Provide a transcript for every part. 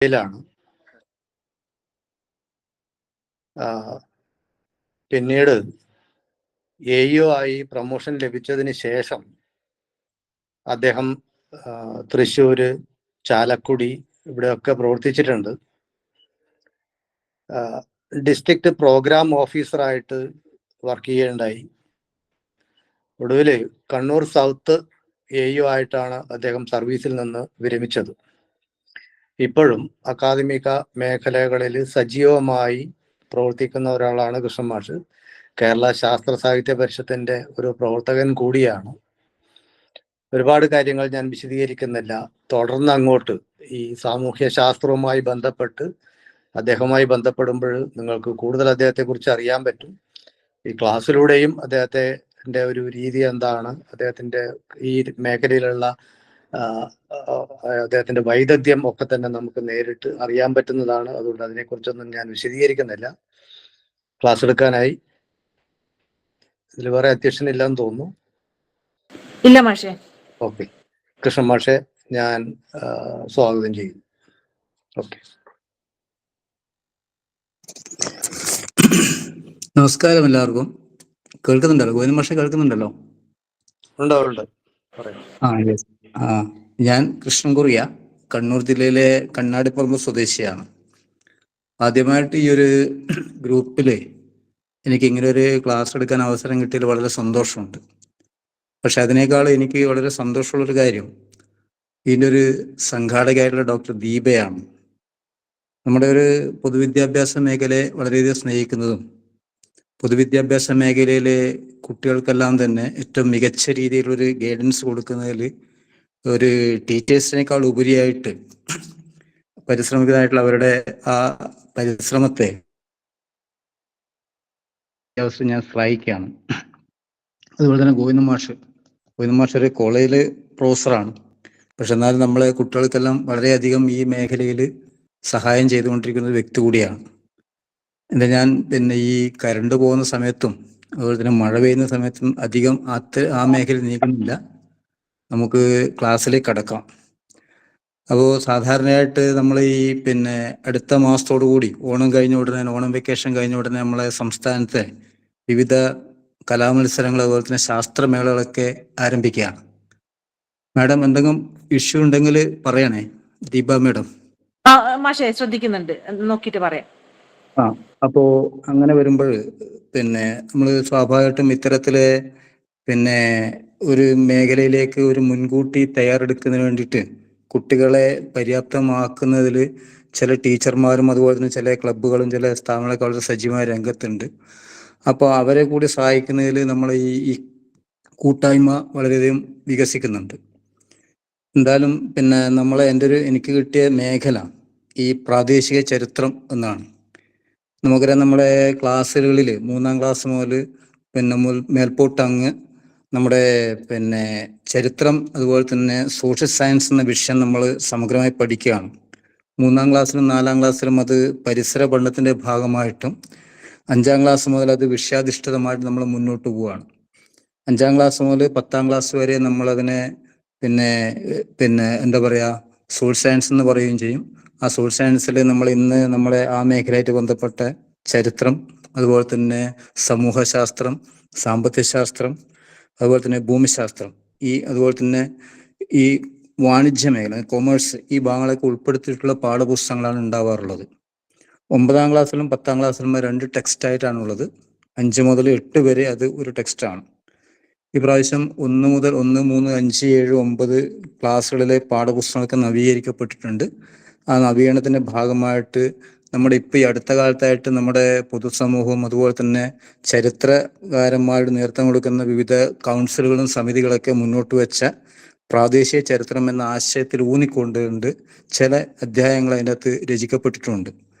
ാണ് പിന്നീട് AU ആയി പ്രൊമോഷൻ ലഭിച്ചതിന് ശേഷം അദ്ദേഹം തൃശ്ശൂര്, ചാലക്കുടി ഇവിടെയൊക്കെ പ്രവർത്തിച്ചിട്ടുണ്ട്. ഡിസ്ട്രിക്ട് പ്രോഗ്രാം ഓഫീസറായിട്ട് വർക്ക് ചെയ്യുകയുണ്ടായി. ഒടുവിൽ കണ്ണൂർ സൗത്ത് AU ആയിട്ടാണ് അദ്ദേഹം സർവീസിൽ നിന്ന് വിരമിച്ചത്. ഇപ്പോഴും അക്കാദമിക മേഖലകളിൽ സജീവമായി പ്രവർത്തിക്കുന്ന ഒരാളാണ് കൃഷ്ണൻ മാഷ്. കേരള ശാസ്ത്ര സാഹിത്യ പരിഷത്തിന്റെ ഒരു പ്രവർത്തകൻ കൂടിയാണ്. ഒരുപാട് കാര്യങ്ങൾ ഞാൻ വിശദീകരിക്കുന്നില്ല. തുടർന്ന് അങ്ങോട്ട് ഈ സാമൂഹ്യ ശാസ്ത്രവുമായി ബന്ധപ്പെട്ട് അദ്ദേഹവുമായി ബന്ധപ്പെടുമ്പോൾ നിങ്ങൾക്ക് കൂടുതൽ അദ്ദേഹത്തെക്കുറിച്ച് അറിയാൻ പറ്റും. ഈ ക്ലാസ്സിലൂടെയും അദ്ദേഹത്തിന്റെ ഒരു രീതി എന്താണ്, അദ്ദേഹത്തിന്റെ ഈ മേഖലയിലുള്ള അദ്ദേഹത്തിന്റെ വൈദഗ്ധ്യം ഒക്കെ തന്നെ നമുക്ക് നേരിട്ട് അറിയാൻ പറ്റുന്നതാണ്. അതുകൊണ്ട് അതിനെക്കുറിച്ചൊന്നും ഞാൻ വിശദീകരിക്കുന്നില്ല. ക്ലാസ് എടുക്കാനായി. ഇതിൽ വേറെ അധ്യക്ഷനില്ലെന്ന് തോന്നുന്നു. ഇല്ല മാഷേ. ഓക്കെ, കൃഷ്ണൻ മാഷെ ഞാൻ സ്വാഗതം ചെയ്യുന്നു. ഓക്കെ, നമസ്കാരം എല്ലാവർക്കും. കേൾക്കുന്നുണ്ടല്ലോ? ഗോവിന്ദ മാഷെ കേൾക്കുന്നുണ്ടല്ലോ? ഉണ്ട്. യെസ്. ഞാൻ കൃഷ്ണൻകുറിയ, കണ്ണൂർ ജില്ലയിലെ കണ്ണാടിപ്പറമ്പ് സ്വദേശിയാണ്. ആദ്യമായിട്ട് ഈ ഒരു ഗ്രൂപ്പില് എനിക്ക് ഇങ്ങനെ ഒരു ക്ലാസ് എടുക്കാൻ അവസരം കിട്ടിയതിൽ വളരെ സന്തോഷമുണ്ട്. പക്ഷെ അതിനേക്കാൾ എനിക്ക് വളരെ സന്തോഷമുള്ളൊരു കാര്യം ഇതിൻ്റെ ഒരു സംഘാടകയായിട്ടുള്ള ഡോക്ടർ ദീപയാണ്. നമ്മുടെ ഒരു പൊതുവിദ്യാഭ്യാസ മേഖലയെ വളരെയധികം സ്നേഹിക്കുന്നതും പൊതുവിദ്യാഭ്യാസ മേഖലയിലെ കുട്ടികൾക്കെല്ലാം തന്നെ ഏറ്റവും മികച്ച രീതിയിലൊരു ഗൈഡൻസ് കൊടുക്കുന്നതിൽ ഒരു ടീച്ചേഴ്സിനേക്കാൾ ഉപരിയായിട്ട് പരിശ്രമിക്കുന്നതായിട്ടുള്ള അവരുടെ ആ പരിശ്രമത്തെ അവസരം ഞാൻ ശ്ലാഘിക്കുകയാണ്. അതുപോലെ തന്നെ ഗോവിന്ദ മാഷ് ഒരു കോളേജിൽ പ്രൊഫസറാണ്. പക്ഷെ എന്നാലും നമ്മളെ കുട്ടികൾക്കെല്ലാം വളരെയധികം ഈ മേഖലയിൽ സഹായം ചെയ്തുകൊണ്ടിരിക്കുന്ന ഒരു വ്യക്തി കൂടിയാണ്. ഞാൻ ഈ കറണ്ട് പോകുന്ന സമയത്തും അതുപോലെ തന്നെ മഴ പെയ്യുന്ന സമയത്തും അധികം ആ മേഖലയിൽ നീക്കുന്നില്ല. നമുക്ക് ക്ലാസ്സിലേക്ക് കടക്കാം. അപ്പോൾ സാധാരണയായിട്ട് നമ്മൾ അടുത്ത മാസത്തോടു കൂടി ഓണം വെക്കേഷൻ കഴിഞ്ഞ ഉടനെ നമ്മളെ സംസ്ഥാനത്തെ വിവിധ കലാമത്സരങ്ങൾ അതുപോലെ തന്നെ ശാസ്ത്രമേളകളൊക്കെ ആരംഭിക്കുകയാണ്. മാഡം എന്തെങ്കിലും ഇഷ്യൂ ഉണ്ടെങ്കിൽ പറയണേ, ദീപ മാഡം. മാഷേ ശ്രദ്ധിക്കുന്നുണ്ട്, നോക്കിയിട്ട് പറയാം. അപ്പോ അങ്ങനെ വരുമ്പോൾ നമ്മൾ സ്വാഭാവികമായിട്ടും ഇത്തരത്തിലെ ഒരു മേഖലയിലേക്ക് ഒരു മുൻകൂട്ടി തയ്യാറെടുക്കുന്നതിന് വേണ്ടിയിട്ട് കുട്ടികളെ പര്യാപ്തമാക്കുന്നതിൽ ചില ടീച്ചർമാരും അതുപോലെ തന്നെ ചില ക്ലബ്ബുകളും ചില സ്ഥാപനങ്ങളൊക്കെ വളരെ സജീവമായ രംഗത്തുണ്ട്. അപ്പോൾ അവരെ കൂടി സഹായിക്കുന്നതിൽ നമ്മൾ ഈ കൂട്ടായ്മ വളരെയധികം വികസിക്കുന്നുണ്ട്. എന്തായാലും എനിക്ക് കിട്ടിയ മേഖല ഈ പ്രാദേശിക ചരിത്രം എന്നാണ്. നമുക്കറിയാം, നമ്മുടെ ക്ലാസ്സുകളിൽ 3ാം ക്ലാസ് മുതൽ മേൽപോട്ടങ്ങ് നമ്മുടെ ചരിത്രം അതുപോലെ തന്നെ സോഷ്യൽ സയൻസ് എന്ന വിഷയം നമ്മൾ സമഗ്രമായി പഠിക്കുകയാണ്. 3ാം ക്ലാസ്സിലും 4ാം ക്ലാസ്സിലും അത് പരിസര പഠനത്തിന്റെ ഭാഗമായിട്ടും 5ാം ക്ലാസ് മുതൽ അത് വിഷയാധിഷ്ഠിതമായിട്ട് നമ്മൾ മുന്നോട്ട് പോവുകയാണ്. 5ാം ക്ലാസ് മുതൽ 10ാം ക്ലാസ് വരെ നമ്മളതിനെ എന്താ പറയുക, സോഷ്യൽ സയൻസ് എന്ന് പറയുകയും ചെയ്യും. ആ സോഷ്യൽ സയൻസിൽ നമ്മളെ ആ മേഖലയായിട്ട് ബന്ധപ്പെട്ട ചരിത്രം അതുപോലെ തന്നെ സമൂഹശാസ്ത്രം, സാമ്പത്തിക ശാസ്ത്രം, അതുപോലെ തന്നെ ഭൂമിശാസ്ത്രം, അതുപോലെ തന്നെ ഈ വാണിജ്യ മേഖല, കൊമേഴ്സ്, ഈ ഭാഗങ്ങളൊക്കെ ഉൾപ്പെടുത്തിയിട്ടുള്ള പാഠപുസ്തകങ്ങളാണ് ഉണ്ടാവാറുള്ളത്. 9ാം ക്ലാസ്സിലും 10ാം ക്ലാസ്സിലും 2 ടെക്സ്റ്റ് ആയിട്ടാണുള്ളത്. 5 മുതൽ 8 വരെ അത് ഒരു ടെക്സ്റ്റാണ്. ഇപ്രാവശ്യം 1 മുതൽ 1, 3, 5, 7, 9 ക്ലാസ്സുകളിലെ പാഠപുസ്തകമൊക്കെ നവീകരിക്കപ്പെട്ടിട്ടുണ്ട്. ആ നവീകരണത്തിന്റെ ഭാഗമായിട്ട് നമ്മുടെ ഈ അടുത്ത കാലത്തായിട്ട് നമ്മുടെ പൊതുസമൂഹവും അതുപോലെ തന്നെ ചരിത്രകാരന്മാരുടെ നേതൃത്വം കൊടുക്കുന്ന വിവിധ കൗൺസിലുകളും സമിതികളൊക്കെ മുന്നോട്ട് വെച്ച പ്രാദേശിക ചരിത്രം എന്ന ആശയത്തിൽ ഊന്നിക്കൊണ്ടുകൊണ്ട് ചില അധ്യായങ്ങൾ അതിൻ്റെ അകത്ത് രചിക്കപ്പെട്ടിട്ടുണ്ട്.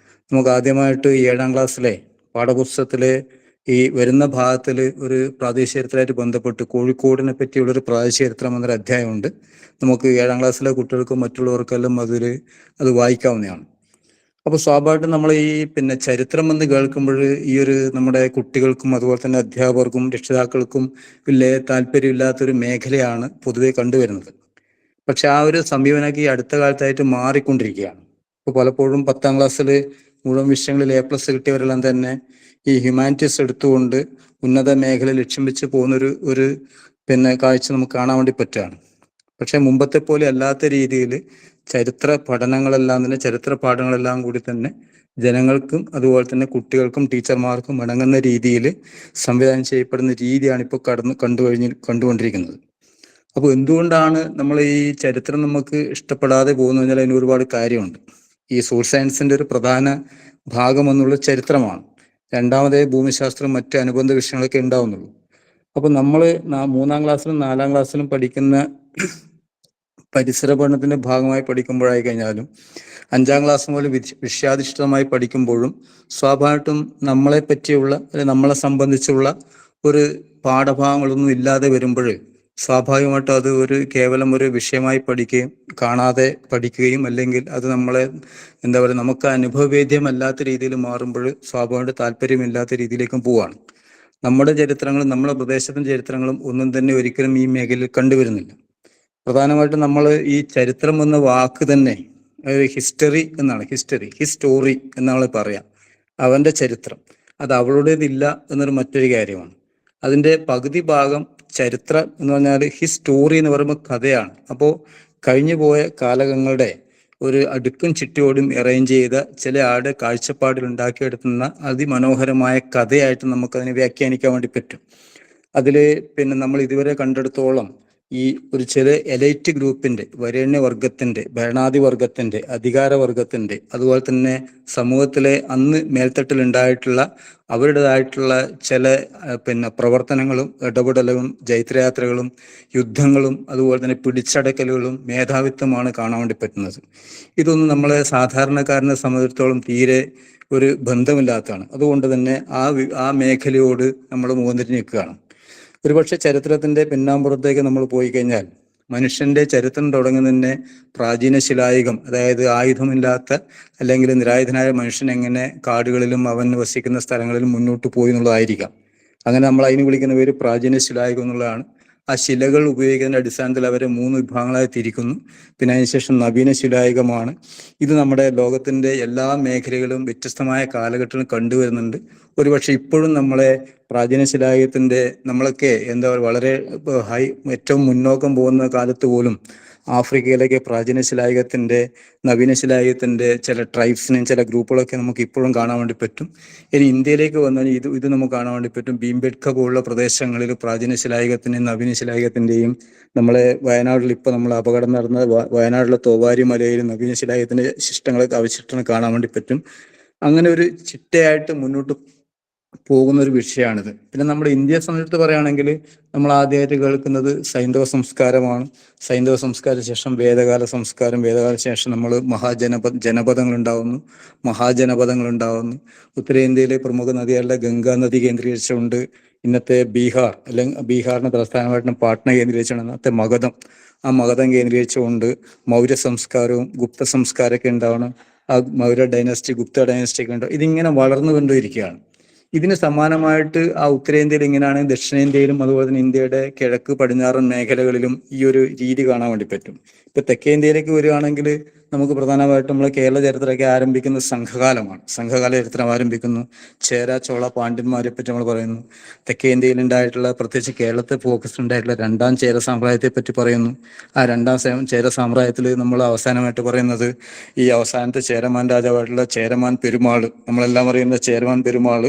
നമുക്ക് ആദ്യമായിട്ട് 7ാം ക്ലാസ്സിലെ പാഠപുസ്തകത്തിലെ ഈ വരുന്ന ഭാഗത്തിൽ ഒരു പ്രാദേശിക ചരിത്രമായിട്ട് ബന്ധപ്പെട്ട് കോഴിക്കോടിനെ പറ്റിയുള്ളൊരു പ്രാദേശിക ചരിത്രം എന്നൊരു അധ്യായമുണ്ട്. നമുക്ക് 7ാം ക്ലാസ്സിലെ കുട്ടികൾക്കും മറ്റുള്ളവർക്കെല്ലാം അത് വായിക്കാവുന്നതാണ്. അപ്പോൾ സ്വാഭാവികമായിട്ടും നമ്മൾ ചരിത്രം എന്ന് കേൾക്കുമ്പോൾ നമ്മുടെ കുട്ടികൾക്കും അതുപോലെ തന്നെ അധ്യാപകർക്കും രക്ഷിതാക്കൾക്കും വലിയ താല്പര്യമില്ലാത്തൊരു മേഖലയാണ് പൊതുവെ കണ്ടുവരുന്നത്. പക്ഷെ ആ ഒരു സമീപനമൊക്കെ ഈ അടുത്ത കാലത്തായിട്ട് മാറിക്കൊണ്ടിരിക്കുകയാണ്. ഇപ്പോൾ പലപ്പോഴും 10ാം ക്ലാസ്സിൽ മുഴുവൻ വിഷയങ്ങളിൽ A+ കിട്ടിയവരെല്ലാം തന്നെ ഈ ഹ്യൂമാനിറ്റീസ് എടുത്തുകൊണ്ട് ഉന്നത മേഖല ലക്ഷ്യം വെച്ച് പോകുന്ന ഒരു കാഴ്ച നമുക്ക് കാണാൻ വേണ്ടി പറ്റുകയാണ്. പക്ഷെ മുമ്പത്തെ പോലെ അല്ലാത്ത രീതിയിൽ ചരിത്ര പഠനങ്ങളെല്ലാം തന്നെ, ചരിത്ര പാഠങ്ങളെല്ലാം കൂടി തന്നെ ജനങ്ങൾക്കും അതുപോലെ തന്നെ കുട്ടികൾക്കും ടീച്ചർമാർക്കും ഇണങ്ങുന്ന രീതിയിൽ സംവിധാനം ചെയ്യപ്പെടുന്ന രീതിയാണ് ഇപ്പോൾ കണ്ടുകൊണ്ടിരിക്കുന്നത്. അപ്പോൾ എന്തുകൊണ്ടാണ് നമ്മൾ ഈ ചരിത്രം നമുക്ക് ഇഷ്ടപ്പെടാതെ പോകുന്നത് കഴിഞ്ഞാൽ അതിന് ഒരുപാട് കാര്യമുണ്ട്. ഈ സോഷ്യൽ സയൻസിന്റെ ഒരു പ്രധാന ഭാഗം എന്നുള്ള ചരിത്രമാണ്. രണ്ടാമതേ ഭൂമിശാസ്ത്രം മറ്റ് അനുബന്ധ വിഷയങ്ങളൊക്കെ ഉണ്ടാവുന്നുള്ളൂ. അപ്പൊ നമ്മൾ 3ാം ക്ലാസ്സിലും 4ാം ക്ലാസ്സിലും പഠിക്കുന്ന പരിസര പഠനത്തിന്റെ ഭാഗമായി പഠിക്കുമ്പോഴായി കഴിഞ്ഞാലും 5ാം ക്ലാസ് മുതൽ വിഷയാധിഷ്ഠിതമായി പഠിക്കുമ്പോഴും സ്വാഭാവികമായിട്ടും നമ്മളെ പറ്റിയുള്ള നമ്മളെ സംബന്ധിച്ചുള്ള ഒരു പാഠഭാഗങ്ങളൊന്നും ഇല്ലാതെ വരുമ്പോൾ സ്വാഭാവികമായിട്ടും അത് കേവലം ഒരു വിഷയമായി കാണാതെ പഠിക്കുകയും അല്ലെങ്കിൽ അത് നമ്മളെ നമുക്ക് അനുഭവവേദ്യമല്ലാത്ത രീതിയിൽ മാറുമ്പോൾ സ്വാഭാവികമായിട്ട് താല്പര്യമില്ലാത്ത രീതിയിലേക്കും പോവാണ്. നമ്മുടെ ചരിത്രങ്ങളും നമ്മുടെ പ്രദേശത്തിന്റെ ചരിത്രങ്ങളും ഒന്നും തന്നെ ഒരിക്കലും ഈ മേഖലയിൽ കണ്ടുവരുന്നില്ല. പ്രധാനമായിട്ടും നമ്മൾ ഈ ചരിത്രം എന്ന വാക്ക് തന്നെ ഹിസ്റ്ററി എന്നാണ്, ഹിസ്റ്റോറി എന്നാണ് പറയാം. അവന്റെ ചരിത്രം അത് അവളുടേതില്ല എന്നൊരു മറ്റൊരു കാര്യമാണ്. അതിന്റെ പകുതി ഭാഗം ചരിത്രം എന്ന് പറഞ്ഞാൽ ഹിസ്റ്റോറി എന്ന് പറയുമ്പോൾ കഥയാണ്. അപ്പോൾ കഴിഞ്ഞു പോയ കാലങ്ങളുടെ ഒരു അടുക്കും ചിട്ടയോടും അറേഞ്ച് ചെയ്ത ചില ആളുടെ കാഴ്ചപ്പാടിൽ ഉണ്ടാക്കിയെടുക്കുന്ന അതിമനോഹരമായ കഥയായിട്ട് നമുക്കതിനെ വ്യാഖ്യാനിക്കാൻ വേണ്ടി പറ്റും. അതിൽ നമ്മൾ ഇതുവരെ കണ്ടെടുത്തോളം ഈ ഒരു ചില എലൈറ്റ് ഗ്രൂപ്പിന്റെ, വരേണ്യവർഗത്തിന്റെ, ഭരണാധിവർഗത്തിന്റെ, അധികാരവർഗത്തിന്റെ, അതുപോലെ തന്നെ സമൂഹത്തിലെ അന്ന് മേൽത്തട്ടിൽ ഉണ്ടായിട്ടുള്ള അവരുടേതായിട്ടുള്ള ചില പ്രവർത്തനങ്ങളും ഇടപെടലുകളും ജൈത്രയാത്രകളും യുദ്ധങ്ങളും അതുപോലെ തന്നെ പിടിച്ചടക്കലുകളും മേധാവിത്വമാണ് കാണാൻ വേണ്ടി പറ്റുന്നത്. ഇതൊന്നും നമ്മളെ സാധാരണക്കാരനെ സംബന്ധിച്ചിടത്തോളം തീരെ ഒരു ബന്ധമില്ലാത്തതാണ്. അതുകൊണ്ട് തന്നെ ആ മേഖലയോട് നമ്മൾ മുഖംതിരിഞ്ഞ് നിൽക്കുകയാണ്. ഒരുപക്ഷെ ചരിത്രത്തിന്റെ പിന്നാമ്പുറത്തേക്ക് നമ്മൾ പോയി കഴിഞ്ഞാൽ മനുഷ്യന്റെ ചരിത്രം തുടങ്ങുന്നതിനെ പ്രാചീന ശിലായുഗം, അതായത് ആയുധമില്ലാത്ത അല്ലെങ്കിൽ നിരായുധനായ മനുഷ്യൻ എങ്ങനെ കാടുകളിലും അവൻ വസിക്കുന്ന സ്ഥലങ്ങളിലും മുന്നോട്ട് പോയി എന്നുള്ളതായിരിക്കാം. അങ്ങനെ നമ്മൾ അതിന് വിളിക്കുന്ന പേര് പ്രാചീന ശിലായുഗം എന്നുള്ളതാണ്. ആ ശിലകൾ ഉപയോഗിക്കുന്നതിന്റെ അടിസ്ഥാനത്തിൽ അവരെ 3 വിഭാഗങ്ങളായി തിരിക്കുന്നു. പിന്നെ അതിനുശേഷം നവീന ശിലായുഗമാണ്. ഇത് നമ്മുടെ ലോകത്തിന്റെ എല്ലാ മേഖലകളിലും വ്യത്യസ്തമായ കാലഘട്ടങ്ങൾ കണ്ടുവരുന്നുണ്ട്. ഒരുപക്ഷെ ഇപ്പോഴും നമ്മളെ പ്രാചീന ശിലായുഗത്തിന്റെ നമ്മളൊക്കെ വളരെ ഏറ്റവും മുന്നോക്കം പോകുന്ന കാലത്ത് പോലും ആഫ്രിക്കയിലേക്ക് പ്രാചീന ശിലായുഗത്തിന്റെ, നവീന ശിലായുഗത്തിന്റെ ചില ട്രൈബ്സിനെയും ചില ഗ്രൂപ്പുകളൊക്കെ നമുക്ക് ഇപ്പോഴും കാണാൻ വേണ്ടി പറ്റും. ഇനി ഇന്ത്യയിലേക്ക് വന്നാൽ ഇത് നമുക്ക് കാണാൻ വേണ്ടി പറ്റും. ഭീംബെട്ക പോലുള്ള പ്രദേശങ്ങളിൽ പ്രാചീന ശിലായുഗത്തിന്റെയും നവീന ശിലായുഗത്തിന്റെയും, നമ്മളെ വയനാട്ടിൽ ഇപ്പോൾ നമ്മൾ അപകടം നടന്ന വയനാട്ടിലെ തോവാരി മലയിൽ നവീന ശിലായുഗത്തിന്റെ ശിഷ്ടങ്ങളൊക്കെ അവശിഷ്ടങ്ങൾ കാണാൻ വേണ്ടി പറ്റും. അങ്ങനെ ഒരു ചിട്ടയായിട്ട് മുന്നോട്ട് പോകുന്ന ഒരു വിഷയമാണിത്. പിന്നെ നമ്മുടെ ഇന്ത്യയെ സംബന്ധിച്ച് പറയുകയാണെങ്കിൽ നമ്മൾ ആദ്യമായിട്ട് കേൾക്കുന്നത് സൈന്ധവ സംസ്കാരമാണ്. സൈന്ധവ സംസ്കാര ശേഷം വേദകാല സംസ്കാരം, വേദകാല ശേഷം നമ്മൾ ജനപദങ്ങൾ ഉണ്ടാവുന്നു. ഉത്തരേന്ത്യയിലെ പ്രമുഖ നദികളുടെ ഗംഗാ നദി കേന്ദ്രീകരിച്ചുകൊണ്ട് ഇന്നത്തെ ബീഹാർ, അല്ലെങ്കിൽ ബീഹാറിന്റെ തലസ്ഥാനമായിട്ട് പാട്ന കേന്ദ്രീകരിച്ചാണ് ഇന്നത്തെ മഗധം. ആ മഗധം കേന്ദ്രീകരിച്ചുകൊണ്ട് മൗര്യ സംസ്കാരവും ഗുപ്ത സംസ്കാരമൊക്കെ ഉണ്ടാവണം. ആ മൗര്യ ഡൈനസ്റ്റി, ഗുപ്ത ഡൈനസ്റ്റി ഒക്കെ ഉണ്ടാവും. ഇതിങ്ങനെ വളർന്നു കൊണ്ടിരിക്കുകയാണ്. ഇതിന് സമാനമായിട്ട് ആ ഉത്തരേന്ത്യയിൽ ഇങ്ങനെയാണ് ദക്ഷിണേന്ത്യയിലും അതുപോലെ തന്നെ ഇന്ത്യയുടെ കിഴക്ക് പടിഞ്ഞാറൻ മേഖലകളിലും ഈ ഒരു രീതി കാണാൻ വേണ്ടി പറ്റും. ഇപ്പൊ തെക്കേ ഇന്ത്യയിലേക്ക് വരികയാണെങ്കിൽ നമുക്ക് പ്രധാനമായിട്ടും നമ്മൾ കേരള ചരിത്രമൊക്കെ ആരംഭിക്കുന്നത് സംഘകാലമാണ്. സംഘകാല ചരിത്രം ആരംഭിക്കുന്നു. ചേര, ചോള, പാണ്ഡ്യന്മാരെ പറ്റി നമ്മൾ പറയുന്നു. തെക്കേ ഇന്ത്യയിൽ ഉണ്ടായിട്ടുള്ള, പ്രത്യേകിച്ച് കേരളത്തെ ഫോക്കസ് ഉണ്ടായിട്ടുള്ള 2ാം ചേര സാമ്രാജ്യത്തെ പറ്റി പറയുന്നു. ആ 2ാം ചേര സാമ്രാജ്യത്തിൽ നമ്മൾ അവസാനമായിട്ട് പറയുന്നത് ഈ അവസാനത്തെ ചേരമാൻ രാജാവായിട്ടുള്ള ചേരമാൻ പെരുമാൾ, നമ്മളെല്ലാം അറിയുന്ന ചേരമാൻ പെരുമാൾ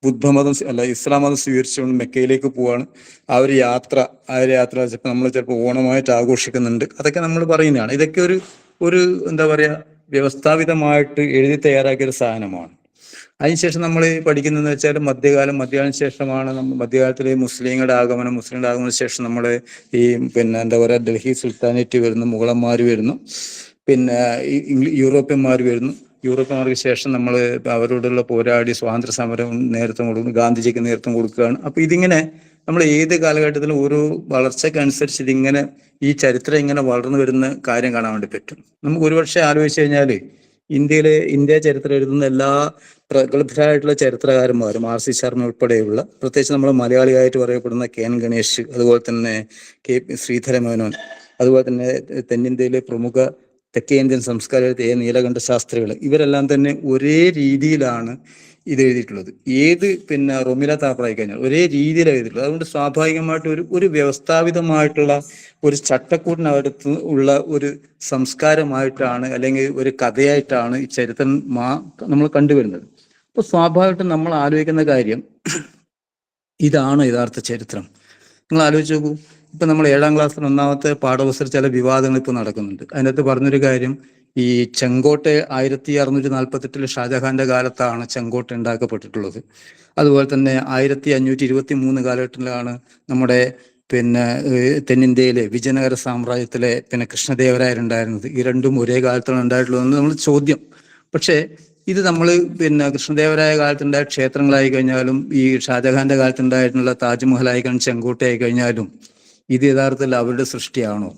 ഇസ്ലാം മതം സ്വീകരിച്ചുകൊണ്ട് മെക്കയിലേക്ക് പോവാണ്. ആ ഒരു യാത്ര നമ്മൾ ചിലപ്പോൾ ഓണമായിട്ട് ആഘോഷിക്കുന്നുണ്ട്. അതൊക്കെ നമ്മൾ പറയുന്നതാണ്. ഇതൊക്കെ ഒരു വ്യവസ്ഥാപിതമായിട്ട് എഴുതി തയ്യാറാക്കിയ ഒരു സാധനമാണ്. അതിനുശേഷം നമ്മൾ പഠിക്കുന്നതെന്ന് വെച്ചാൽ മധ്യകാലം ശേഷമാണ് മധ്യകാലത്തിലെ മുസ്ലിങ്ങളുടെ ആഗമനത്തിന് ശേഷം നമ്മൾ ഈ ഡൽഹി സുൽത്താനേറ്റ് വരുന്നു, മുഗളന്മാർ വരുന്നു, പിന്നെ യൂറോപ്യന്മാർ വരുന്നു. യൂറോപ്യന്മാർക്ക് ശേഷം നമ്മൾ അവരോടുള്ള പോരാടി സ്വാതന്ത്ര്യ സമരം നേതൃത്വം കൊടുക്കുന്നു, ഗാന്ധിജിക്ക് നേതൃത്വം കൊടുക്കുകയാണ്. അപ്പൊ ഇതിങ്ങനെ നമ്മൾ ഏത് കാലഘട്ടത്തിലും ഓരോ വളർച്ചക്കനുസരിച്ച് ഈ ചരിത്രം ഇങ്ങനെ വളർന്നു വരുന്ന കാര്യം കാണാൻ വേണ്ടി പറ്റും. നമുക്ക് ഒരുപക്ഷെ ആലോചിച്ച് കഴിഞ്ഞാൽ ഇന്ത്യ ചരിത്രം എഴുതുന്ന എല്ലാ പ്രഗത്ഭരായിട്ടുള്ള ചരിത്രകാരന്മാരും, RC ശർമ്മ ഉൾപ്പെടെയുള്ള, പ്രത്യേകിച്ച് നമ്മൾ മലയാളിയായിട്ട് പറയപ്പെടുന്ന KN ഗണേഷ്, അതുപോലെ തന്നെ KP ശ്രീധര മേനോൻ, അതുപോലെ തന്നെ തെന്നിന്ത്യയിലെ പ്രമുഖ തെക്കേ ഇന്ത്യൻ സംസ്കാരത്തെ നീലകണ്ഠ ശാസ്ത്രികൾ, ഇവരെല്ലാം തന്നെ ഒരേ രീതിയിലാണ് ഇത് എഴുതിയിട്ടുള്ളത്. ഏത് റൊമില താപ്പറായി കഴിഞ്ഞാൽ ഒരേ രീതിയിലാണ് എഴുതിയിട്ടുള്ളത്. അതുകൊണ്ട് സ്വാഭാവികമായിട്ട് ഒരു വ്യവസ്ഥാപിതമായിട്ടുള്ള ഒരു ചട്ടക്കൂടിനടുത്ത് ഉള്ള ഒരു സംസ്കാരമായിട്ടാണ് അല്ലെങ്കിൽ ഒരു കഥയായിട്ടാണ് ഈ ചരിത്രം നമ്മൾ കണ്ടുവരുന്നത്. അപ്പൊ സ്വാഭാവികമായിട്ടും നമ്മൾ ആലോചിക്കുന്ന കാര്യം, ഇതാണ് യഥാർത്ഥ ചരിത്രം. നിങ്ങൾ ആലോചിച്ച് നോക്കൂ. ഇപ്പൊ നമ്മൾ 7ാം ക്ലാസ്സിൽ 1ാമത്തെ പാഠപുസ്തകത്തിൽ ചില വിവാദങ്ങൾ ഇപ്പൊ നടക്കുന്നുണ്ട്. അതിനകത്ത് പറഞ്ഞൊരു കാര്യം, ഈ ചെങ്കോട്ട 1648 ഷാജഹാന്റെ കാലത്താണ് ചെങ്കോട്ട ഉണ്ടാക്കപ്പെട്ടിട്ടുള്ളത്. അതുപോലെ തന്നെ 1523 കാലഘട്ടത്തിലാണ് നമ്മുടെ തെന്നിന്ത്യയിലെ വിജയനഗര സാമ്രാജ്യത്തിലെ കൃഷ്ണദേവരായരുണ്ടായിരുന്നത്. ഈ രണ്ടും ഒരേ കാലത്താണ് ഉണ്ടായിട്ടുള്ളതെന്ന് നമ്മൾ ചോദ്യം. പക്ഷേ ഇത് നമ്മൾ കൃഷ്ണദേവരായ കാലത്തുണ്ടായ ക്ഷേത്രങ്ങളായി കഴിഞ്ഞാലും ഈ ഷാജഹാന്റെ കാലത്തുണ്ടായിട്ടുള്ള താജ്മഹൽ ആയി കഴിഞ്ഞാൽ ചെങ്കോട്ടയായി കഴിഞ്ഞാലും ഇത് യഥാർത്ഥത്തിൽ അവരുടെ സൃഷ്ടിയാണോ?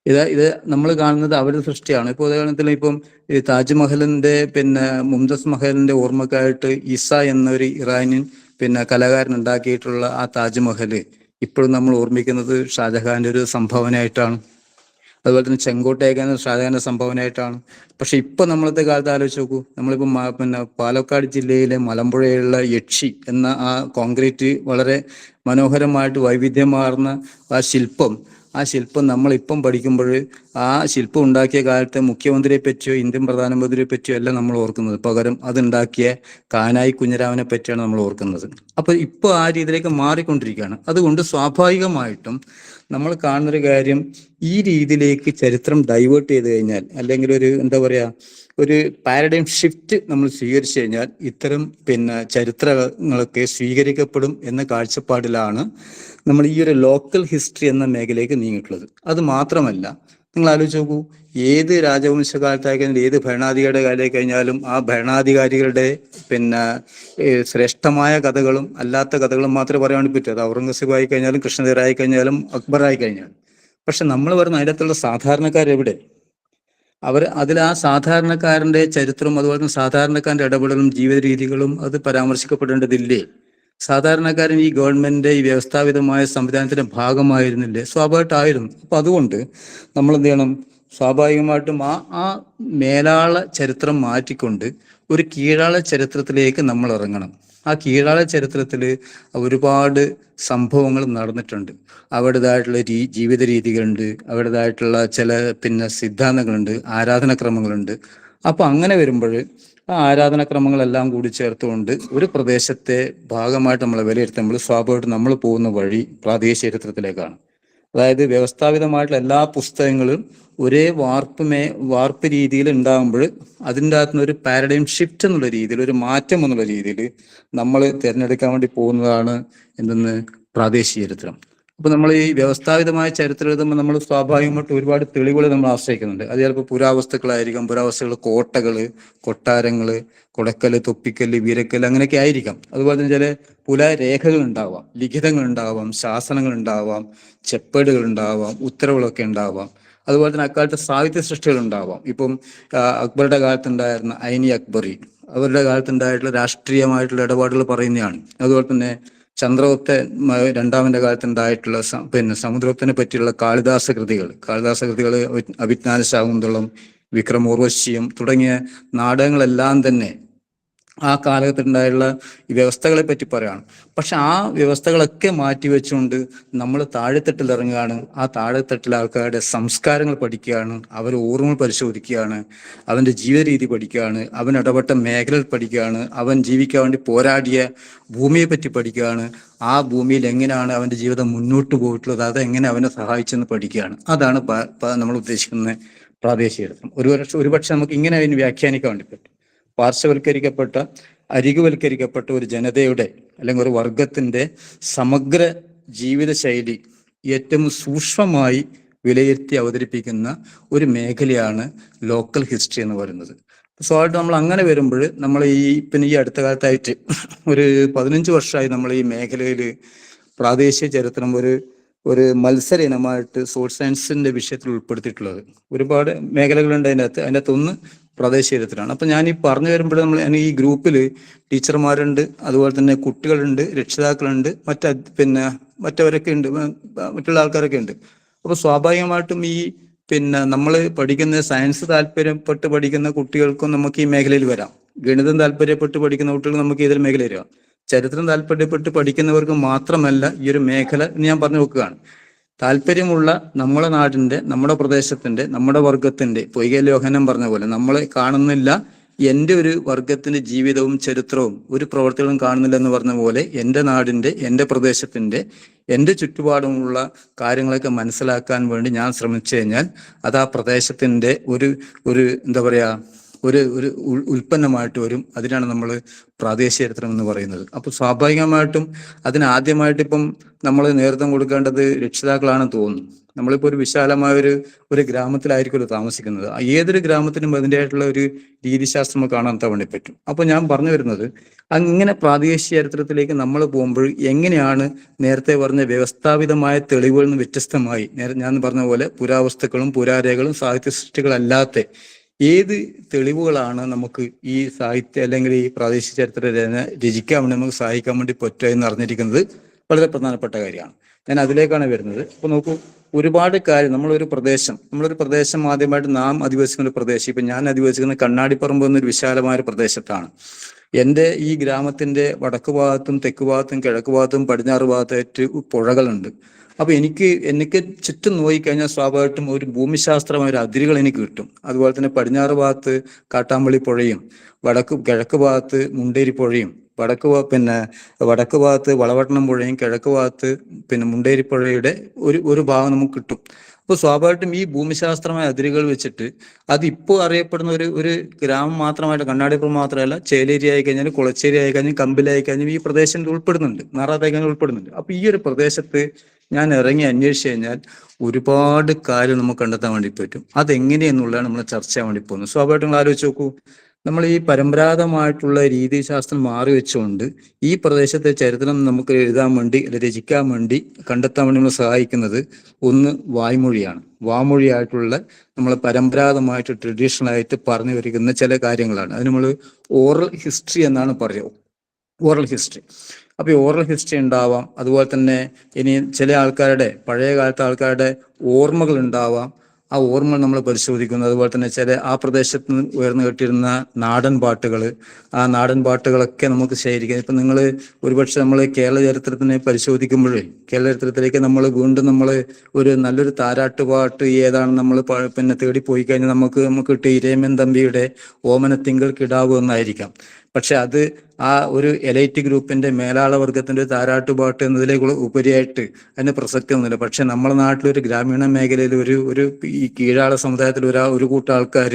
ഇത് നമ്മൾ കാണുന്നത് അവരുടെ സൃഷ്ടിയാണ്. ഇപ്പോൾ ഉദാഹരണത്തിന് ഇപ്പം ഈ താജ്മഹലിന്റെ മുംതസ് മഹലിന്റെ ഓർമ്മക്കായിട്ട് ഇസ എന്നൊരു ഇറാനിയൻ കലാകാരൻ ഉണ്ടാക്കിയിട്ടുള്ള ആ താജ്മഹല് ഇപ്പോഴും നമ്മൾ ഓർമ്മിക്കുന്നത് ഷാജഹാന്റെ ഒരു സംഭാവനയായിട്ടാണ്. അതുപോലെ തന്നെ ചെങ്കോട്ടയൊക്കെ ഷാജഹാന്റെ സംഭാവനയായിട്ടാണ്. പക്ഷെ ഇപ്പൊ നമ്മളത്തെ കാലത്ത് ആലോചിച്ച് നോക്കൂ. നമ്മളിപ്പം പാലക്കാട് ജില്ലയിലെ മലമ്പുഴയുള്ള യക്ഷി എന്ന ആ കോൺക്രീറ്റ് വളരെ മനോഹരമായിട്ട് വൈവിധ്യമാർന്ന ആ ശില്പം നമ്മളിപ്പം പഠിക്കുമ്പോൾ ആ ശില്പം ഉണ്ടാക്കിയ കാലത്തെ മുഖ്യമന്ത്രിയെ പറ്റിയോ ഇന്ത്യൻ പ്രധാനമന്ത്രിയെ പറ്റിയോ അല്ല നമ്മൾ ഓർക്കുന്നത്. പകരം അതുണ്ടാക്കിയ കാനായി കുഞ്ഞിരാമനെ പറ്റിയാണ് നമ്മൾ ഓർക്കുന്നത്. അപ്പൊ ഇപ്പോൾ ആ രീതിയിലേക്ക് മാറിക്കൊണ്ടിരിക്കുകയാണ്. അതുകൊണ്ട് സ്വാഭാവികമായിട്ടും നമ്മൾ കാണുന്നൊരു കാര്യം, ഈ രീതിയിലേക്ക് ചരിത്രം ഡൈവേർട്ട് ചെയ്ത് കഴിഞ്ഞാൽ, അല്ലെങ്കിൽ ഒരു പാരഡൈം ഷിഫ്റ്റ് നമ്മൾ സ്വീകരിച്ചു കഴിഞ്ഞാൽ ഇത്തരം ചരിത്രങ്ങളൊക്കെ സ്വീകരിക്കപ്പെടും എന്ന കാഴ്ചപ്പാടിലാണ് നമ്മൾ ഈ ഒരു ലോക്കൽ ഹിസ്റ്ററി എന്ന മേഖലയിലേക്ക് നീങ്ങിയിട്ടുള്ളത്. അത് മാത്രമല്ല, നിങ്ങൾ ആലോചിച്ച് നോക്കൂ, ഏത് രാജവംശകാലത്തായി കഴിഞ്ഞാൽ ഏത് ഭരണാധികാരിയുടെ കാലമായി കഴിഞ്ഞാലും ആ ഭരണാധികാരികളുടെ ശ്രേഷ്ഠമായ കഥകളും അല്ലാത്ത കഥകളും മാത്രമേ പറയാൻ വേണ്ടി പറ്റൂ. അത് ഔറംഗസീബ് ആയി കഴിഞ്ഞാലും കൃഷ്ണദേവരായി കഴിഞ്ഞാലും അക്ബറായി കഴിഞ്ഞാലും. പക്ഷെ നമ്മൾ പറയുന്ന അതിനകത്തുള്ള സാധാരണക്കാരെവിടെ? അതിൽ ആ സാധാരണക്കാരന്റെ ചരിത്രം, അതുപോലെ തന്നെ സാധാരണക്കാരന്റെ ഇടപെടലും ജീവിത രീതികളും അത് പരാമർശിക്കപ്പെടേണ്ടതില്ലേ? സാധാരണക്കാരൻ ഈ ഗവൺമെന്റിന്റെ ഈ വ്യവസ്ഥാപിതമായ സംവിധാനത്തിന്റെ ഭാഗമായിരുന്നില്ലേ? സ്വാഭാവികമായിട്ടായിരുന്നു. അപ്പൊ അതുകൊണ്ട് നമ്മൾ എന്ത് ചെയ്യണം? സ്വാഭാവികമായിട്ടും ആ മേലാള ചരിത്രം മാറ്റിക്കൊണ്ട് ഒരു കീഴാള ചരിത്രത്തിലേക്ക് നമ്മൾ ഇറങ്ങണം. ആ കീഴാള ചരിത്രത്തിൽ ഒരുപാട് സംഭവങ്ങൾ നടന്നിട്ടുണ്ട്. അവരുടേതായിട്ടുള്ള ജീവിത രീതികളുണ്ട്, അവരുടേതായിട്ടുള്ള ചില സിദ്ധാന്തങ്ങളുണ്ട്, ആരാധനാക്രമങ്ങളുണ്ട്. അപ്പൊ അങ്ങനെ വരുമ്പോൾ ആ ആരാധനാക്രമങ്ങളെല്ലാം കൂടി ചേർത്തുകൊണ്ട് ഒരു പ്രദേശത്തെ ഭാഗമായിട്ട് നമ്മൾ വിലയിരുത്തുമ്പോൾ സ്വാഭാവികമായിട്ടും നമ്മൾ പോകുന്ന വഴി പ്രാദേശിക ചരിത്രത്തിലേക്കാണ്. അതായത് വ്യവസ്ഥാപിതമായിട്ടുള്ള എല്ലാ പുസ്തകങ്ങളും ഒരേ വാർപ്പ് രീതിയിൽ ഉണ്ടാകുമ്പോൾ അതിൻ്റെ അകത്തുനിന്ന് ഒരു പാരഡൈം ഷിഫ്റ്റ് എന്നുള്ള രീതിയിൽ, ഒരു മാറ്റം എന്നുള്ള രീതിയിൽ നമ്മൾ തിരഞ്ഞെടുക്കാൻ വേണ്ടി പോകുന്നതാണ് പ്രാദേശിക ചരിത്രം. അപ്പൊ നമ്മൾ ഈ വ്യവസ്ഥാപിതമായ ചരിത്രം എഴുതുമ്പോൾ നമ്മൾ സ്വാഭാവികമായിട്ട് ഒരുപാട് തെളിവുകൾ നമ്മൾ ആശ്രയിക്കുന്നുണ്ട്. അത് ചിലപ്പോൾ പുരാവസ്തുക്കളായിരിക്കാം, പുരാവസ്തുക്കൾ കോട്ടകള്, കൊട്ടാരങ്ങള്, കൊടക്കല്, തൊപ്പിക്കല്ല്, വീരക്കല്ല്, അങ്ങനെയൊക്കെ ആയിരിക്കാം. അതുപോലെ തന്നെ ചില പുരാരേഖകൾ ഉണ്ടാവാം, ലിഖിതങ്ങൾ ഉണ്ടാവാം, ശാസനങ്ങൾ ഉണ്ടാവാം, ചെപ്പേടുകൾ ഉണ്ടാവാം, ഉത്തരവുകളൊക്കെ ഉണ്ടാവാം. അതുപോലെ തന്നെ അക്കാലത്തെ സാഹിത്യ സൃഷ്ടികൾ ഉണ്ടാവാം. ഇപ്പം അക്ബറുടെ കാലത്തുണ്ടായിരുന്ന ഐനി അക്ബറി, അവരുടെ കാലത്തുണ്ടായിട്ടുള്ള രാഷ്ട്രീയമായിട്ടുള്ള ഇടപാടുകൾ പറയുന്നതാണ്. അതുപോലെ തന്നെ ചന്ദ്രഗുപ്തൻ രണ്ടാമന്റെ കാലത്തുണ്ടായിട്ടുള്ള സമുദ്രത്തിനെ പറ്റിയുള്ള കാളിദാസ കൃതികൾ അഭിജ്ഞാന ശാകുന്തളം, വിക്രമോർവശിയം തുടങ്ങിയ നാടകങ്ങളെല്ലാം തന്നെ ആ കാലഘട്ടത്തിലുണ്ടായുള്ള ഈ വ്യവസ്ഥകളെ പറ്റി പറയാണ്. പക്ഷെ ആ വ്യവസ്ഥകളൊക്കെ മാറ്റിവെച്ചുകൊണ്ട് നമ്മൾ താഴെത്തട്ടിൽ ഇറങ്ങുകയാണ്. ആ താഴെത്തട്ടിലെ ആൾക്കാരുടെ സംസ്കാരങ്ങൾ പഠിക്കുകയാണ്, അവർ ഓർമ്മകൾ പരിശോധിക്കുകയാണ്, അവൻ്റെ ജീവിത രീതി പഠിക്കുകയാണ്, അവൻ ഇടപെട്ട മേഖലകൾ പഠിക്കുകയാണ്, അവൻ ജീവിക്കാൻ വേണ്ടി പോരാടിയ ഭൂമിയെ പറ്റി പഠിക്കുകയാണ്, ആ ഭൂമിയിൽ എങ്ങനെയാണ് അവൻ്റെ ജീവിതം മുന്നോട്ട് പോയിട്ടുള്ളത്, അതെങ്ങനെ അവനെ സഹായിച്ചെന്ന് പഠിക്കുകയാണ്. അതാണ് നമ്മൾ ഉദ്ദേശിക്കുന്ന പ്രാദേശിക ചരിത്രം. ഒരുപക്ഷെ നമുക്ക് ഇങ്ങനെ അതിന് വ്യാഖ്യാനിക്കാൻ വേണ്ടി പറ്റും. പാർശ്വവൽക്കരിക്കപ്പെട്ട, അരികുവൽക്കരിക്കപ്പെട്ട ഒരു ജനതയുടെ അല്ലെങ്കിൽ ഒരു വർഗത്തിന്റെ സമഗ്ര ജീവിതശൈലി ഏറ്റവും സൂക്ഷ്മമായി വിലയിരുത്തി അവതരിപ്പിക്കുന്ന ഒരു മേഖലയാണ് ലോക്കൽ ഹിസ്റ്ററി എന്ന് പറയുന്നത്. സ്വാഭാവികമായിട്ട് നമ്മൾ അങ്ങനെ വരുമ്പോൾ നമ്മൾ ഈ അടുത്ത കാലത്തായിട്ട് ഒരു 15 വർഷമായി നമ്മൾ ഈ മേഖലയിൽ പ്രാദേശിക ചരിത്രം ഒരു മത്സര ഇനമായിട്ട് സോഷ്യൽ സയൻസിന്റെ വിഷയത്തിൽ ഉൾപ്പെടുത്തിയിട്ടുള്ളത്. ഒരുപാട് മേഖലകളുണ്ട് അതിൻ്റെ അകത്തൊന്ന് പ്രാദേശിക ചരിത്രമാണ്. അപ്പൊ ഞാൻ ഈ പറഞ്ഞു വരുമ്പോൾ ഞാൻ ഈ ഗ്രൂപ്പിൽ ടീച്ചർമാരുണ്ട്, അതുപോലെ തന്നെ കുട്ടികളുണ്ട്, രക്ഷിതാക്കളുണ്ട്, മറ്റവരൊക്കെ ഉണ്ട്, മറ്റുള്ള ആൾക്കാരൊക്കെ ഉണ്ട്. അപ്പൊ സ്വാഭാവികമായിട്ടും ഈ പിന്നെ നമ്മൾ പഠിക്കുന്ന സയൻസ് താല്പര്യപ്പെട്ട് പഠിക്കുന്ന കുട്ടികൾക്കും നമുക്ക് ഈ മേഖലയിൽ വരാം. ഗണിതം താല്പര്യപ്പെട്ട് പഠിക്കുന്ന കുട്ടികൾക്ക് നമുക്ക് ഇതിൽ മേഖലയിൽ വരാം. ചരിത്രം താല്പര്യപ്പെട്ട് പഠിക്കുന്നവർക്ക് മാത്രമല്ല ഈ ഒരു മേഖല എന്ന് ഞാൻ പറഞ്ഞു നോക്കുകയാണ്. താല്പര്യമുള്ള നമ്മുടെ നാടിന്റെ, നമ്മുടെ പ്രദേശത്തിന്റെ, നമ്മുടെ വർഗത്തിന്റെ, പൊയ്കയിൽ യോഹന്നാൻ പറഞ്ഞ പോലെ നമ്മളെ കാണുന്നില്ല, എൻ്റെ ഒരു വർഗത്തിന്റെ ജീവിതവും ചരിത്രവും ഒരു പ്രവർത്തികളും കാണുന്നില്ല എന്ന് പറഞ്ഞ പോലെ എൻ്റെ നാടിന്റെ, എൻ്റെ പ്രദേശത്തിന്റെ, എൻ്റെ ചുറ്റുപാടുമുള്ള കാര്യങ്ങളൊക്കെ മനസ്സിലാക്കാൻ വേണ്ടി ഞാൻ ശ്രമിച്ചു കഴിഞ്ഞാൽ അത് ആ പ്രദേശത്തിന്റെ ഒരു ഒരു എന്താ പറയാ ഒരു ഒരു ഉൽപ്പന്നമായിട്ട് വരും. അതിനാണ് നമ്മൾ പ്രാദേശിക ചരിത്രം എന്ന് പറയുന്നത്. അപ്പൊ സ്വാഭാവികമായിട്ടും അതിന് ആദ്യമായിട്ട് ഇപ്പം നമ്മൾ നേതൃത്വം കൊടുക്കേണ്ടത് രക്ഷിതാക്കളാണെന്ന് തോന്നുന്നു. നമ്മളിപ്പോൾ ഒരു വിശാലമായ ഒരു ഗ്രാമത്തിലായിരിക്കുമല്ലോ താമസിക്കുന്നത്. ഏതൊരു ഗ്രാമത്തിനും അതിൻ്റെതായിട്ടുള്ള ഒരു രീതിശാസ്ത്രം കാണാൻ വേണ്ടി പറ്റും. അപ്പൊ ഞാൻ പറഞ്ഞു വരുന്നത്, അങ്ങനെ പ്രാദേശിക ചരിത്രത്തിലേക്ക് നമ്മൾ പോകുമ്പോൾ എങ്ങനെയാണ് നേരത്തെ പറഞ്ഞ വ്യവസ്ഥാപിതമായ തെളിവുകളിൽ നിന്ന് വ്യത്യസ്തമായി, ഞാൻ പറഞ്ഞ പോലെ പുരാവസ്തുക്കളും പുരാരേഖകളും സാഹിത്യ സൃഷ്ടികളല്ലാത്ത ഏത് തെളിവുകളാണ് നമുക്ക് ഈ സാഹിത്യ അല്ലെങ്കിൽ ഈ പ്രാദേശിക ചരിത്ര രചിക്കാൻ വേണ്ടി നമുക്ക് സഹായിക്കാൻ വേണ്ടി പറ്റുക എന്ന് അറിഞ്ഞിരിക്കുന്നത് വളരെ പ്രധാനപ്പെട്ട കാര്യമാണ്. ഞാൻ അതിലേക്കാണ് വരുന്നത്. അപ്പൊ നോക്കൂ, ഒരുപാട് കാര്യം നമ്മളൊരു പ്രദേശം ആദ്യമായിട്ട് നാം അധിവസിക്കുന്ന ഒരു പ്രദേശം, ഇപ്പൊ ഞാൻ അധിവസിക്കുന്ന കണ്ണാടിപ്പറമ്പ് എന്നൊരു വിശാലമായ ഒരു പ്രദേശത്താണ്. എൻ്റെ ഈ ഗ്രാമത്തിന്റെ വടക്ക് ഭാഗത്തും തെക്ക് ഭാഗത്തും കിഴക്ക് ഭാഗത്തും പടിഞ്ഞാറ് ഭാഗത്തായിട്ട് പുഴകളുണ്ട്. അപ്പൊ എനിക്ക് ചുറ്റും നോക്കിക്കഴിഞ്ഞാൽ സ്വാഭാവികമായിട്ടും ഒരു ഭൂമിശാസ്ത്രമായ ഒരു അതിരുകൾ എനിക്ക് കിട്ടും. അതുപോലെ തന്നെ പടിഞ്ഞാറ് ഭാഗത്ത് കാട്ടാമ്പള്ളി പുഴയും, കിഴക്ക് ഭാഗത്ത് മുണ്ടേരി പുഴയും, വടക്ക് ഭാഗത്ത് വളവട്ടണം പുഴയും, കിഴക്ക് ഭാഗത്ത് മുണ്ടേരി പുഴയുടെ ഒരു ഭാഗം നമുക്ക് കിട്ടും. അപ്പോൾ സ്വാഭാവികമായിട്ടും ഈ ഭൂമിശാസ്ത്രമായ അതിരുകൾ വെച്ചിട്ട് അതിപ്പോൾ അറിയപ്പെടുന്ന ഒരു ഗ്രാമം മാത്രമായിട്ട് കണ്ണാടിപ്പുറം മാത്രമല്ല, ചേലേരി ആയി കഴിഞ്ഞാൽ, കുളച്ചേരി ആയി കഴിഞ്ഞാൽ, കമ്പിലായി കഴിഞ്ഞാൽ ഈ പ്രദേശത്ത് ഉൾപ്പെടുന്നുണ്ട്, നാറാത്തായി കഴിഞ്ഞാൽ ഉൾപ്പെടുന്നുണ്ട്. അപ്പൊ ഈ ഒരു പ്രദേശത്ത് ഞാൻ ഇറങ്ങി അന്വേഷിച്ചു കഴിഞ്ഞാൽ ഒരുപാട് കാര്യം നമുക്ക് കണ്ടെത്താൻ വേണ്ടി പറ്റും. അതെങ്ങനെയെന്നുള്ളതാണ് നമ്മൾ ചർച്ച ചെയ്യാൻ വേണ്ടി പോകുന്നത്. സ്വാഭാവികമായിട്ടും നിങ്ങൾ ആലോചിച്ച് നോക്കൂ, നമ്മൾ ഈ പരമ്പരാഗതമായിട്ടുള്ള രീതിശാസ്ത്രം മാറി വെച്ചുകൊണ്ട് ഈ പ്രദേശത്തെ ചരിത്രം നമുക്ക് എഴുതാൻ വേണ്ടി, രചിക്കാൻ വേണ്ടി, കണ്ടെത്താൻ വേണ്ടി നമ്മൾ സഹായിക്കുന്നത് ഒന്ന് വായ്മൊഴിയാണ്. വാമൊഴിയായിട്ടുള്ള നമ്മൾ പരമ്പരാഗതമായിട്ട് ട്രഡീഷണൽ ആയിട്ട് പറഞ്ഞു വരിക്കുന്ന ചില കാര്യങ്ങളാണ്. അത് നമ്മൾ ഓറൽ ഹിസ്റ്ററി എന്നാണ് പറയുക, ഓറൽ ഹിസ്റ്ററി. അപ്പൊ ഈ ഓറൽ ഹിസ്റ്ററി ഉണ്ടാവാം. അതുപോലെ തന്നെ ഇനി ചില ആൾക്കാരുടെ, പഴയ കാലത്തെ ആൾക്കാരുടെ ഓർമ്മകൾ ഉണ്ടാവാം. ആ ഓർമ്മകൾ നമ്മൾ പരിശോധിക്കുന്നു. അതുപോലെ തന്നെ ആ പ്രദേശത്ത് നിന്ന് ഉയർന്നു കേട്ടിരുന്ന നാടൻ പാട്ടുകൾ, ആ നാടൻ പാട്ടുകളൊക്കെ നമുക്ക് ശേഖരിക്കാം. ഇപ്പം നിങ്ങൾ ഒരുപക്ഷെ നമ്മൾ കേരള ചരിത്രത്തിനെ പരിശോധിക്കുമ്പോഴേ, കേരള ചരിത്രത്തിലേക്ക് നമ്മൾ വീണ്ടും ഒരു നല്ലൊരു താരാട്ടുപാട്ട് ഏതാണ് നമ്മൾ തേടി കഴിഞ്ഞാൽ നമുക്ക് കിട്ടിയ ഇരേമൻ തമ്പിയുടെ ഓമനത്തിങ്കൾ കിടാവ് എന്നായിരിക്കാം. പക്ഷെ അത് ആ ഒരു എലൈറ്റ് ഗ്രൂപ്പിന്റെ മേലാള വർഗത്തിന്റെ ഒരു താരാട്ടുപാട്ട് എന്നതിലേക്ക് ഉപരിയായിട്ട് അതിന് പ്രസക്തി ഒന്നുമില്ല. പക്ഷെ നമ്മുടെ നാട്ടിലൊരു ഗ്രാമീണ മേഖലയിൽ ഒരു ഈ കീഴാള സമുദായത്തിൽ ഒരു കൂട്ടം ആൾക്കാർ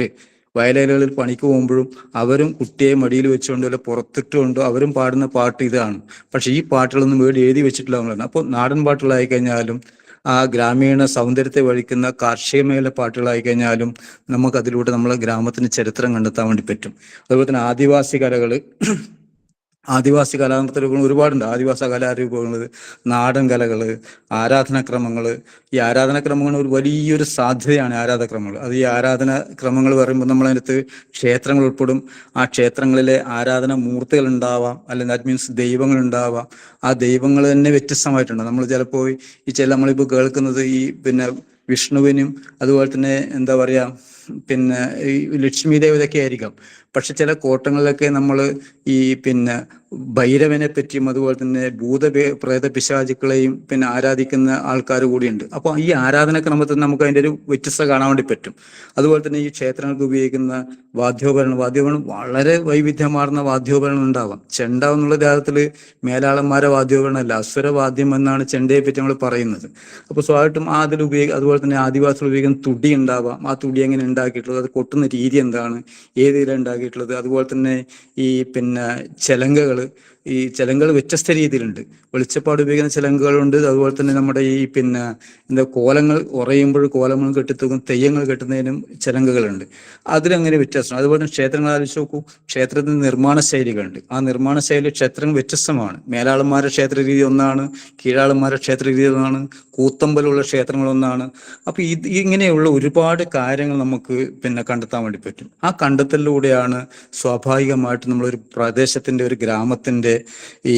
വയലേലകളിൽ പണിക്ക് പോകുമ്പോഴും അവരും കുട്ടിയെ മടിയിൽ വെച്ചുകൊണ്ടോ അല്ല പുറത്തിട്ടുകൊണ്ടോ അവരും പാടുന്ന പാട്ട് ഇതാണ്. പക്ഷെ ഈ പാട്ടുകളൊന്നും വേണ്ടി എഴുതി വെച്ചിട്ടുള്ളതാണ്. അപ്പോൾ നാടൻ പാട്ടുകളായി കഴിഞ്ഞാലും ആ ഗ്രാമീണ സൗന്ദര്യത്തെ വഹിക്കുന്ന കാർഷിക മേഖല പാട്ടുകളായി കഴിഞ്ഞാലും നമുക്ക് അതിലൂടെ നമ്മളെ ഗ്രാമത്തിന് ചരിത്രം കണ്ടെത്താൻ വേണ്ടി പറ്റും. അതുപോലെ തന്നെ ആദിവാസി കലാരൂപങ്ങൾ ഒരുപാടുണ്ട്. ആദിവാസി കലാരൂപങ്ങൾ, നാടൻ കലകൾ, ആരാധനാക്രമങ്ങൾ. ഈ ആരാധനാക്രമങ്ങൾ ഒരു വലിയൊരു സാധ്യതയാണ് ആരാധനാക്രമങ്ങൾ. അത് ഈ ആരാധനാക്രമങ്ങൾ പറയുമ്പോൾ നമ്മളതിനകത്ത് ക്ഷേത്രങ്ങൾ ഉൾപ്പെടും. ആ ക്ഷേത്രങ്ങളിലെ ആരാധന മൂർത്തികൾ ഉണ്ടാവാം, അല്ലെങ്കിൽ ദാറ്റ് മീൻസ് ദൈവങ്ങൾ ഉണ്ടാവാം. ആ ദൈവങ്ങൾ തന്നെ വ്യത്യസ്തമായിട്ടുണ്ട്. നമ്മൾ ചിലപ്പോൾ നമ്മളിപ്പോൾ കേൾക്കുന്നത് ഈ വിഷ്ണുവിനും അതുപോലെ തന്നെ എന്താ പറയാ ഈ ലക്ഷ്മി ദേവതയൊക്കെ ആയിരിക്കാം. പക്ഷെ ചില കോട്ടങ്ങളിലൊക്കെ നമ്മൾ ഈ ഭൈരവനെ പറ്റിയും അതുപോലെ തന്നെ പ്രേത പിശാചുക്കളെയും ആരാധിക്കുന്ന ആൾക്കാർ കൂടിയുണ്ട്. അപ്പോൾ ഈ ആരാധനക്രമത്തിൽ നമുക്ക് അതിൻ്റെ ഒരു വ്യത്യസ്തത കാണാൻ വേണ്ടി പറ്റും. അതുപോലെ തന്നെ ഈ ക്ഷേത്രങ്ങൾക്ക് ഉപയോഗിക്കുന്ന വാദ്യോപകരണം വളരെ വൈവിധ്യമാർന്ന വാദ്യോപകരണം ഉണ്ടാവാം. ചെണ്ട എന്നുള്ള രാഗത്തിൽ മേലാളന്മാരെ വാദ്യോപകരണമല്ല, അസുരവാദ്യം എന്നാണ് ചെണ്ടയെ പറ്റി നമ്മൾ പറയുന്നത്. അപ്പോൾ സ്വാഭാവികമായിട്ടും അതുപോലെ തന്നെ ആദിവാസികൾ ഉപയോഗിക്കുന്ന തുടി ഉണ്ടാവാം. ആ തുടി എങ്ങനെ ഉണ്ടാക്കിയിട്ടുള്ളത്, അത് കൊട്ടുന്ന രീതി എന്താണ്, ഏത് രീതിയിലാണ് ഉണ്ടാക്കിയിട്ടുള്ളത്. അതുപോലെ തന്നെ ഈ ചെലങ്കകൾ വ്യത്യസ്ത രീതിയിലുണ്ട്. വെളിച്ചപ്പാട് ഉപയോഗിക്കുന്ന ചെലങ്കുകളുണ്ട്. അതുപോലെ തന്നെ നമ്മുടെ ഈ കോലങ്ങൾ ഉറയുമ്പോൾ കോലങ്ങൾ കെട്ടിത്തൂക്കും, തെയ്യങ്ങൾ കെട്ടുന്നതിനും ചെലങ്കുകളുണ്ട്. അതിലങ്ങനെ വ്യത്യാസമാണ്. അതുപോലെ തന്നെ ക്ഷേത്രങ്ങൾ ആലോചിച്ച് നോക്കൂ, ക്ഷേത്രത്തിന് നിർമ്മാണ ശൈലികളുണ്ട്. ആ നിർമ്മാണ ശൈലി ക്ഷേത്രങ്ങൾ വ്യത്യസ്തമാണ്. മേലാളന്മാരുടെ ക്ഷേത്ര രീതി ഒന്നാണ്, കീഴാളന്മാരുടെ ക്ഷേത്ര രീതി ഒന്നാണ്, കൂത്തമ്പലുള്ള ക്ഷേത്രങ്ങൾ ഒന്നാണ്. അപ്പൊ ഇങ്ങനെയുള്ള ഒരുപാട് കാര്യങ്ങൾ നമുക്ക് കണ്ടെത്താൻ വേണ്ടി പറ്റും. ആ കണ്ടെത്തലിലൂടെയാണ് സ്വാഭാവികമായിട്ട് നമ്മളൊരു പ്രദേശത്തിന്റെ, ഒരു ഗ്രാമത്തിന്റെ ഈ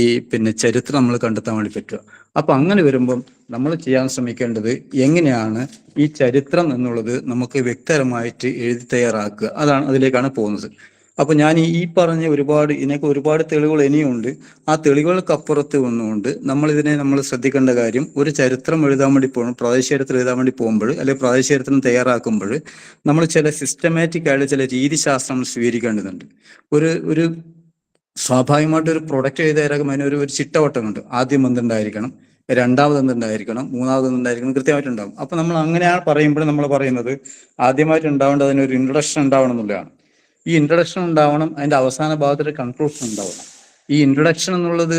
ചരിത്രം നമ്മൾ കണ്ടെത്താൻ വേണ്ടി പറ്റുക. അപ്പൊ അങ്ങനെ വരുമ്പം നമ്മൾ ചെയ്യാൻ ശ്രമിക്കേണ്ടത് എങ്ങനെയാണ് ഈ ചരിത്രം എന്നുള്ളത് നമുക്ക് വ്യക്തമായിട്ട് എഴുതി തയ്യാറാക്കുക, അതിലേക്കാണ് പോകുന്നത്. അപ്പൊ ഞാൻ ഈ പറഞ്ഞ ഇതിനൊക്കെ ഒരുപാട് തെളിവുകൾ ഇനിയുണ്ട്. ആ തെളിവുകൾക്കപ്പുറത്ത് വന്നുകൊണ്ട് നമ്മൾ ശ്രദ്ധിക്കേണ്ട കാര്യം, ഒരു ചരിത്രം എഴുതാൻ വേണ്ടി പ്രാദേശിക ചരിത്രം എഴുതാൻ വേണ്ടി പോകുമ്പോൾ, അല്ലെങ്കിൽ പ്രാദേശിക ചരിത്രം തയ്യാറാക്കുമ്പോൾ നമ്മൾ ചില സിസ്റ്റമാറ്റിക് ആയിട്ട് ചില രീതിശാസ്ത്രം സ്വീകരിക്കേണ്ടതുണ്ട്. ഒരു സ്വാഭാവികമായിട്ട് ഒരു പ്രൊഡക്റ്റ് എഴുതി തയ്യാറാക്കുമ്പോൾ അതിനൊരു ചിട്ടവട്ടമുണ്ട്. ആദ്യം എന്തുണ്ടായിരിക്കണം, രണ്ടാമത് എന്തുണ്ടായിരിക്കണം, മൂന്നാമത് എന്തുണ്ടായിരിക്കണം, കൃത്യമായിട്ടുണ്ടാവും. അപ്പൊ നമ്മൾ അങ്ങനെയാണ് പറയുമ്പോൾ നമ്മൾ പറയുന്നത് ആദ്യമായിട്ട് ഉണ്ടാവേണ്ടത് അതിനൊരു ഇൻട്രൊഡക്ഷൻ ഉണ്ടാവണം എന്നുള്ളതാണ്. ഈ ഇൻട്രൊഡക്ഷൻ ഉണ്ടാവണം, അതിന്റെ അവസാന ഭാഗത്തൊരു കൺക്ലൂഷൻ ഉണ്ടാവണം. ഈ ഇൻട്രൊഡക്ഷൻ എന്നുള്ളത്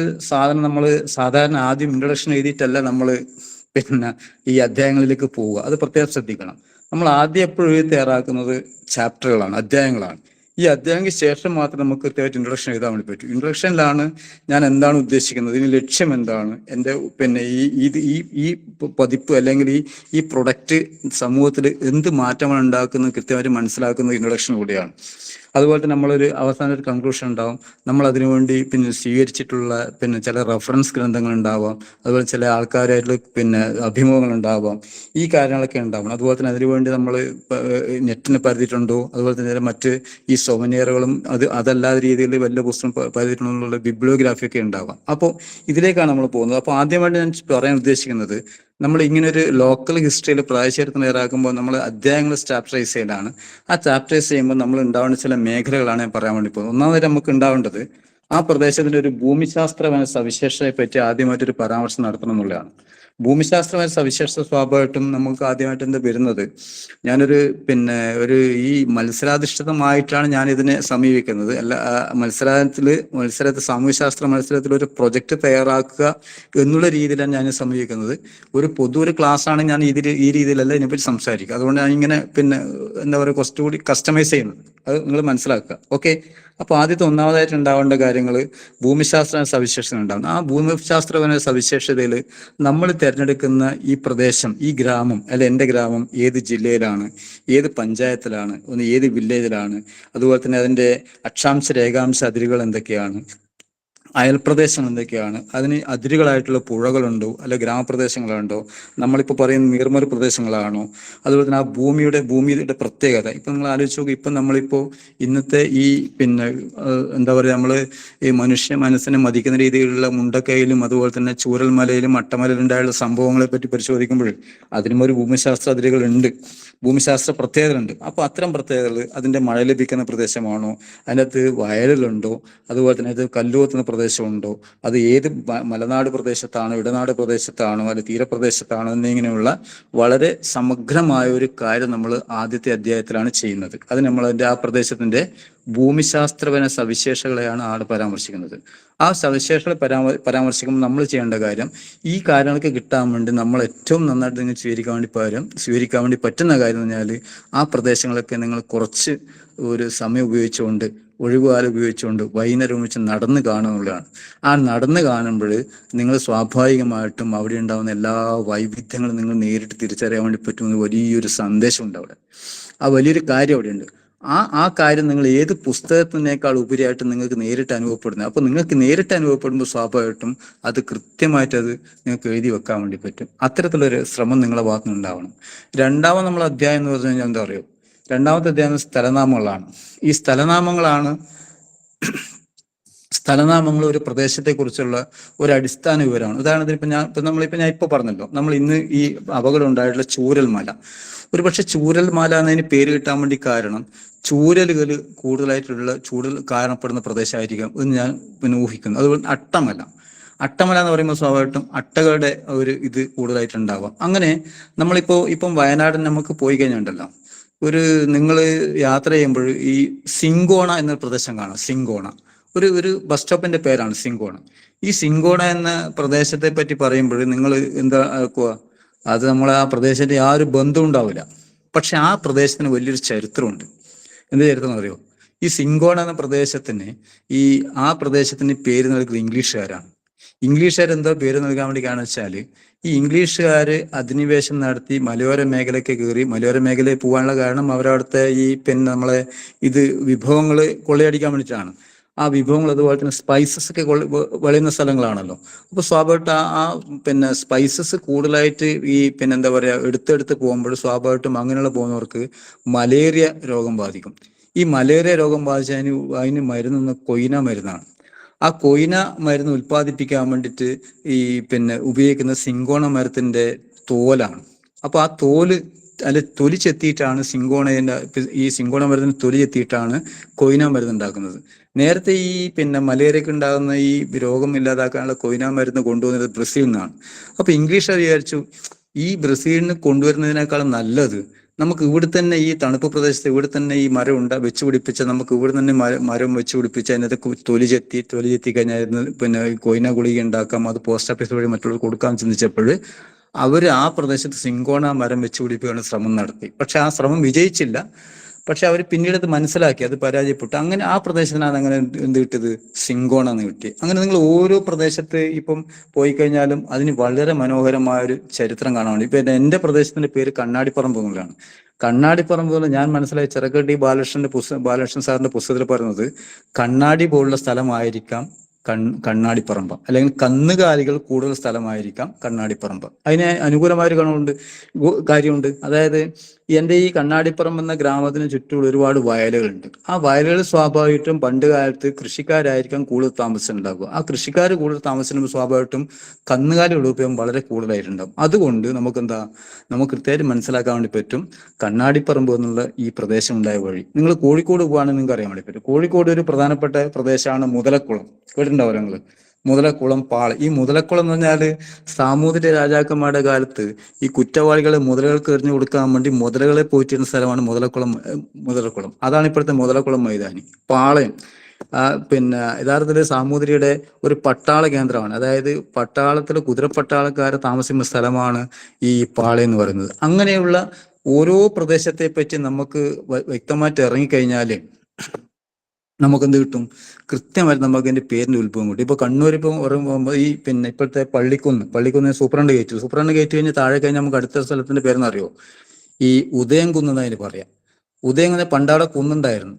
നമ്മൾ സാധാരണ ആദ്യം ഇൻട്രൊഡക്ഷൻ എഴുതിയിട്ടല്ല നമ്മൾ ഈ അധ്യായങ്ങളിലേക്ക് പോവുക. അത് പ്രത്യേകം ശ്രദ്ധിക്കണം. നമ്മൾ ആദ്യം എപ്പോഴും എഴുതി തയ്യാറാക്കുന്നത് ചാപ്റ്ററുകളാണ്, അധ്യായങ്ങളാണ്. ഈ അധ്യായങ്ങൾക്ക് ശേഷം മാത്രം നമുക്ക് കൃത്യമായിട്ട് ഇൻട്രൊഡക്ഷൻ എഴുതാൻ വേണ്ടി പറ്റും. ഇൻട്രൊഡക്ഷനിലാണ് ഞാൻ എന്താണ് ഉദ്ദേശിക്കുന്നത്, ഇതിന് ലക്ഷ്യം എന്താണ്, എൻ്റെ ഈ പതിപ്പ് അല്ലെങ്കിൽ ഈ പ്രൊഡക്റ്റ് സമൂഹത്തിൽ എന്ത് മാറ്റമാണ് ഉണ്ടാക്കുന്നത് കൃത്യമായിട്ട് മനസ്സിലാക്കുന്നത് ഇൻട്രൊഡക്ഷനിലൂടെയാണ്. അതുപോലെ തന്നെ നമ്മളൊരു അവസാന ഒരു കൺക്ലൂഷൻ ഉണ്ടാവും. നമ്മൾ അതിനുവേണ്ടി സ്വീകരിച്ചിട്ടുള്ള ചില റെഫറൻസ് ഗ്രന്ഥങ്ങൾ ഉണ്ടാവാം, അതുപോലെ ചില ആൾക്കാരായിട്ടുള്ള അഭിമുഖങ്ങൾ ഉണ്ടാവാം, ഈ കാര്യങ്ങളൊക്കെ ഉണ്ടാവണം. അതുപോലെ തന്നെ അതിനുവേണ്ടി നമ്മൾ നെറ്റിന് പരതിയിട്ടുണ്ടോ, അതുപോലെ തന്നെ മറ്റ് ഈ സൊവനിയറുകളും അതല്ലാത്ത രീതിയിൽ വലിയ പുസ്തകം പരതിയിട്ടുള്ള ബിബ്ലിയോഗ്രാഫി ഒക്കെ ഉണ്ടാവാം. അപ്പോൾ ഇതിലേക്കാണ് നമ്മൾ പോകുന്നത്. അപ്പോൾ ആദ്യമായിട്ട് ഞാൻ പറയാൻ ഉദ്ദേശിക്കുന്നത്, നമ്മൾ ഇങ്ങനെ ഒരു ലോക്കൽ ഹിസ്റ്ററിയിൽ പ്രായശീലത്തിന് തയ്യാറാക്കുമ്പോൾ നമ്മൾ അധ്യായങ്ങൾ ചാപ്റ്ററൈസ് ചെയ്യലാണ്. ആ ചാപ്റ്ററൈസ് ചെയ്യുമ്പോൾ നമ്മൾ ഉണ്ടാവേണ്ട ചില മേഖലകളാണ് ഞാൻ പറയാൻ വേണ്ടി പോകുന്നത്. ഒന്നാമതായിട്ട് നമുക്ക് ഉണ്ടാവേണ്ടത് ആ പ്രദേശത്തിന്റെ ഒരു ഭൂമിശാസ്ത്രപരമായ സവിശേഷതയെ പറ്റി ആദ്യമായിട്ടൊരു പരാമർശം നടത്തണം എന്നുള്ളതാണ്. ഭൂമിശാസ്ത്രപരമായ സവിശേഷത സ്വാഭാവികമായിട്ടും നമുക്ക് ആദ്യമായിട്ട് എന്താ വരുന്നത്, ഞാനൊരു ഈ മത്സരാധിഷ്ഠിതമായിട്ടാണ് ഞാൻ ഇതിനെ സമീപിക്കുന്നത്. മത്സരത്തിൽ സാമൂഹ്യശാസ്ത്ര മത്സരത്തിൽ ഒരു പ്രൊജക്ട് തയ്യാറാക്കുക എന്നുള്ള രീതിയിലാണ് ഞാൻ സമീപിക്കുന്നത്. ഒരു ക്ലാസ്സാണ് ഞാൻ ഈ രീതിയിലല്ല ഇതിനെപ്പറ്റി സംസാരിക്കുക. അതുകൊണ്ട് ഞാൻ ഇങ്ങനെ എന്താ പറയുക, കുറച്ചുകൂടി കസ്റ്റമൈസ് ചെയ്യുന്നത്. അത് നിങ്ങൾ മനസ്സിലാക്കുക. ഓക്കെ. അപ്പൊ ആദ്യത്തെ ഒന്നാമതായിട്ട് ഉണ്ടാവേണ്ട കാര്യങ്ങൾ ഭൂമിശാസ്ത്ര സവിശേഷത ഉണ്ടാകും. ആ ഭൂമിശാസ്ത്രപരമായ സവിശേഷതയിൽ നമ്മൾ തിരഞ്ഞെടുക്കുന്ന ഈ പ്രദേശം, ഈ ഗ്രാമം എൻ്റെ ഗ്രാമം ഏത് ജില്ലയിലാണ്, ഏത് പഞ്ചായത്തിലാണ്, ഏത് വില്ലേജിലാണ്, അതുപോലെ തന്നെ അതിൻ്റെ അക്ഷാംശ രേഖാംശ അതിരുകൾ എന്തൊക്കെയാണ്, അയൽപ്രദേശങ്ങൾ എന്തൊക്കെയാണ്, അതിന് അതിരുകളായിട്ടുള്ള പുഴകളുണ്ടോ അല്ലെ ഗ്രാമപ്രദേശങ്ങളുണ്ടോ, നമ്മളിപ്പോൾ പറയുന്ന നീർമല പ്രദേശങ്ങളാണോ, അതുപോലെ തന്നെ ആ ഭൂമിയുടെ പ്രത്യേകത. ഇപ്പം നിങ്ങൾ ആലോചിച്ച് നോക്കുക, ഇപ്പം നമ്മളിപ്പോൾ ഇന്നത്തെ ഈ എന്താ പറയുക, നമ്മൾ ഈ മനുഷ്യ മനസ്സിനെ മതിക്കുന്ന രീതിയിലുള്ള മുണ്ടക്കയിലും അതുപോലെ തന്നെ ചൂരൽമലയിലും അട്ടമലയിലും ഉണ്ടായുള്ള സംഭവങ്ങളെ പറ്റി പരിശോധിക്കുമ്പോൾ അതിനും ഒരു ഭൂമിശാസ്ത്ര അതിരുകളുണ്ട്, ഭൂമിശാസ്ത്ര പ്രത്യേകതകളുണ്ട്. അപ്പോൾ അത്തരം പ്രത്യേകതകൾ അതിൻ്റെ മഴ ലഭിക്കുന്ന പ്രദേശമാണോ, അതിനകത്ത് വയലുകളുണ്ടോ, അതുപോലെ തന്നെ അത് കല്ലുകൊത്തുന്ന പ്രദേശമുണ്ടോ, അത് ഏത് മലനാട് പ്രദേശത്താണോ, ഇടനാട് പ്രദേശത്താണോ, അല്ലെ തീരപ്രദേശത്താണോ എന്നിങ്ങനെയുള്ള വളരെ സമഗ്രമായ ഒരു കാര്യം നമ്മൾ ആദ്യത്തെ അധ്യായത്തിലാണ് ചെയ്യുന്നത്. അത് നമ്മൾ ആ പ്രദേശത്തിന്റെ ഭൂമിശാസ്ത്രപരമായ സവിശേഷതകളെയാണ് ആൾ പരാമർശിക്കുന്നത്. ആ സവിശേഷതകളെ പരാമർശിക്കുമ്പോൾ നമ്മൾ ചെയ്യേണ്ട കാര്യം, ഈ കാര്യങ്ങൾക്ക് കിട്ടാൻ വേണ്ടി നമ്മൾ ഏറ്റവും നന്നായിട്ട് നിങ്ങൾ സ്വീകരിക്കാൻ വേണ്ടി പറ്റുന്ന കാര്യം എന്ന് പറഞ്ഞാൽ ആ പ്രദേശങ്ങളൊക്കെ നിങ്ങൾ കുറച്ച് ഒരു സമയം ഉപയോഗിച്ചുകൊണ്ട്, ഒഴിവുകാലം ഉപയോഗിച്ചുകൊണ്ട് വൈകുന്നേരം വെച്ച് നടന്ന് കാണുന്നതാണ്. ആ നടന്ന് കാണുമ്പോൾ നിങ്ങൾ സ്വാഭാവികമായിട്ടും അവിടെ ഉണ്ടാകുന്ന എല്ലാ വൈവിധ്യങ്ങളും നിങ്ങൾ നേരിട്ട് തിരിച്ചറിയാൻ വേണ്ടി പറ്റുന്ന വലിയൊരു സന്ദേശമുണ്ട് അവിടെ. ആ വലിയൊരു കാര്യം അവിടെയുണ്ട്. ആ കാര്യം നിങ്ങൾ ഏത് പുസ്തകത്തിനേക്കാൾ ഉപരിയായിട്ട് നിങ്ങൾക്ക് നേരിട്ട് അനുഭവപ്പെടുന്നത്. അപ്പൊ നിങ്ങൾക്ക് നേരിട്ട് അനുഭവപ്പെടുമ്പോൾ സ്വാഭാവികമായിട്ടും അത് കൃത്യമായിട്ട് അത് നിങ്ങൾക്ക് എഴുതി വെക്കാൻ വേണ്ടി പറ്റും. അത്തരത്തിലൊരു ശ്രമം നിങ്ങളുടെ ഭാഗത്ത് നിന്നുണ്ടാവണം. രണ്ടാമത് നമ്മൾ അധ്യായം എന്ന് പറഞ്ഞു കഴിഞ്ഞാൽ എന്താ പറയുക, രണ്ടാമത്തെ അധ്യായം സ്ഥലനാമങ്ങളാണ്. ഈ സ്ഥലനാമങ്ങൾ ഒരു പ്രദേശത്തെ കുറിച്ചുള്ള ഒരു അടിസ്ഥാന വിവരമാണ്. ഉദാഹരണത്തിന് ഞാൻ ഇപ്പൊ പറഞ്ഞല്ലോ, നമ്മൾ ഇന്ന് ഈ അപകടം ഉണ്ടായിട്ടുള്ള ചൂരൽമല, ഒരുപക്ഷെ ചൂരൽമല എന്നതിന് പേര് കിട്ടാൻ വേണ്ടി കാരണം ചൂരലുകൾ കൂടുതലായിട്ടുള്ള കാണപ്പെടുന്ന പ്രദേശമായിരിക്കാം എന്ന് ഞാൻ ഊഹിക്കുന്നു. അതുപോലെ അട്ടമല എന്ന് പറയുമ്പോൾ സ്വാഭാവികമായിട്ടും അട്ടകളുടെ ഒരു ഇത് കൂടുതലായിട്ടുണ്ടാവാം. അങ്ങനെ ഇപ്പം വയനാട് നമുക്ക് പോയി കഴിഞ്ഞിട്ടുണ്ടല്ലോ, നിങ്ങൾ യാത്ര ചെയ്യുമ്പോൾ ഈ സിങ്കോണ എന്നൊരു പ്രദേശം കാണാം. സിങ്കോണ ഒരു ബസ് സ്റ്റോപ്പിന്റെ പേരാണ് സിങ്കോണ. ഈ സിങ്കോണ എന്ന പ്രദേശത്തെ പറ്റി പറയുമ്പോൾ നിങ്ങൾ എന്താ ആക്കുക, അത് നമ്മളെ ആ പ്രദേശത്തിന്റെ യാതൊരു ബന്ധവും ഉണ്ടാവില്ല. പക്ഷെ ആ പ്രദേശത്തിന് വലിയൊരു ചരിത്രമുണ്ട്. എന്ത് ചരിത്രം അറിയോ? ഈ സിങ്കോണ എന്ന പ്രദേശത്തിന് ആ പ്രദേശത്തിന് പേര് നൽകുന്നത് ഇംഗ്ലീഷുകാരാണ്. ഇംഗ്ലീഷുകാർ എന്താ പേര് നൽകാൻ വേണ്ടി കാരണം വെച്ചാല്, ഈ ഇംഗ്ലീഷുകാര് അധിനിവേശം നടത്തി മലയോര മേഖലയ്ക്ക് കയറി. മലയോര മേഖലയിൽ പോകാനുള്ള കാരണം അവരവിടുത്തെ നമ്മളെ വിഭവങ്ങൾ കൊള്ളയടിക്കാൻ വേണ്ടിയിട്ടാണ്. ആ വിഭവങ്ങൾ അതുപോലെ തന്നെ സ്പൈസസ് ഒക്കെ വിളയുന്ന സ്ഥലങ്ങളാണല്ലോ. അപ്പൊ സ്വാഭാവികമായിട്ട് പിന്നെ സ്പൈസസ് കൂടുതലായിട്ട് ഈ പിന്നെ എന്താ പറയാ എടുത്തെടുത്ത് പോകുമ്പോൾ സ്വാഭാവികമായിട്ടും അങ്ങനെയുള്ള പോകുന്നവർക്ക് മലേറിയ രോഗം ബാധിക്കും. ഈ മലേറിയ രോഗം ബാധിച്ചതിന് അതിന് മരുന്ന് കൊയിന മരുന്നാണ്. ആ കൊയിന മരുന്ന് ഉൽപ്പാദിപ്പിക്കാൻ വേണ്ടിയിട്ട് ഈ പിന്നെ ഉപയോഗിക്കുന്ന സിങ്കോണ മരത്തിന്റെ തോലാണ്. അപ്പൊ ആ തോല് അല്ലെ തൊലി ചെത്തിയിട്ടാണ് ഈ സിങ്കോണ മരുന്നിന് തൊലി ചെത്തിയിട്ടാണ് കൊയിന മരുന്ന് ഉണ്ടാക്കുന്നത്. നേരത്തെ ഈ പിന്നെ മലേറിയക്ക് ഉണ്ടാകുന്ന ഈ രോഗം ഇല്ലാതാക്കാനുള്ള കൊയിന മരുന്ന് കൊണ്ടുവന്നത് ബ്രസീലിൽ നിന്നാണ്. അപ്പൊ ഇംഗ്ലീഷുകാർ വിചാരിച്ചു ഈ ബ്രസീലിന് കൊണ്ടുവരുന്നതിനേക്കാളും നല്ലത് നമുക്ക് ഇവിടെ തന്നെ ഈ തണുപ്പ് പ്രദേശത്ത് ഇവിടെ തന്നെ ഈ മരം വെച്ച് പിടിപ്പിച്ച നമുക്ക് ഇവിടെ തന്നെ മരം വെച്ച് പിടിപ്പിച്ച് അതിനകത്ത് തൊലി ചെത്തി കഴിഞ്ഞാൽ പിന്നെ കൊയിന ഗുളിക ഉണ്ടാക്കാം, അത് പോസ്റ്റ് ഓഫീസ് വഴി മറ്റുള്ളവർ കൊടുക്കാൻ ചിന്തിച്ചപ്പോൾ അവര് ആ പ്രദേശത്ത് സിങ്കോണ മരം വെച്ച് പിടിപ്പിക്കാനുള്ള ശ്രമം നടത്തി. പക്ഷെ ആ ശ്രമം വിജയിച്ചില്ല. പക്ഷെ അവർ പിന്നീട് അത് മനസ്സിലാക്കി, അത് പരാജയപ്പെട്ടു. അങ്ങനെ ആ പ്രദേശത്തിനാണ് അങ്ങനെ എന്ത് കിട്ടിയത്, സിങ്കോണ എന്ന് കിട്ടി. അങ്ങനെ നിങ്ങൾ ഓരോ പ്രദേശത്ത് ഇപ്പം പോയി കഴിഞ്ഞാലും അതിന് വളരെ മനോഹരമായ ഒരു ചരിത്രം കാണാൻ വേണ്ടി. ഇപ്പൊ എന്റെ പ്രദേശത്തിന്റെ പേര് കണ്ണാടിപ്പറമ്പ് എന്നുള്ളതാണ്. കണ്ണാടിപ്പറമ്പ് എന്നുള്ള ഞാൻ മനസ്സിലായി ചെറുകട്ടി ബാലകൃഷ്ണൻ സാറിന്റെ പുസ്തകത്തിൽ പറയുന്നത് കണ്ണാടി പോലുള്ള സ്ഥലമായിരിക്കാം കണ്ണാടിപ്പറമ്പ്, അല്ലെങ്കിൽ കന്നുകാലികൾ കൂടുതൽ സ്ഥലമായിരിക്കാം കണ്ണാടിപ്പറമ്പ്. അതിന് അനുകൂലമായൊരു കാര്യമുണ്ട്. അതായത് എൻ്റെ ഈ കണ്ണാടിപ്പറമ്പ് എന്ന ഗ്രാമത്തിന് ചുറ്റും ഒരുപാട് വയലുകളുണ്ട്. ആ വയലുകൾ സ്വാഭാവികമായിട്ടും പണ്ട് കാലത്ത് കൃഷിക്കാരായിരിക്കാം കൂടുതൽ താമസിച്ചിട്ടുണ്ടാകുക. ആ കൃഷിക്കാർ കൂടുതൽ താമസിക്കുമ്പോൾ സ്വാഭാവികമായിട്ടും കന്നുകാലികളുടെ ഉപയോഗം വളരെ കൂടുതലായിട്ടുണ്ടാകും. അതുകൊണ്ട് നമുക്ക് കൃത്യമായിട്ട് മനസ്സിലാക്കാൻ വേണ്ടി പറ്റും കണ്ണാടിപ്പറമ്പ് എന്നുള്ള ഈ പ്രദേശം ഉണ്ടായ വഴി. നിങ്ങൾ കോഴിക്കോട് പോകുകയാണെങ്കിൽ നിങ്ങൾക്ക് അറിയാൻ വേണ്ടി പറ്റും. കോഴിക്കോട് ഒരു പ്രധാനപ്പെട്ട പ്രദേശമാണ് മുതലക്കുളം. കേട്ടിട്ടുണ്ടാവും നിങ്ങൾ? മുതലക്കുളം പാള. ഈ മുതലക്കുളം എന്ന് പറഞ്ഞാല് സാമൂതിരി രാജാക്കന്മാരുടെ കാലത്ത് ഈ കുറ്റവാളികളെ മുതലകൾക്ക് എറിഞ്ഞു കൊടുക്കാൻ വേണ്ടി മുതലകളെ പോറ്റിരുന്ന സ്ഥലമാണ് മുതലക്കുളം. അതാണ് ഇപ്പോഴത്തെ മുതലക്കുളം മൈതാനി. പാളയം പിന്നെ യഥാർത്ഥത്തിൽ സാമൂതിരിയുടെ ഒരു പട്ടാള കേന്ദ്രമാണ്. അതായത് പട്ടാളത്തിലെ കുതിരപ്പട്ടാളക്കാരെ താമസിക്കുന്ന സ്ഥലമാണ് ഈ പാളയം എന്ന് പറയുന്നത്. അങ്ങനെയുള്ള ഓരോ പ്രദേശത്തെ പറ്റി നമുക്ക് വ്യക്തമായിട്ട് ഇറങ്ങിക്കഴിഞ്ഞാല് നമുക്കെന്ത് കിട്ടും, കൃത്യമായിട്ട് നമുക്ക് അതിന്റെ പേരിന്റെ ഉത്ഭവം കിട്ടും. ഇപ്പൊ കണ്ണൂർ ഇപ്പം ഈ പിന്നെ ഇപ്പോഴത്തെ പള്ളിക്കുന്ന് സൂപ്രണ്ട് ഗേറ്റ് കഴിഞ്ഞ് താഴെ കഴിഞ്ഞാൽ നമുക്ക് അടുത്ത സ്ഥലത്തിന്റെ പേരെന്ന് അറിയോ? ഈ ഉദയം കുന്ന് എന്നതിന് പറയാം. ഉദയം കുന്ന് പണ്ടവിടെ കുന്നുണ്ടായിരുന്നു,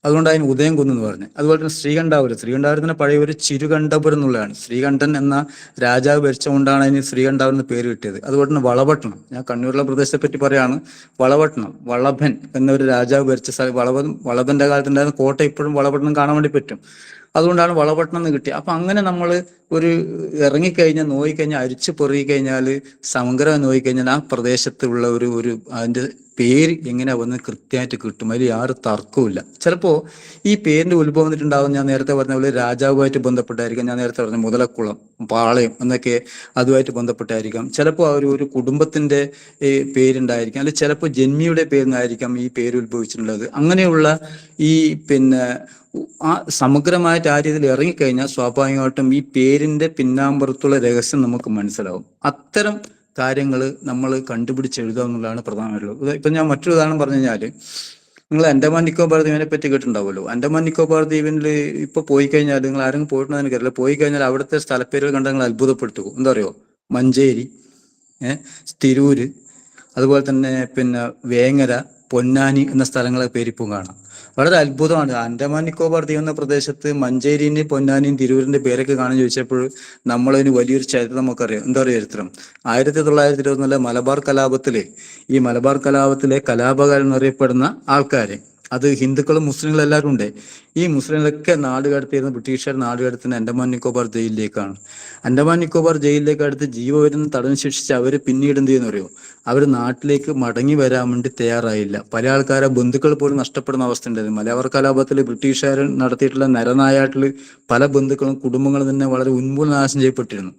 അതുകൊണ്ട് അതിന് ഉദയം കുന്ന് എന്ന് പറഞ്ഞു. അതുപോലെ തന്നെ ശ്രീകണ്ഠാപുരത്തിന് പഴയ ഒരു ചിരുകണ്ഠപുരം എന്നുള്ളതാണ്. ശ്രീകണ്ഠൻ എന്ന രാജാവ് ഭരിച്ചുകൊണ്ടാണ് അതിന് ശ്രീകണ്ഠാപുരം എന്ന് പേര് കിട്ടിയത്. അതുപോലെ തന്നെ വളപട്ടണം, ഞാൻ കണ്ണൂരിലെ പ്രദേശത്തെ പറ്റി പറയാണ്. വളഭൻ എന്നൊരു രാജാവ് ഭരിച്ച വളഭന്റെ കാലത്തുണ്ടായിരുന്ന കോട്ട ഇപ്പോഴും വളപട്ടണം കാണാൻ വേണ്ടി പറ്റും. അതുകൊണ്ടാണ് വളപട്ടണം എന്ന് കിട്ടിയത്. അപ്പൊ അങ്ങനെ നമ്മൾ ഒരു നോക്കിക്കഴിഞ്ഞാൽ അരിച്ചു പൊറുകി കഴിഞ്ഞാൽ സമഗ്രമായി നോക്കിക്കഴിഞ്ഞാൽ ആ പ്രദേശത്തുള്ള ഒരു അതിന്റെ പേര് എങ്ങനെ വന്ന് കൃത്യമായിട്ട് കിട്ടും. അതിൽ യാതൊരു തർക്കവുമില്ല. ചിലപ്പോ ഈ പേരിന്റെ ഉത്ഭവം വന്നിട്ടുണ്ടാകും ഞാൻ നേരത്തെ പറഞ്ഞ പോലെ രാജാവുമായിട്ട് ബന്ധപ്പെട്ടായിരിക്കാം. ഞാൻ നേരത്തെ പറഞ്ഞ മുതലക്കുളം, പാളയം എന്നൊക്കെ അതുമായിട്ട് ബന്ധപ്പെട്ടായിരിക്കാം. ചിലപ്പോൾ ഒരു കുടുംബത്തിന്റെ പേരുണ്ടായിരിക്കാം, അല്ലെങ്കിൽ ചിലപ്പോൾ ജന്മിയുടെ പേരിനായിരിക്കാം ഈ പേര് ഉത്ഭവിച്ചിട്ടുള്ളത്. അങ്ങനെയുള്ള ഈ പിന്നെ ആ സമഗ്രമായിട്ട് ആ രീതിയിൽ ഇറങ്ങിക്കഴിഞ്ഞാൽ സ്വാഭാവികമായിട്ടും ഈ പേരിന്റെ പിന്നാമ്പുറത്തുള്ള രഹസ്യം നമുക്ക് മനസ്സിലാവും. അത്തരം കാര്യങ്ങൾ നമ്മൾ കണ്ടുപിടിച്ചെഴുതുക എന്നുള്ളതാണ് പ്രധാനമായിട്ടുള്ളത്. ഇപ്പൊ ഞാൻ മറ്റൊരു ഉദാഹരണം പറഞ്ഞു കഴിഞ്ഞാല്, നിങ്ങൾ ആൻഡമാൻ നിക്കോബാർ ദ്വീപിനെ പറ്റി കേട്ടിട്ടുണ്ടാവുമല്ലോ. ആൻഡമാൻ നിക്കോബാർ ദ്വീപിൽ ഇപ്പൊ പോയി കഴിഞ്ഞാൽ, നിങ്ങൾ ആരെങ്കിലും പോയിട്ടുണ്ടെന്ന് എനിക്കറിയില്ല, പോയി കഴിഞ്ഞാൽ അവിടുത്തെ സ്ഥലപ്പേരുകൾ കണ്ടാൽ നിങ്ങൾ അത്ഭുതപ്പെട്ടു. എന്താ പറയുക, മഞ്ചേരി, തിരൂര്, അതുപോലെ തന്നെ പിന്നെ വേങ്ങര, പൊന്നാനി എന്ന സ്ഥലങ്ങളെ പേരിപ്പം കാണാം. വളരെ അത്ഭുതമാണ്. ആൻഡമാൻ നിക്കോബാർ ദ്വീപ് എന്ന പ്രദേശത്ത് മഞ്ചേരിയും പൊന്നാനിയും തിരൂരിന്റെ പേരൊക്കെ കാണാൻ ചോദിച്ചപ്പോൾ നമ്മളതിന് വലിയൊരു ചരിത്രം നമുക്കറിയാം. എന്താ പറയുക ചരിത്രം? 1924 മലബാർ കലാപത്തിലെ കലാപകാരൻ എന്നറിയപ്പെടുന്ന ആൾക്കാരെ, അത് ഹിന്ദുക്കളും മുസ്ലിങ്ങളും എല്ലാവരും ഉണ്ട്. ഈ മുസ്ലിങ്ങളൊക്കെ നാട് കടത്തിയിരുന്ന ബ്രിട്ടീഷുകാർ നാട് കടത്തുന്ന ആൻഡമാൻ നിക്കോബാർ ജയിലിലേക്കാണ്. ആൻഡമാൻ നിക്കോബാർ ജയിലിലേക്ക് അടുത്ത് ജീവപര്യന്തം തടഞ്ഞു ശിക്ഷിച്ച് അവർ പിന്നീട് എന്ത് ചെയ്യുന്ന അറിയോ, അവർ നാട്ടിലേക്ക് മടങ്ങി വരാൻ വേണ്ടി തയ്യാറായില്ല. പല ആൾക്കാരെ ബന്ധുക്കൾ പോലും നഷ്ടപ്പെടുന്ന അവസ്ഥ ഉണ്ടായിരുന്നു. മലബാർ കലാപത്തിൽ ബ്രിട്ടീഷുകാർ നടത്തിയിട്ടുള്ള നരനായാട്ടിൽ പല ബന്ധുക്കളും കുടുംബങ്ങളും തന്നെ വളരെ ഉന്മൂലനാശം ചെയ്യപ്പെട്ടിരുന്നു.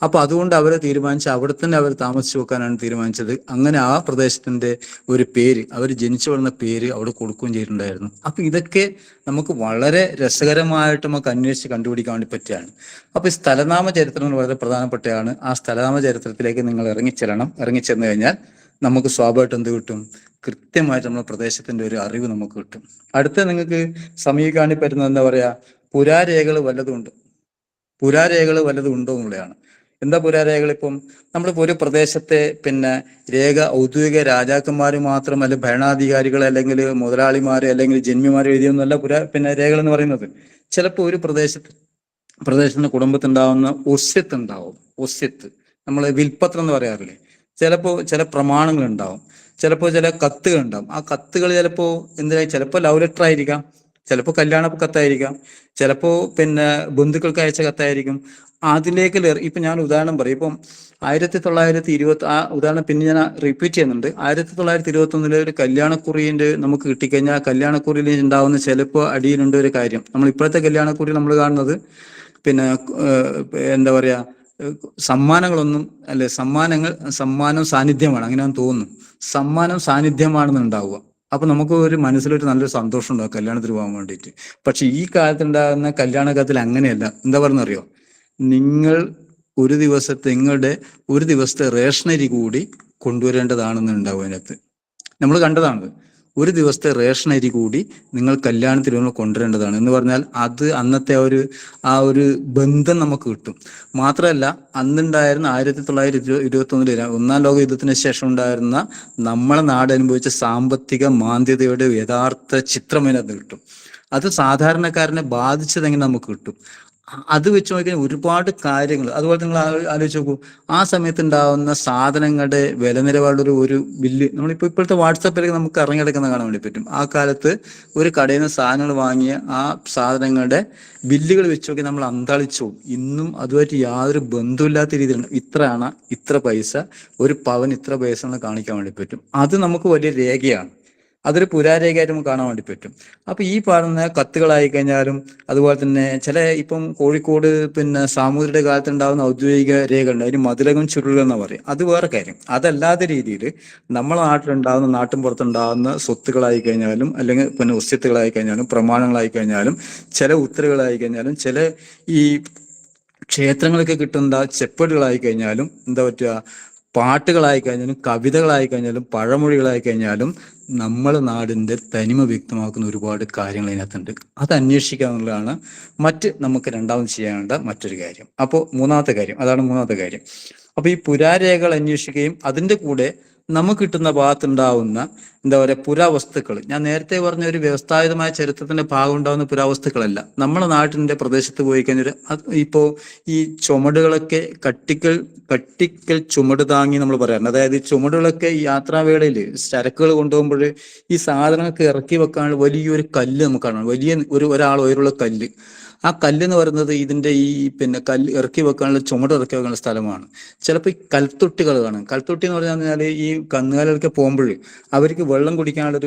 അപ്പൊ അതുകൊണ്ട് അവരെ തീരുമാനിച്ച് അവിടെ തന്നെ അവർ താമസിച്ചു വെക്കാനാണ് തീരുമാനിച്ചത്. അങ്ങനെ ആ പ്രദേശത്തിന്റെ ഒരു പേര്, അവർ ജനിച്ചു വളർന്ന പേര് അവിടെ കൊടുക്കുകയും ചെയ്തിട്ടുണ്ടായിരുന്നു. അപ്പൊ ഇതൊക്കെ നമുക്ക് വളരെ രസകരമായിട്ട് നമുക്ക് അന്വേഷിച്ച് കണ്ടുപിടിക്കാൻ വേണ്ടി പറ്റിയാണ്. അപ്പൊ ഈ സ്ഥലനാമ ചരിത്രം വളരെ പ്രധാനപ്പെട്ടതാണ്. ആ സ്ഥലനാമ ചരിത്രത്തിലേക്ക് നിങ്ങൾ ഇറങ്ങിച്ചെന്ന് കഴിഞ്ഞാൽ നമുക്ക് സ്വാഭാവികമായിട്ട് എന്ത് കിട്ടും, കൃത്യമായിട്ട് നമ്മുടെ പ്രദേശത്തിന്റെ ഒരു അറിവ് നമുക്ക് കിട്ടും. അടുത്ത നിങ്ങൾക്ക് സമീപിക്കാൻ പറ്റുന്നത് എന്താ പറയാ, പുരാരേഖകൾ വല്ലതും ഉണ്ടോ എന്നുള്ളതാണ്. എന്താ പുരാരേഖകൾ? ഇപ്പം നമ്മളിപ്പോൾ ഒരു പ്രദേശത്തെ പിന്നെ രേഖ ഔദ്യോഗിക രാജാക്കന്മാർ മാത്രം, അല്ലെങ്കിൽ ഭരണാധികാരികൾ, അല്ലെങ്കിൽ മുതലാളിമാർ, അല്ലെങ്കിൽ ജന്മിമാർ എഴുതിയൊന്നുമല്ല പിന്നെ രേഖകൾ എന്ന് പറയുന്നത്. ചിലപ്പോൾ ഒരു പ്രദേശത്തിന്റെ കുടുംബത്തുണ്ടാവുന്ന ഒസ്യത്ത് ഉണ്ടാവും. ഒസ്യത്ത് നമ്മൾ വിൽപ്പത്രം എന്ന് പറയാറില്ലേ? ചിലപ്പോൾ ചില പ്രമാണങ്ങൾ ഉണ്ടാവും, ചിലപ്പോൾ ചില കത്തുകൾ ഉണ്ടാവും. ആ കത്തുകൾ ചിലപ്പോൾ എന്തിനാ, ചിലപ്പോൾ ലവ് ലെറ്റർ ആയിരിക്കാം, ചിലപ്പോൾ കല്യാണ കത്തായിരിക്കാം, ചിലപ്പോൾ പിന്നെ ബന്ധുക്കൾക്ക് അയച്ച കത്തായിരിക്കും. അതിലേക്ക് ഇപ്പൊ ഞാൻ ഉദാഹരണം പറയും. ഇപ്പം 1920 ആ ഉദാഹരണം പിന്നെ ഞാൻ റിപ്പീറ്റ് ചെയ്യുന്നുണ്ട്. 1921 ഒരു കല്യാണക്കുറിന്റെ നമുക്ക് കിട്ടിക്കഴിഞ്ഞാൽ കല്യാണക്കുറിയിൽ ഉണ്ടാവുന്ന ചിലപ്പോൾ അടിയിലുണ്ട് ഒരു കാര്യം. നമ്മൾ ഇപ്പോഴത്തെ കല്യാണക്കുറി നമ്മൾ കാണുന്നത് പിന്നെ എന്താ പറയാ, സമ്മാനങ്ങളൊന്നും അല്ലെ, സമ്മാനം സാന്നിധ്യമാണ്, അങ്ങനെയാന്ന് തോന്നുന്നു. സമ്മാനം സാന്നിധ്യമാണെന്ന് ഉണ്ടാവുക. അപ്പൊ നമുക്ക് ഒരു മനസ്സിലൊരു നല്ലൊരു സന്തോഷം ഉണ്ടാവും കല്യാണത്തിന് പോകാൻ വേണ്ടിയിട്ട്. പക്ഷെ ഈ കാലത്ത് ഉണ്ടാകുന്ന കല്യാണത്തിൽ അങ്ങനെയല്ല. എന്താ പറഞ്ഞറിയോ? നിങ്ങൾ നിങ്ങളുടെ ഒരു ദിവസത്തെ റേഷനരി കൂടി കൊണ്ടുവരേണ്ടതാണെന്ന് ഉണ്ടാവും അതിനകത്ത്. നമ്മൾ കണ്ടതാണ്. ഒരു ദിവസത്തെ റേഷനരി കൂടി നിങ്ങൾ കല്യാണത്തിന് കൊണ്ടുവരേണ്ടതാണ് എന്ന് പറഞ്ഞാൽ അത് അന്നത്തെ ആ ഒരു ബന്ധം നമുക്ക് കിട്ടും. മാത്രമല്ല, അന്നുണ്ടായിരുന്ന 1921 ഒന്നാം ലോക യുദ്ധത്തിന് ശേഷം ഉണ്ടായിരുന്ന നമ്മളെ നാട് അനുഭവിച്ച സാമ്പത്തിക മാന്ദ്യതയുടെ യഥാർത്ഥ ചിത്രം അതിനകത്ത് കിട്ടും. അത് സാധാരണക്കാരനെ ബാധിച്ചതെങ്ങനെ നമുക്ക് കിട്ടും. അത് വെച്ച് നോക്കിയാൽ ഒരുപാട് കാര്യങ്ങൾ. അതുപോലെ നിങ്ങൾ ആലോചിച്ച് നോക്കൂ, ആ സമയത്ത് ഉണ്ടാവുന്ന സാധനങ്ങളുടെ വില നിലവാരമുള്ള ഒരു ബില്ല് നമ്മളിപ്പോൾ ഇപ്പോഴത്തെ വാട്സാപ്പിലേക്ക് നമുക്ക് ഇറങ്ങിയെടുക്കുന്ന കാണാൻ വേണ്ടി പറ്റും. ആ കാലത്ത് ഒരു കടയിൽ നിന്ന് സാധനങ്ങൾ വാങ്ങിയ ആ സാധനങ്ങളുടെ ബില്ലുകൾ വെച്ച് നോക്കി നമ്മൾ അന്താളിച്ചു. ഇന്നും അതുമായിട്ട് യാതൊരു ബന്ധമില്ലാത്ത രീതിയിലാണ് ഇത്രയാണ് ഇത്ര പൈസ, ഒരു പവൻ ഇത്ര പൈസ എന്ന് കാണിക്കാൻ വേണ്ടി പറ്റും. അത് നമുക്ക് വലിയ രേഖയാണ്. അതൊരു പുരാരേഖയായിട്ട് നമുക്ക് കാണാൻ വേണ്ടി പറ്റും. അപ്പൊ ഈ പറയുന്ന കത്തുകളായി കഴിഞ്ഞാലും അതുപോലെ തന്നെ ഇപ്പം കോഴിക്കോട് പിന്നെ സാമൂതിരിയുടെ കാലത്ത് ഉണ്ടാകുന്ന ഔദ്യോഗിക രേഖകളുണ്ട്. അതിന് മതിലകം ചുരുളുകൾ എന്ന് പറയും. അത് വേറെ കാര്യം. അതല്ലാത്ത രീതിയിൽ നമ്മളെ നാട്ടിലുണ്ടാകുന്ന നാട്ടിൻ പുറത്തുണ്ടാകുന്ന സ്വത്തുകളായി കഴിഞ്ഞാലും, അല്ലെങ്കിൽ പിന്നെ ഉസ്യത്തുകളായി കഴിഞ്ഞാലും, പ്രമാണങ്ങളായി കഴിഞ്ഞാലും, ചില ഉത്തരവുകളായി കഴിഞ്ഞാലും, ചില ഈ ക്ഷേത്രങ്ങളൊക്കെ കിട്ടുന്ന ചെപ്പേടുകളായി കഴിഞ്ഞാലും, എന്താ പറ്റുക, പാട്ടുകളായി കഴിഞ്ഞാലും, കവിതകളായി കഴിഞ്ഞാലും, പഴമൊഴികളായി കഴിഞ്ഞാലും നമ്മളെ നാടിന്റെ തനിമ വ്യക്തമാക്കുന്ന ഒരുപാട് കാര്യങ്ങൾ ഇതിനകത്തുണ്ട്. അത് അന്വേഷിക്കുക എന്നുള്ളതാണ് നമുക്ക് രണ്ടാമത് ചെയ്യാനുള്ള മറ്റൊരു കാര്യം. അപ്പോൾ അതാണ് മൂന്നാമത്തെ കാര്യം. അപ്പൊ ഈ പുരാരേഖകൾ അന്വേഷിക്കുകയും അതിന്റെ കൂടെ നമുക്ക് കിട്ടുന്ന ഭാഗത്തുണ്ടാവുന്ന എന്താ പറയുക പുരാവസ്തുക്കൾ, ഞാൻ നേരത്തെ പറഞ്ഞ ഒരു വ്യവസ്ഥാപിതമായ ചരിത്രത്തിന്റെ ഭാഗം ഉണ്ടാകുന്ന പുരാവസ്തുക്കളല്ല. നമ്മുടെ നാട്ടിന്റെ പ്രദേശത്ത് പോയി കഴിഞ്ഞാൽ ഇപ്പോ ഈ ചുമടുകളൊക്കെ കട്ടിക്കൽ ചുമട് താങ്ങി നമ്മൾ പറയാറുണ്ട്. അതായത് ഈ ചുമടുകളൊക്കെ ഈ യാത്രാവേളയിൽ ചരക്കുകൾ കൊണ്ടുപോകുമ്പോൾ ഈ സാധനങ്ങൾക്ക് ഇറക്കി വെക്കാനുള്ള വലിയൊരു കല്ല് നമുക്ക് കാണാം. ഒരാൾ ഉയരുള്ള കല്ല്. ആ കല്ലെന്ന് പറയുന്നത് ഇതിന്റെ ഈ പിന്നെ കല്ല് ഇറക്കി വെക്കാനുള്ള ചുമട് ഇറക്കി വെക്കാനുള്ള സ്ഥലമാണ്. ചിലപ്പോൾ ഈ കൽത്തൊട്ടികൾ കാണും. കൽത്തൊട്ടി എന്ന് പറഞ്ഞാൽ ഈ കന്നുകാലികളൊക്കെ പോകുമ്പോൾ അവർക്ക് വെള്ളം കുടിക്കാനുള്ള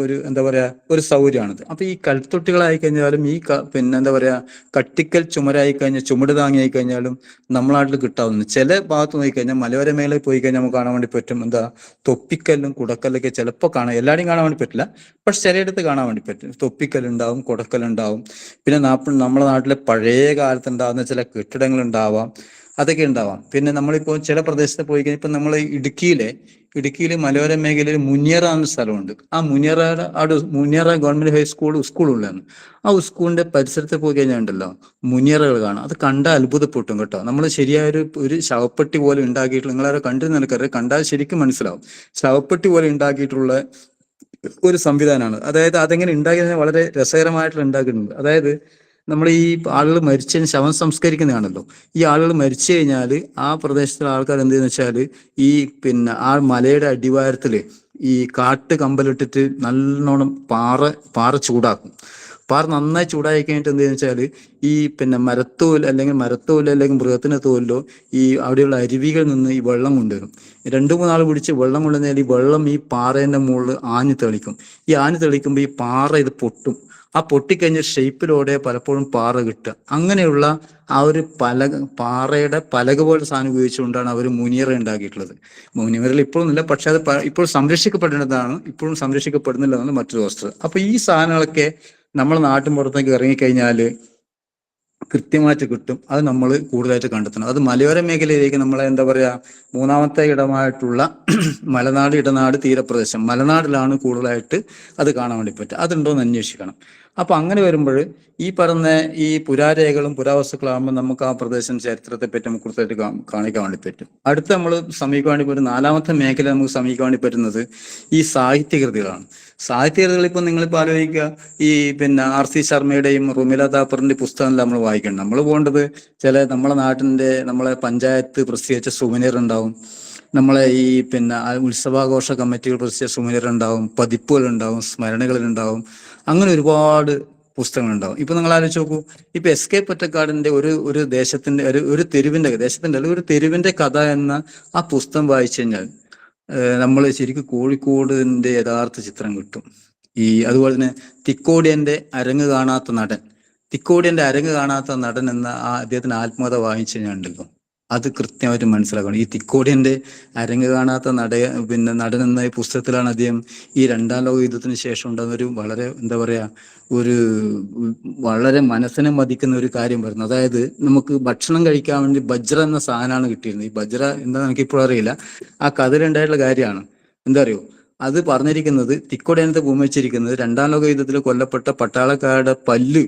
ഒരു എന്താ പറയാ ഒരു സൗകര്യമാണിത്. അപ്പൊ ഈ കൽത്തൊട്ടികളായി കഴിഞ്ഞാലും ഈ എന്താ പറയാ കട്ടിക്കൽ ചുമരായി കഴിഞ്ഞാൽ ചുമട് താങ്ങിയായി കഴിഞ്ഞാലും നമ്മുടെ നാട്ടിൽ കിട്ടാവുന്ന ചില ഭാഗത്ത് നോക്കി കഴിഞ്ഞാൽ മലയോര മേഖലയിൽ പോയി കഴിഞ്ഞാൽ നമുക്ക് കാണാൻ വേണ്ടി പറ്റും. എന്താ തൊപ്പിക്കല്ലും കുടക്കല്ലൊക്കെ ചിലപ്പോൾ കാണാം. എല്ലാവരും കാണാൻ വേണ്ടി പറ്റില്ല, പക്ഷെ ചിലയിടത്ത് കാണാൻ വേണ്ടി പറ്റും. തൊപ്പിക്കല്ലുണ്ടാവും, കുടക്കല്ലുണ്ടാവും. പിന്നെ നമ്മുടെ നാട്ടിലെ പഴയ കാലത്ത് ഉണ്ടാകുന്ന ചില കെട്ടിടങ്ങൾ ഉണ്ടാവാം, അതൊക്കെ ഉണ്ടാവാം. പിന്നെ നമ്മളിപ്പോൾ ചില പ്രദേശത്ത് പോയി കഴിഞ്ഞാൽ ഇപ്പൊ നമ്മൾ ഇടുക്കിയിലെ മലയോര മേഖലയിൽ മുനിയറ എന്ന സ്ഥലമുണ്ട്. ആ മുനിയറ ഗവൺമെന്റ് സ്കൂളുള്ളതാണ്. ആ സ്കൂളിന്റെ പരിസരത്ത് പോയി കഴിഞ്ഞാൽ ഉണ്ടല്ലോ മുനിയറകൾ കാണാം. അത് കണ്ടാൽ അത്ഭുതപ്പെട്ടും കേട്ടോ. നമ്മൾ ശരിയായൊരു ശവപ്പെട്ടി പോലെ ഉണ്ടാക്കിയിട്ടുള്ള, നിങ്ങളാരെ കണ്ടിരുന്ന നിനക്കറിയാം, കണ്ടാൽ ശരിക്കും മനസ്സിലാവും. ശവപ്പെട്ടി പോലെ ഉണ്ടാക്കിയിട്ടുള്ള ഒരു സംവിധാനമാണ്. അതായത് അതെങ്ങനെ ഉണ്ടാക്കിയത് വളരെ രസകരമായിട്ടുള്ള ഉണ്ടാക്കിയിട്ടുണ്ട്. അതായത് നമ്മൾ ഈ ആളുകൾ മരിച്ചതിന് ശവം സംസ്കരിക്കുന്നതാണല്ലോ. ഈ ആളുകൾ മരിച്ചു കഴിഞ്ഞാൽ ആ പ്രദേശത്തുള്ള ആൾക്കാർ എന്ത് ചെയ്യുന്ന വെച്ചാൽ ഈ പിന്നെ ആ മലയുടെ അടിവാരത്തില് ഈ കാട്ട് കമ്പലിട്ടിട്ട് നല്ലോണം പാറ ചൂടാക്കും. പാറ നന്നായി ചൂടായി കഴിഞ്ഞിട്ട് എന്ത് ചെയ്യുന്ന വെച്ചാൽ ഈ പിന്നെ മരത്തോൽ അല്ലെങ്കിൽ മൃഗത്തിന്റെ തോലിലോ ഈ അവിടെയുള്ള അരുവികളിൽ നിന്ന് ഈ വെള്ളം കൊണ്ടുവരും. 2-3 നാൾ പിടിച്ച് വെള്ളം കൊണ്ടുവന്നാൽ ഈ വെള്ളം ഈ പാറേന്റെ മുകളിൽ ആഞ്ഞു തെളിക്കും. ഈ ആഞ്ഞു തെളിക്കുമ്പോൾ ഈ പാറ ഇത് പൊട്ടും. ആ പൊട്ടിക്കഴിഞ്ഞ ഷേപ്പിലൂടെ പലപ്പോഴും പാറ കിട്ടുക. അങ്ങനെയുള്ള ആ ഒരു പാറയുടെ പലക പോലെ സാധനം ഉപയോഗിച്ചുകൊണ്ടാണ് അവർ മുനിയറ ഉണ്ടാക്കിയിട്ടുള്ളത്. മുനിയറയിൽ ഇപ്പോഴും ഇല്ല, പക്ഷെ അത് ഇപ്പോൾ സംരക്ഷിക്കപ്പെടേണ്ടതാണ്. ഇപ്പോഴും സംരക്ഷിക്കപ്പെടുന്നില്ല എന്നാണ് മറ്റൊരു വസ്തുത. അപ്പൊ ഈ സാധനങ്ങളൊക്കെ നമ്മളെ നാട്ടിൻ പുറത്തേക്ക് ഇറങ്ങിക്കഴിഞ്ഞാൽ കൃത്യമായിട്ട് കിട്ടും. അത് നമ്മൾ കൂടുതലായിട്ട് കണ്ടെത്തണം. അത് മലയോര മേഖലയിലേക്ക് നമ്മളെ എന്താ പറയാ മൂന്നാമത്തെ ഇടമായിട്ടുള്ള മലനാട്, ഇടനാട്, തീരപ്രദേശം, മലനാടിലാണ് കൂടുതലായിട്ട് അത് കാണാൻ വേണ്ടി പറ്റുക. അതുണ്ടോയെന്ന് അന്വേഷിക്കണം. അപ്പൊ അങ്ങനെ വരുമ്പോൾ ഈ പറഞ്ഞ ഈ പുരാരേഖകളും പുരാവസ്തുക്കളാകുമ്പോൾ നമുക്ക് ആ പ്രദേശം ചരിത്രത്തെ പറ്റി നമുക്ക് കൂടുതലായിട്ട് കാണിക്കാൻ വേണ്ടി പറ്റും. അടുത്ത നമ്മൾ സമീപിക്കാൻ വേണ്ടി പറ്റും നാലാമത്തെ മേഖല നമുക്ക് സമീപിക്കാൻ വേണ്ടി പറ്റുന്നത് ഈ സാഹിത്യകൃതികളാണ്. സാഹിത്യകൃതികൾ ഇപ്പൊ നിങ്ങളിപ്പോൾ ആലോചിക്കുക, ഈ പിന്നെ R.C. ശർമ്മയുടെയും റുമില താപ്പറിന്റെ പുസ്തകമെല്ലാം നമ്മൾ വായിക്കണം. നമ്മൾ പോകേണ്ടത് നമ്മളെ നാട്ടിന്റെ നമ്മളെ പഞ്ചായത്ത് പ്രസിദ്ധീകരിച്ച സുവനീർ ഉണ്ടാവും, നമ്മളെ ഈ പിന്നെ ഉത്സവാഘോഷ കമ്മിറ്റികൾ പ്രസിദ്ധീകരിച്ച സുവനീർ ഉണ്ടാവും, പതിപ്പുകൾ ഉണ്ടാവും, സ്മരണകൾ ഉണ്ടാവും, അങ്ങനെ ഒരുപാട് പുസ്തകങ്ങളുണ്ടാവും. ഇപ്പൊ നിങ്ങൾ ആലോചിച്ച് നോക്കൂ, ഇപ്പൊ S.K. പൊറ്റക്കാടിന്റെ ഒരു ദേശത്തിന്റെ ഒരു തെരുവിന്റെ കഥ എന്ന ആ പുസ്തകം വായിച്ചു കഴിഞ്ഞാൽ നമ്മൾ ശരിക്കും കോഴിക്കോടിന്റെ യഥാർത്ഥ ചിത്രം കിട്ടും. അതുപോലെ തന്നെ തിക്കോടിയന്റെ അരങ്ങ് കാണാത്ത നടൻ എന്ന അദ്ദേഹത്തിന്റെ ആത്മകഥ വായിച്ചു കഴിഞ്ഞാൽ ഉണ്ടല്ലോ, അത് കൃത്യമായിട്ട് മനസ്സിലാക്കണം. ഈ തിക്കോടിയന്റെ അരങ്ങ് കാണാത്ത നടൻ എന്ന ഈ പുസ്തകത്തിലാണ് അദ്ദേഹം ഈ രണ്ടാം ലോക യുദ്ധത്തിന് ശേഷം ഉണ്ടാകുന്ന ഒരു വളരെ വളരെ മനസ്സിനെ മതിക്കുന്ന ഒരു കാര്യം പറയുന്നത്. അതായത് നമുക്ക് ഭക്ഷണം കഴിക്കാൻ വേണ്ടി ബജ്ര എന്ന സാധനമാണ് കിട്ടിയിരുന്നത്. ഈ ബജ്ര എന്താ എനിക്കിപ്പോഴും അറിയില്ല. ആ കഥയിലുണ്ടായിട്ടുള്ള കാര്യമാണ്. എന്താ അറിയോ, അത് പറഞ്ഞിരിക്കുന്നത് തിക്കോടിയനത്തെ ഭൂമിച്ചിരിക്കുന്നത് രണ്ടാം ലോക യുദ്ധത്തിൽ കൊല്ലപ്പെട്ട പട്ടാളക്കാരുടെ പല്ല്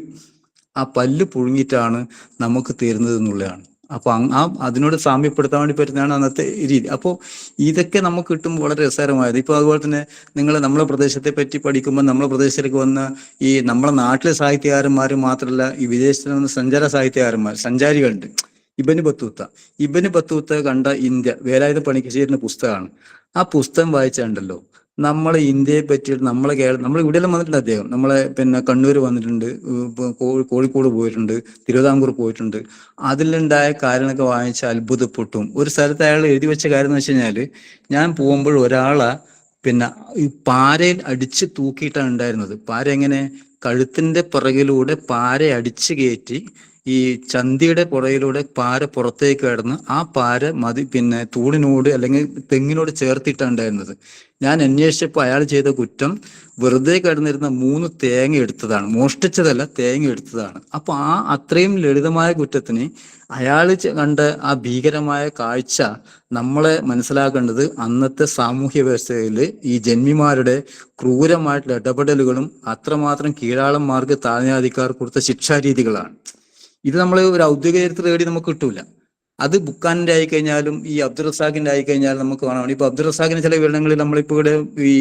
പുഴുങ്ങിയിട്ടാണ് നമുക്ക് തീരുന്നത് എന്നുള്ളതാണ്. അപ്പൊ അതിനോട് സാമ്യപ്പെടുത്താൻ വേണ്ടി പറ്റുന്നതാണ് അന്നത്തെ രീതി. അപ്പോൾ ഇതൊക്കെ നമുക്ക് കിട്ടുമ്പോൾ വളരെ രസകരമായത്. ഇപ്പൊ അതുപോലെ തന്നെ നമ്മളെ പ്രദേശത്തെ പറ്റി പഠിക്കുമ്പോൾ നമ്മളെ പ്രദേശത്തേക്ക് വന്ന ഈ നമ്മളെ നാട്ടിലെ സാഹിത്യകാരന്മാർ മാത്രമല്ല, ഈ വിദേശത്ത് നിന്ന് സഞ്ചാരികളുണ്ട്. ഇബ്നു ബത്തൂത്ത കണ്ട ഇന്ത്യ വേലായുധ പണിക്കശ്ശേരിന്റെ പുസ്തകമാണ്. ആ പുസ്തകം വായിച്ചാണ്ടല്ലോ നമ്മളെ ഇന്ത്യയെ പറ്റിയിട്ട് നമ്മളെ ഇവിടെയെല്ലാം വന്നിട്ടുണ്ട് അദ്ദേഹം. നമ്മളെ കണ്ണൂർ വന്നിട്ടുണ്ട്, കോഴിക്കോട് പോയിട്ടുണ്ട്, തിരുവിതാംകൂർ പോയിട്ടുണ്ട്. അതിലുണ്ടായ കാര്യങ്ങളൊക്കെ വായിച്ച് അത്ഭുതപ്പെട്ടും. ഒരു സ്ഥലത്ത് അയാൾ എഴുതി വെച്ച കാര്യം എന്ന് വെച്ച് കഴിഞ്ഞാല്, ഞാൻ പോകുമ്പോൾ ഒരാളെ ഈ പാരയിൽ അടിച്ച് തൂക്കിയിട്ടാണ് ഉണ്ടായിരുന്നത്. പാര എങ്ങനെ, കഴുത്തിന്റെ പുറകിലൂടെ പാര അടിച്ചു കയറ്റി ഈ ചന്തിയുടെ പുറയിലൂടെ പാര പുറത്തേക്ക് കിടന്ന് ആ പാര തൂണിനോട് അല്ലെങ്കിൽ തെങ്ങിനോട് ചേർത്തിട്ടാണ് ഉണ്ടായിരുന്നത്. ഞാൻ അന്വേഷിച്ചപ്പോൾ അയാൾ ചെയ്ത കുറ്റം വെറുതെ കിടന്നിരുന്ന 3 തേങ്ങ എടുത്തതാണ്, മോഷ്ടിച്ചതല്ല, തേങ്ങ എടുത്തതാണ്. അപ്പൊ അത്രയും ലളിതമായ കുറ്റത്തിന് അയാൾ കണ്ട ആ ഭീകരമായ കാഴ്ച നമ്മളെ മനസ്സിലാക്കേണ്ടത് അന്നത്തെ സാമൂഹ്യ വ്യവസ്ഥയിൽ ഈ ജന്മിമാരുടെ ക്രൂരമായിട്ടുള്ള ഇടപെടലുകളും അത്രമാത്രം കീഴാളന്മാർക്ക് താഴ്ന്നജാതിക്കാർക്ക് കൊടുത്ത ശിക്ഷാരീതികളാണ്. ഇത് നമ്മൾ ഒരു ഔദ്യോഗിക ചരിത്രം തേടി നമുക്ക് കിട്ടൂല. അത് ബുക്കാനിന്റെ ആയിക്കഴിഞ്ഞാലും ഈ അബ്ദുൾ റസാഖിന്റെ ആയിക്കഴിഞ്ഞാലും നമുക്ക് കാണാം. ഇപ്പൊ അബ്ദുൾ റസാഖിന്റെ ചില വിവരണങ്ങളിൽ നമ്മളിപ്പോ ഇവിടെ ഈ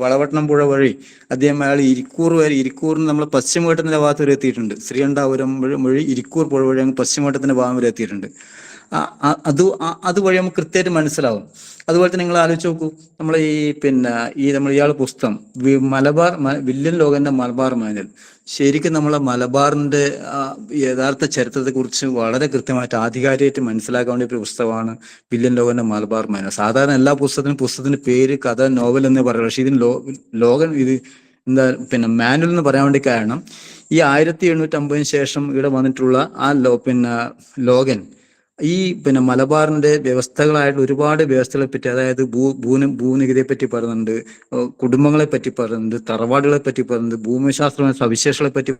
വളവട്ടണം പുഴ വഴി അയാൾ ഇരിക്കൂറിന് നമ്മൾ പശ്ചിമഘട്ടത്തിന്റെ ഭാഗത്ത് വരെ എത്തിയിട്ടുണ്ട്. ശ്രീകണ്ഠാപുരം വഴി ഇരിക്കൂർ പുഴ വഴി അങ്ങ് പശ്ചിമഘട്ടത്തിന്റെ ഭാഗം വരെ എത്തിയിട്ടുണ്ട്. അതുവഴി നമുക്ക് കൃത്യമായിട്ട് മനസ്സിലാവും. അതുപോലെ തന്നെ നിങ്ങൾ ആലോചിച്ച് നോക്കൂ, നമ്മളെ ഇയാളെ പുസ്തകം വില്യൻ ലോഗന്റെ മലബാർ മാനുവൽ, ശരിക്കും നമ്മളെ മലബാറിന്റെ യഥാർത്ഥ ചരിത്രത്തെ കുറിച്ച് വളരെ കൃത്യമായിട്ട് ആധികാരികമായിട്ട് മനസ്സിലാക്കാൻ വേണ്ടി ഒരു പുസ്തകമാണ് വില്യൻ ലോഗന്റെ മലബാർ മാനുവൽ. സാധാരണ എല്ലാ പുസ്തകത്തിന്റെ പേര്, കഥ, നോവൽ എന്നേ പറയുള്ളൂ. പക്ഷെ ഇതിന് മാനുവൽ എന്ന് പറയാൻ വേണ്ടി കാരണം ഈ 1750 ശേഷം ഇവിടെ വന്നിട്ടുള്ള ലോഗൻ ഈ മലബാറിന്റെ വ്യവസ്ഥകളായിട്ട് ഒരുപാട് വ്യവസ്ഥകളെ പറ്റി, അതായത് ഭൂനികുതിയെ പറ്റി പറയുന്നുണ്ട്, കുടുംബങ്ങളെ പറ്റി പറയുന്നുണ്ട്, തറവാടുകളെ പറ്റി പറയുന്നുണ്ട്, ഭൂമിശാസ്ത്ര സവിശേഷങ്ങളെ പറ്റി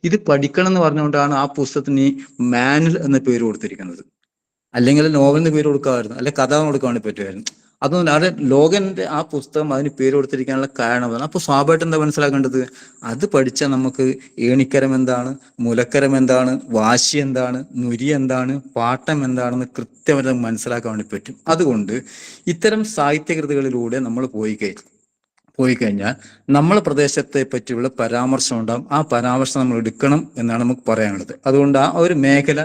ഇത് പഠിക്കണം എന്ന് പറഞ്ഞുകൊണ്ടാണ് ആ പുസ്തകത്തിന് മാനുവൽ എന്ന പേര് കൊടുത്തിരിക്കുന്നത്. അല്ലെങ്കിൽ നോവലിന് പേര് കൊടുക്കാമായിരുന്നു, അല്ലെങ്കിൽ കഥ കൊടുക്കാൻ വേണ്ടി പറ്റുമായിരുന്നു. അതൊന്നും അവിടെ ലോഗന്റെ ആ പുസ്തകം അതിന് പേര് കൊടുത്തിരിക്കാനുള്ള കാരണം അതാണ്. അപ്പൊ സ്വാഭാവികമായിട്ട് എന്താ മനസ്സിലാക്കേണ്ടത്, അത് പഠിച്ചാൽ നമുക്ക് ഏണിക്കരം എന്താണ്, മുലക്കരം എന്താണ്, വാശി എന്താണ്, നുരി എന്താണ്, പാട്ടം എന്താണെന്ന് കൃത്യമായിട്ട് മനസ്സിലാക്കാൻ വേണ്ടി പറ്റും. അതുകൊണ്ട് ഇത്തരം സാഹിത്യകൃതികളിലൂടെ നമ്മൾ പോയി കഴിഞ്ഞാൽ നമ്മളെ പ്രദേശത്തെ പറ്റിയുള്ള പരാമർശം ഉണ്ടാകും. ആ പരാമർശം നമ്മൾ എടുക്കണം എന്നാണ് നമുക്ക് പറയാനുള്ളത്. അതുകൊണ്ട് ആ ഒരു മേഖല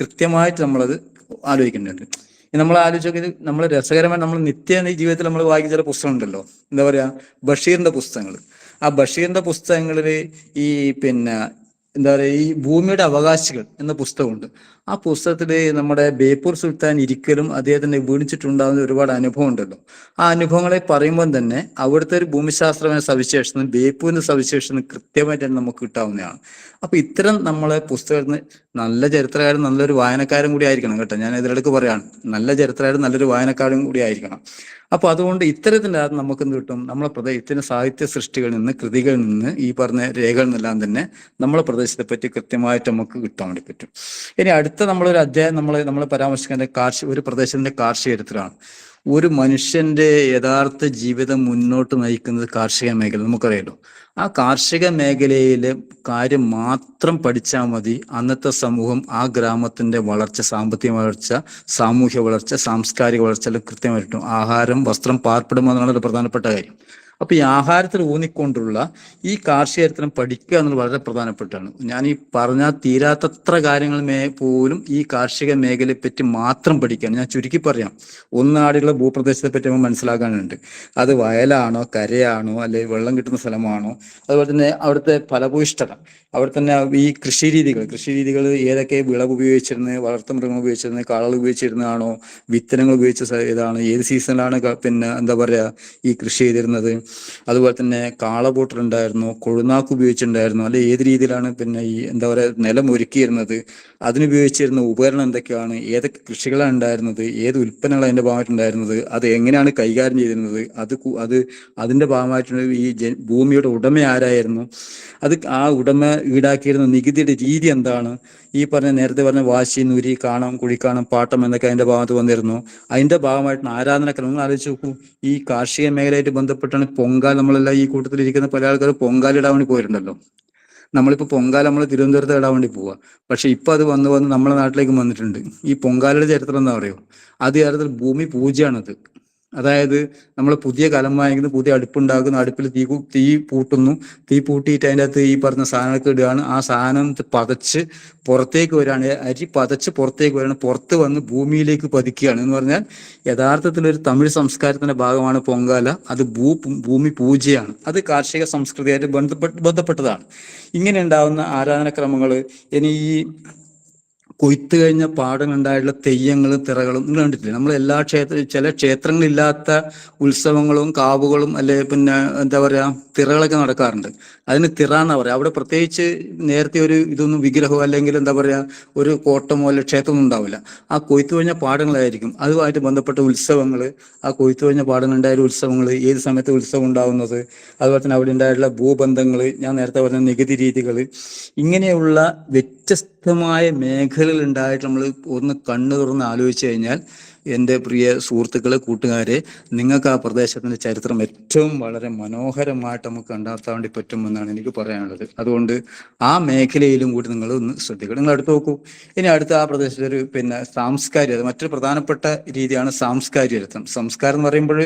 കൃത്യമായിട്ട് നമ്മളത് ആലോചിക്കുന്നുണ്ട്. നമ്മൾ ആലോചിച്ചത് നമ്മൾ രസകരമായി നമ്മൾ നിത്യ ജീവിതത്തിൽ നമ്മൾ വായിക്കുന്ന ചില പുസ്തകം ഉണ്ടല്ലോ, എന്താ പറയാ, ബഷീറിന്റെ പുസ്തകങ്ങൾ. ആ ബഷീറിന്റെ പുസ്തകങ്ങളിൽ ഈ എന്താ പറയുക, ഈ ഭൂമിയുടെ അവകാശികൾ എന്ന പുസ്തകമുണ്ട്. ആ പുസ്തകത്തില് നമ്മുടെ ബേപ്പൂർ സുൽത്താൻ ഇരിക്കലും അദ്ദേഹത്തിന് വീണിച്ചിട്ടുണ്ടാകുന്ന ഒരുപാട് അനുഭവം ഉണ്ടല്ലോ. ആ അനുഭവങ്ങളെ പറയുമ്പോൾ തന്നെ അവിടുത്തെ ഒരു ഭൂമിശാസ്ത്രമായ സവിശേഷത, ബേപ്പൂരിന്റെ സവിശേഷത കൃത്യമായിട്ട് നമുക്ക് കിട്ടാവുന്നതാണ്. അപ്പൊ ഇത്തരം നമ്മളെ പുസ്തകത്തിന് നല്ല ചരിത്രകാരൻ നല്ലൊരു വായനക്കാരൻ കൂടി ആയിരിക്കണം കേട്ടോ. ഞാൻ ഇതിലിടക്ക് പറയാണ്, നല്ല ചരിത്രകാരൻ നല്ലൊരു വായനക്കാരൻ കൂടി ആയിരിക്കണം. അപ്പൊ അതുകൊണ്ട് ഇത്തരത്തിൻ്റെ അത് നമുക്ക് എന്ത് കിട്ടും, നമ്മളെ പ്രദേശത്തിന് സാഹിത്യ സൃഷ്ടികളിൽ നിന്ന്, കൃതികളിൽ നിന്ന്, ഈ പറഞ്ഞ രേഖകളിൽ നിന്നെല്ലാം തന്നെ നമ്മളെ പ്രദേശത്തെ പറ്റി കൃത്യമായിട്ട് നമുക്ക് കിട്ടാൻ വേണ്ടി പറ്റും. ഇനി അടുത്ത അടുത്ത നമ്മളൊരു അധ്യായം നമ്മൾ പരാമർശിക്കേണ്ട ഒരു പ്രദേശത്തിന്റെ കാർഷിക ചരിത്രമാണ്. ഒരു മനുഷ്യന്റെ യഥാർത്ഥ ജീവിതം മുന്നോട്ട് നയിക്കുന്നത് കാർഷിക മേഖല, നമുക്കറിയാലോ. ആ കാർഷിക മേഖലയിലെ കാര്യം മാത്രം പഠിച്ചാൽ മതി അന്നത്തെ സമൂഹം, ആ ഗ്രാമത്തിന്റെ വളർച്ച, സാമ്പത്തിക വളർച്ച, സാമൂഹ്യ വളർച്ച, സാംസ്കാരിക വളർച്ച എല്ലാം കൃത്യമായിട്ടും. ആഹാരം, വസ്ത്രം, പാർപ്പിടം എന്നാണ് ഒരു പ്രധാനപ്പെട്ട കാര്യം. അപ്പൊ ഈ ആഹാരത്തിൽ ഊന്നിക്കൊണ്ടുള്ള ഈ കാർഷിക ചരിത്രം പഠിക്കുക എന്നുള്ളത് വളരെ പ്രധാനപ്പെട്ടാണ്. ഞാൻ ഈ പറഞ്ഞാൽ തീരാത്തത്ര കാര്യങ്ങൾ പോലും ഈ കാർഷിക മേഖലയെ പറ്റി മാത്രം പഠിക്കുകയാണ്. ഞാൻ ചുരുക്കി പറയാം. ഒന്നാടിയുള്ള ഭൂപ്രദേശത്തെ പറ്റി നമ്മൾ മനസ്സിലാക്കാനുണ്ട്. അത് വയലാണോ, കരയാണോ, അല്ലെങ്കിൽ വെള്ളം കിട്ടുന്ന സ്ഥലമാണോ, അതുപോലെ തന്നെ അവിടുത്തെ ഫലഭൂയിഷ്ഠത, അവിടെ തന്നെ ഈ കൃഷി രീതികൾ ഏതൊക്കെ വിളവ് ഉപയോഗിച്ചിരുന്നത്, വളർത്തുമൃഗങ്ങൾ ഉപയോഗിച്ചിരുന്നത്, കാളകൾ ഉപയോഗിച്ചിരുന്നതാണോ, വിത്തനങ്ങൾ ഉപയോഗിച്ച ഇതാണ്, ഏത് സീസണിലാണ് പിന്നെ എന്താ പറയാ ഈ കൃഷി ചെയ്തിരുന്നത്, അതുപോലെ തന്നെ കാളപൂട്ടലുണ്ടായിരുന്നു, കൊഴുനാക്ക് ഉപയോഗിച്ചിട്ടുണ്ടായിരുന്നു, അല്ലെ ഏത് രീതിയിലാണ് പിന്നെ ഈ എന്താ പറയുക നിലം ഒരുക്കിയിരുന്നത്, അതിനുപയോഗിച്ചിരുന്ന ഉപകരണം എന്തൊക്കെയാണ്, ഏതൊക്കെ കൃഷികളാണ് ഉണ്ടായിരുന്നത്, ഏത് ഉൽപ്പന്നങ്ങളാണ് അതിന്റെ ഭാഗമായിട്ടുണ്ടായിരുന്നത്, അത് എങ്ങനെയാണ് കൈകാര്യം ചെയ്തിരുന്നത്, അതിന്റെ ഭാഗമായിട്ട് ഈ ഭൂമിയുടെ ഉടമ ആരായിരുന്നു, ആ ഉടമ ഈടാക്കിയിരുന്ന നികുതിയുടെ രീതി എന്താണ്, ഈ നേരത്തെ പറഞ്ഞ വാശി, നുരി, കാണം, കുഴിക്കാണം, പാട്ടം എന്നൊക്കെ അതിന്റെ ഭാഗത്ത് വന്നിരുന്നു. അതിന്റെ ഭാഗമായിട്ട് ആരാധനക്രമങ്ങൾ ആലോചിച്ച് നോക്കൂ. ഈ കാർഷിക മേഖലയായിട്ട് ബന്ധപ്പെട്ടാണ് പൊങ്കാൽ, നമ്മളെല്ലാം ഈ കൂട്ടത്തിൽ ഇരിക്കുന്ന പല ആൾക്കാർ പൊങ്കാൽ ഇടാൻ വേണ്ടി പോയിട്ടുണ്ടല്ലോ. നമ്മളിപ്പോൾ പൊങ്കാല നമ്മൾ തിരുവനന്തപുരത്ത് ഇടാൻ വേണ്ടി പോവുക. പക്ഷെ ഇപ്പൊ അത് വന്ന് നമ്മളെ നാട്ടിലേക്ക് വന്നിട്ടുണ്ട്. ഈ പൊങ്കാലയുടെ ചരിത്രം എന്താ പറയുക, അത് യഥാർത്ഥത്തിൽ ഭൂമി പൂജയാണത്. അതായത് നമ്മൾ പുതിയ കലം വാങ്ങിക്കുന്നു, പുതിയ അടുപ്പുണ്ടാക്കുന്നു, അടുപ്പിൽ തീ പൂട്ടുന്നു, തീ പൂട്ടിയിട്ട് അതിൻ്റെ അകത്ത് ഈ പറഞ്ഞ സാധനമൊക്കെ ഇടുകയാണ്. ആ സാധനം പതച്ച് പുറത്തേക്ക് വരികയാണ്, അരി പതച്ച് പുറത്തേക്ക് വരികയാണ്, പുറത്ത് വന്ന് ഭൂമിയിലേക്ക് പതിക്കുകയാണ്. എന്ന് പറഞ്ഞാൽ യഥാർത്ഥത്തിൽ ഒരു തമിഴ് സംസ്കാരത്തിന്റെ ഭാഗമാണ് പൊങ്കാല. അത് ഭൂമി പൂജയാണ്. അത് കാർഷിക സംസ്കൃതിയായിട്ട് ബന്ധപ്പെട്ടതാണ്. ഇങ്ങനെ ഉണ്ടാവുന്ന ആരാധനക്രമങ്ങൾ. ഇനി ഈ കൊയ്ത്ത് കഴിഞ്ഞ പാടങ്ങളുണ്ടായിട്ടുള്ള തെയ്യങ്ങളും തിറകളും നിങ്ങൾ കണ്ടിട്ടില്ലേ? നമ്മൾ എല്ലാ ചില ക്ഷേത്രങ്ങളില്ലാത്ത ഉത്സവങ്ങളും കാവുകളും അല്ലെ പിന്നെ എന്താ പറയാ തിറകളൊക്കെ നടക്കാറുണ്ട്. അതിന് തിറ എന്നാ പറയാ. അവിടെ പ്രത്യേകിച്ച് നേരത്തെ ഒരു ഇതൊന്നും വിഗ്രഹമോ അല്ലെങ്കിൽ എന്താ പറയാ ഒരു കോട്ടമോ അല്ലെ ക്ഷേത്രമൊന്നും ഉണ്ടാവില്ല. ആ കൊയ്ത്ത് കഴിഞ്ഞ പാടങ്ങളായിരിക്കും. അതുമായിട്ട് ബന്ധപ്പെട്ട ഉത്സവങ്ങൾ, ആ കൊയ്ത്ത് കഴിഞ്ഞ പാടങ്ങളുണ്ടായ ഉത്സവങ്ങൾ, ഏത് സമയത്ത് ഉത്സവം ഉണ്ടാവുന്നത്, അതുപോലെ തന്നെ അവിടെ ഉണ്ടായിട്ടുള്ള ഭൂബന്ധങ്ങൾ, ഞാൻ നേരത്തെ പറഞ്ഞ നികുതി രീതികൾ, ഇങ്ങനെയുള്ള വ്യത്യസ്തമായ മേഖലകൾ ഉണ്ടായിട്ട് നമ്മൾ ഒന്ന് കണ്ണു തുറന്ന് ആലോചിച്ചു കഴിഞ്ഞാൽ എൻ്റെ പ്രിയ സുഹൃത്തുക്കളെ, കൂട്ടുകാരെ, നിങ്ങൾക്ക് ആ പ്രദേശത്തിന്റെ ചരിത്രം ഏറ്റവും വളരെ മനോഹരമായിട്ട് നമുക്ക് കണ്ടെത്താൻ വേണ്ടി പറ്റുമെന്നാണ് എനിക്ക് പറയാനുള്ളത്. അതുകൊണ്ട് ആ മേഖലയിലും കൂടി നിങ്ങൾ ഒന്ന് ശ്രദ്ധിക്കുക. നിങ്ങൾ അടുത്ത് നോക്കൂ. ഇനി അടുത്ത ആ പ്രദേശത്തെ ഒരു പിന്നെ സാംസ്കാരിക, മറ്റൊരു പ്രധാനപ്പെട്ട രീതിയാണ് സാംസ്കാരിക ചരിത്രം. സംസ്കാരം എന്ന് പറയുമ്പോൾ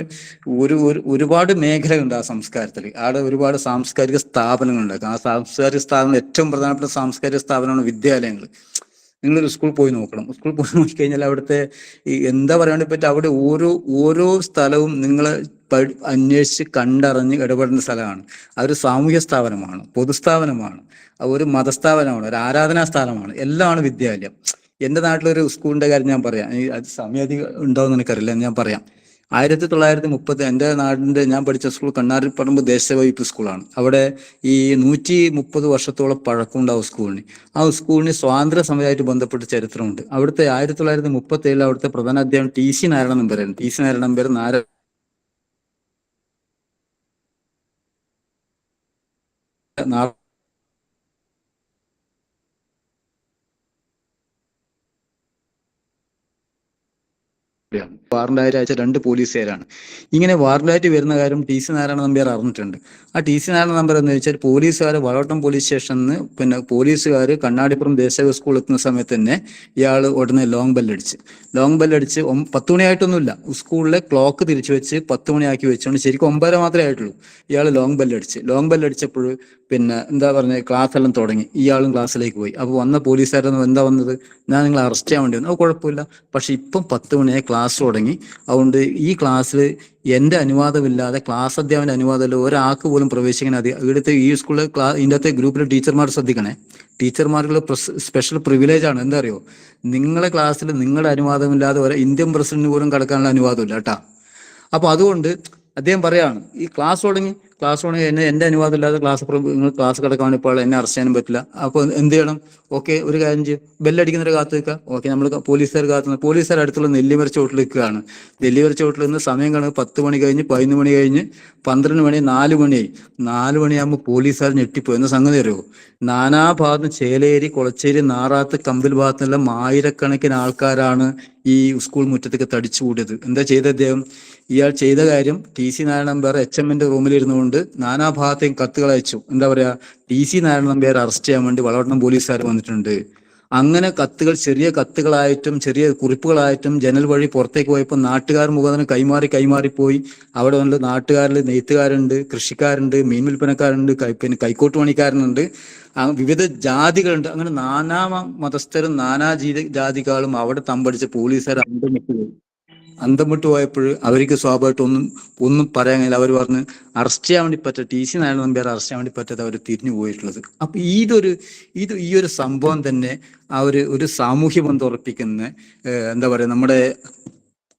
ഒരുപാട് മേഖലകളുണ്ട് ആ സംസ്കാരത്തിൽ. അവിടെ ഒരുപാട് സാംസ്കാരിക സ്ഥാപനങ്ങളുണ്ട്. ആ സാംസ്കാരിക സ്ഥാപനം, ഏറ്റവും പ്രധാനപ്പെട്ട സാംസ്കാരിക സ്ഥാപനമാണ് വിദ്യാലയങ്ങൾ. നിങ്ങളൊരു സ്കൂൾ പോയി നോക്കണം. സ്കൂൾ പോയി നോക്കിക്കഴിഞ്ഞാൽ അവിടുത്തെ ഈ എന്താ പറയാൻ പറ്റുക, അവിടെ ഓരോ സ്ഥലവും നിങ്ങളെ അന്വേഷിച്ച് കണ്ടറിഞ്ഞ് ഇടപെടുന്ന സ്ഥലമാണ്. അതൊരു സാമൂഹ്യ സ്ഥാപനമാണ്, പൊതുസ്ഥാപനമാണ്, ഒരു മതസ്ഥാപനമാണ്, ഒരു ആരാധനാ സ്ഥാനമാണ്, എല്ലാമാണ് വിദ്യാലയം. എൻ്റെ നാട്ടിലൊരു സ്കൂളിന്റെ കാര്യം ഞാൻ പറയാം. അത് സമയം അധികം ഉണ്ടാവുമെന്ന് എനിക്കറിയില്ല, ഞാൻ പറയാം. 1930 എൻ്റെ നാടിന്റെ ഞാൻ പഠിച്ച സ്കൂൾ കണ്ണാടിപ്പറമ്പ് ദേശവൈപ്പ് സ്കൂളാണ്. അവിടെ ഈ 130 വർഷത്തോളം പഴക്കമുണ്ടാവും സ്കൂളിന്. ആ സ്കൂളിന് സ്വാതന്ത്ര്യ സമരമായിട്ട് ബന്ധപ്പെട്ട ചരിത്രമുണ്ട്. അവിടുത്തെ 1937 അവിടുത്തെ പ്രധാന അധ്യാപകൻ TC നാരായണൻ നമ്പരായിരുന്നു. TC നാരായണൻ നമ്പർ വാറന്റായിട്ട് അയച്ച 2 പോലീസുകാരാണ്. ഇങ്ങനെ വാറന്റായിട്ട് വരുന്ന കാര്യം TC നാരായണ നമ്പ്യാർ അറിഞ്ഞിട്ടുണ്ട്. ആ TC നാരായണ നമ്പർ എന്ന് വെച്ചാൽ പോലീസുകാർ വളവട്ടം പോലീസ് സ്റ്റേഷനിൽ പിന്നെ പോലീസുകാർ കണ്ണാടിപ്പുറം ദേശീയ സ്കൂൾ എത്തുന്ന സമയത്ത് തന്നെ ഇയാൾ ഉടനെ ലോങ് ബെല്ലടിച്ച് 10 മണിയായിട്ടൊന്നുമില്ല, സ്കൂളിലെ ക്ലോക്ക് തിരിച്ചു വെച്ച് 10 മണിയാക്കി വെച്ചുകൊണ്ട് ശരിക്കും 9:30 മാത്രമേ ആയിട്ടുള്ളൂ. ഇയാൾ ലോങ് ബെല്ലടിച്ചപ്പോൾ പിന്നെ എന്താ പറഞ്ഞത്, ക്ലാസ് എല്ലാം തുടങ്ങി. ഇയാളും ക്ലാസ്സിലേക്ക് പോയി. അപ്പോൾ വന്ന പോലീസുകാരൊന്നും എന്താ വന്നത്, ഞാൻ നിങ്ങളെ അറസ്റ്റ് ചെയ്യാൻ വേണ്ടി വന്നു. അത് കുഴപ്പമില്ല, പക്ഷെ ഇപ്പം 10 മണിയായി ക്ലാസ് തുടങ്ങി. അതുകൊണ്ട് ഈ ക്ലാസ്സിൽ എൻ്റെ അനുവാദമില്ലാതെ, ക്ലാസ് അധ്യാപന അനുവാദമില്ല, ഒരാൾക്ക് പോലും പ്രവേശിക്കാൻ ഇവിടുത്തെ ഈ സ്കൂളിലെ ഇതിൻ്റെ ഗ്രൂപ്പിലെ ടീച്ചർമാർ ശ്രദ്ധിക്കണേ. ടീച്ചർമാർക്കുള്ള സ്പെഷ്യൽ പ്രിവിലേജ് ആണ്. എന്താ അറിയോ, നിങ്ങളെ ക്ലാസ്സിൽ നിങ്ങളുടെ അനുവാദമില്ലാതെ ഇന്ത്യൻ പ്രസിഡന്റിന് പോലും കടക്കാനുള്ള അനുവാദമില്ല കേട്ടാ. അപ്പൊ അതുകൊണ്ട് അദ്ദേഹം പറയാണ്, ഈ ക്ലാസ് തുടങ്ങി ക്ലാസ് വേണമെങ്കിൽ എൻ്റെ അനുവാദം ഇല്ലാതെ നിങ്ങൾ ക്ലാസ് കിടക്കാൻ ഇപ്പോൾ എന്നെ അറസ്റ്റ് ചെയ്യാനും പറ്റില്ല. അപ്പോൾ എന്ത് ചെയ്യണം? ഓക്കെ, ഒരു കാര്യം ചെയ്യും, ബെല്ലടിക്കുന്നവരെ കാത്തു നിൽക്കുക. ഓക്കെ, നമ്മൾ പോലീസുകാർ കാത്തുനിന്ന് പോലീസുകാർ അടുത്തുള്ള നെല്ലിമര ചോട്ടിൽ നിൽക്കുകയാണ്. നെല്ലിമര ചോട്ടിൽ നിന്ന് സമയം കാണുക 10 മണി കഴിഞ്ഞ് 11 മണി കഴിഞ്ഞ് 12 മണി 4 മണിയായി. 4 മണിയാകുമ്പോൾ പോലീസുകാർ ഞെട്ടിപ്പോയി. എന്ന സംഗതി അറിയുമോ? നാനാഭാഗത്തും ചേലേരി, കൊളച്ചേരി, നാറാത്ത്, കമ്പിൽ ഭാഗത്തുനിന്നെല്ലാം ആയിരക്കണക്കിന് ആൾക്കാരാണ് ഈ സ്കൂൾ മുറ്റത്തേക്ക് തടിച്ചു കൂടിയത്. എന്താ ചെയ്ത അദ്ദേഹം? ഇയാൾ ചെയ്ത കാര്യം, TC നാരായണ നമ്പ്യാർ HMന്റെ റൂമിൽ ഇരുന്നുകൊണ്ട് നാനാഭാഗത്തേക്കും കത്തുകൾ അയച്ചു. എന്താ പറയാ, TC നാരായണ നമ്പ്യാർ അറസ്റ്റ് ചെയ്യാൻ വേണ്ടി വളവട്ടണം പോലീസുകാർ വന്നിട്ടുണ്ട്. അങ്ങനെ കത്തുകൾ ചെറിയ കത്തുകളായിട്ടും ചെറിയ കുറിപ്പുകളായിട്ടും ജനൽ വഴി പുറത്തേക്ക് പോയപ്പോൾ നാട്ടുകാർ മുഖേന കൈമാറിപ്പോയി. അവിടെ വന്നിട്ട് നാട്ടുകാരിൽ നെയ്ത്തുകാരുണ്ട്, കൃഷിക്കാരുണ്ട്, മീൻ വിൽപ്പനക്കാരുണ്ട്, പിന്നെ കൈക്കോട്ട് പണിക്കാരനുണ്ട്, വിവിധ ജാതികളുണ്ട്. അങ്ങനെ നാനാ മതസ്ഥരും നാനാ ജാതികളും അവിടെ തമ്പടിച്ച് പോലീസുകാർ അന്തം വിട്ടു പോയപ്പോൾ അവർക്ക് സ്വാഭാവികമായിട്ട് ഒന്നും പറയാൻ കഴിയില്ല. അവർ പറഞ്ഞ് അറസ്റ്റ് ചെയ്യാൻ വേണ്ടി പറ്റുക, TC നാരായണ നമ്പ്യാർ അറസ്റ്റ് ചെയ്യാൻ വേണ്ടി പറ്റാതെ അവർ തിരിഞ്ഞു പോയിട്ടുള്ളത്. അപ്പൊ ഈ ഒരു സംഭവം തന്നെ ഒരു സാമൂഹ്യ ബന്ധം ഉറപ്പിക്കുന്ന, എന്താ പറയുക, നമ്മുടെ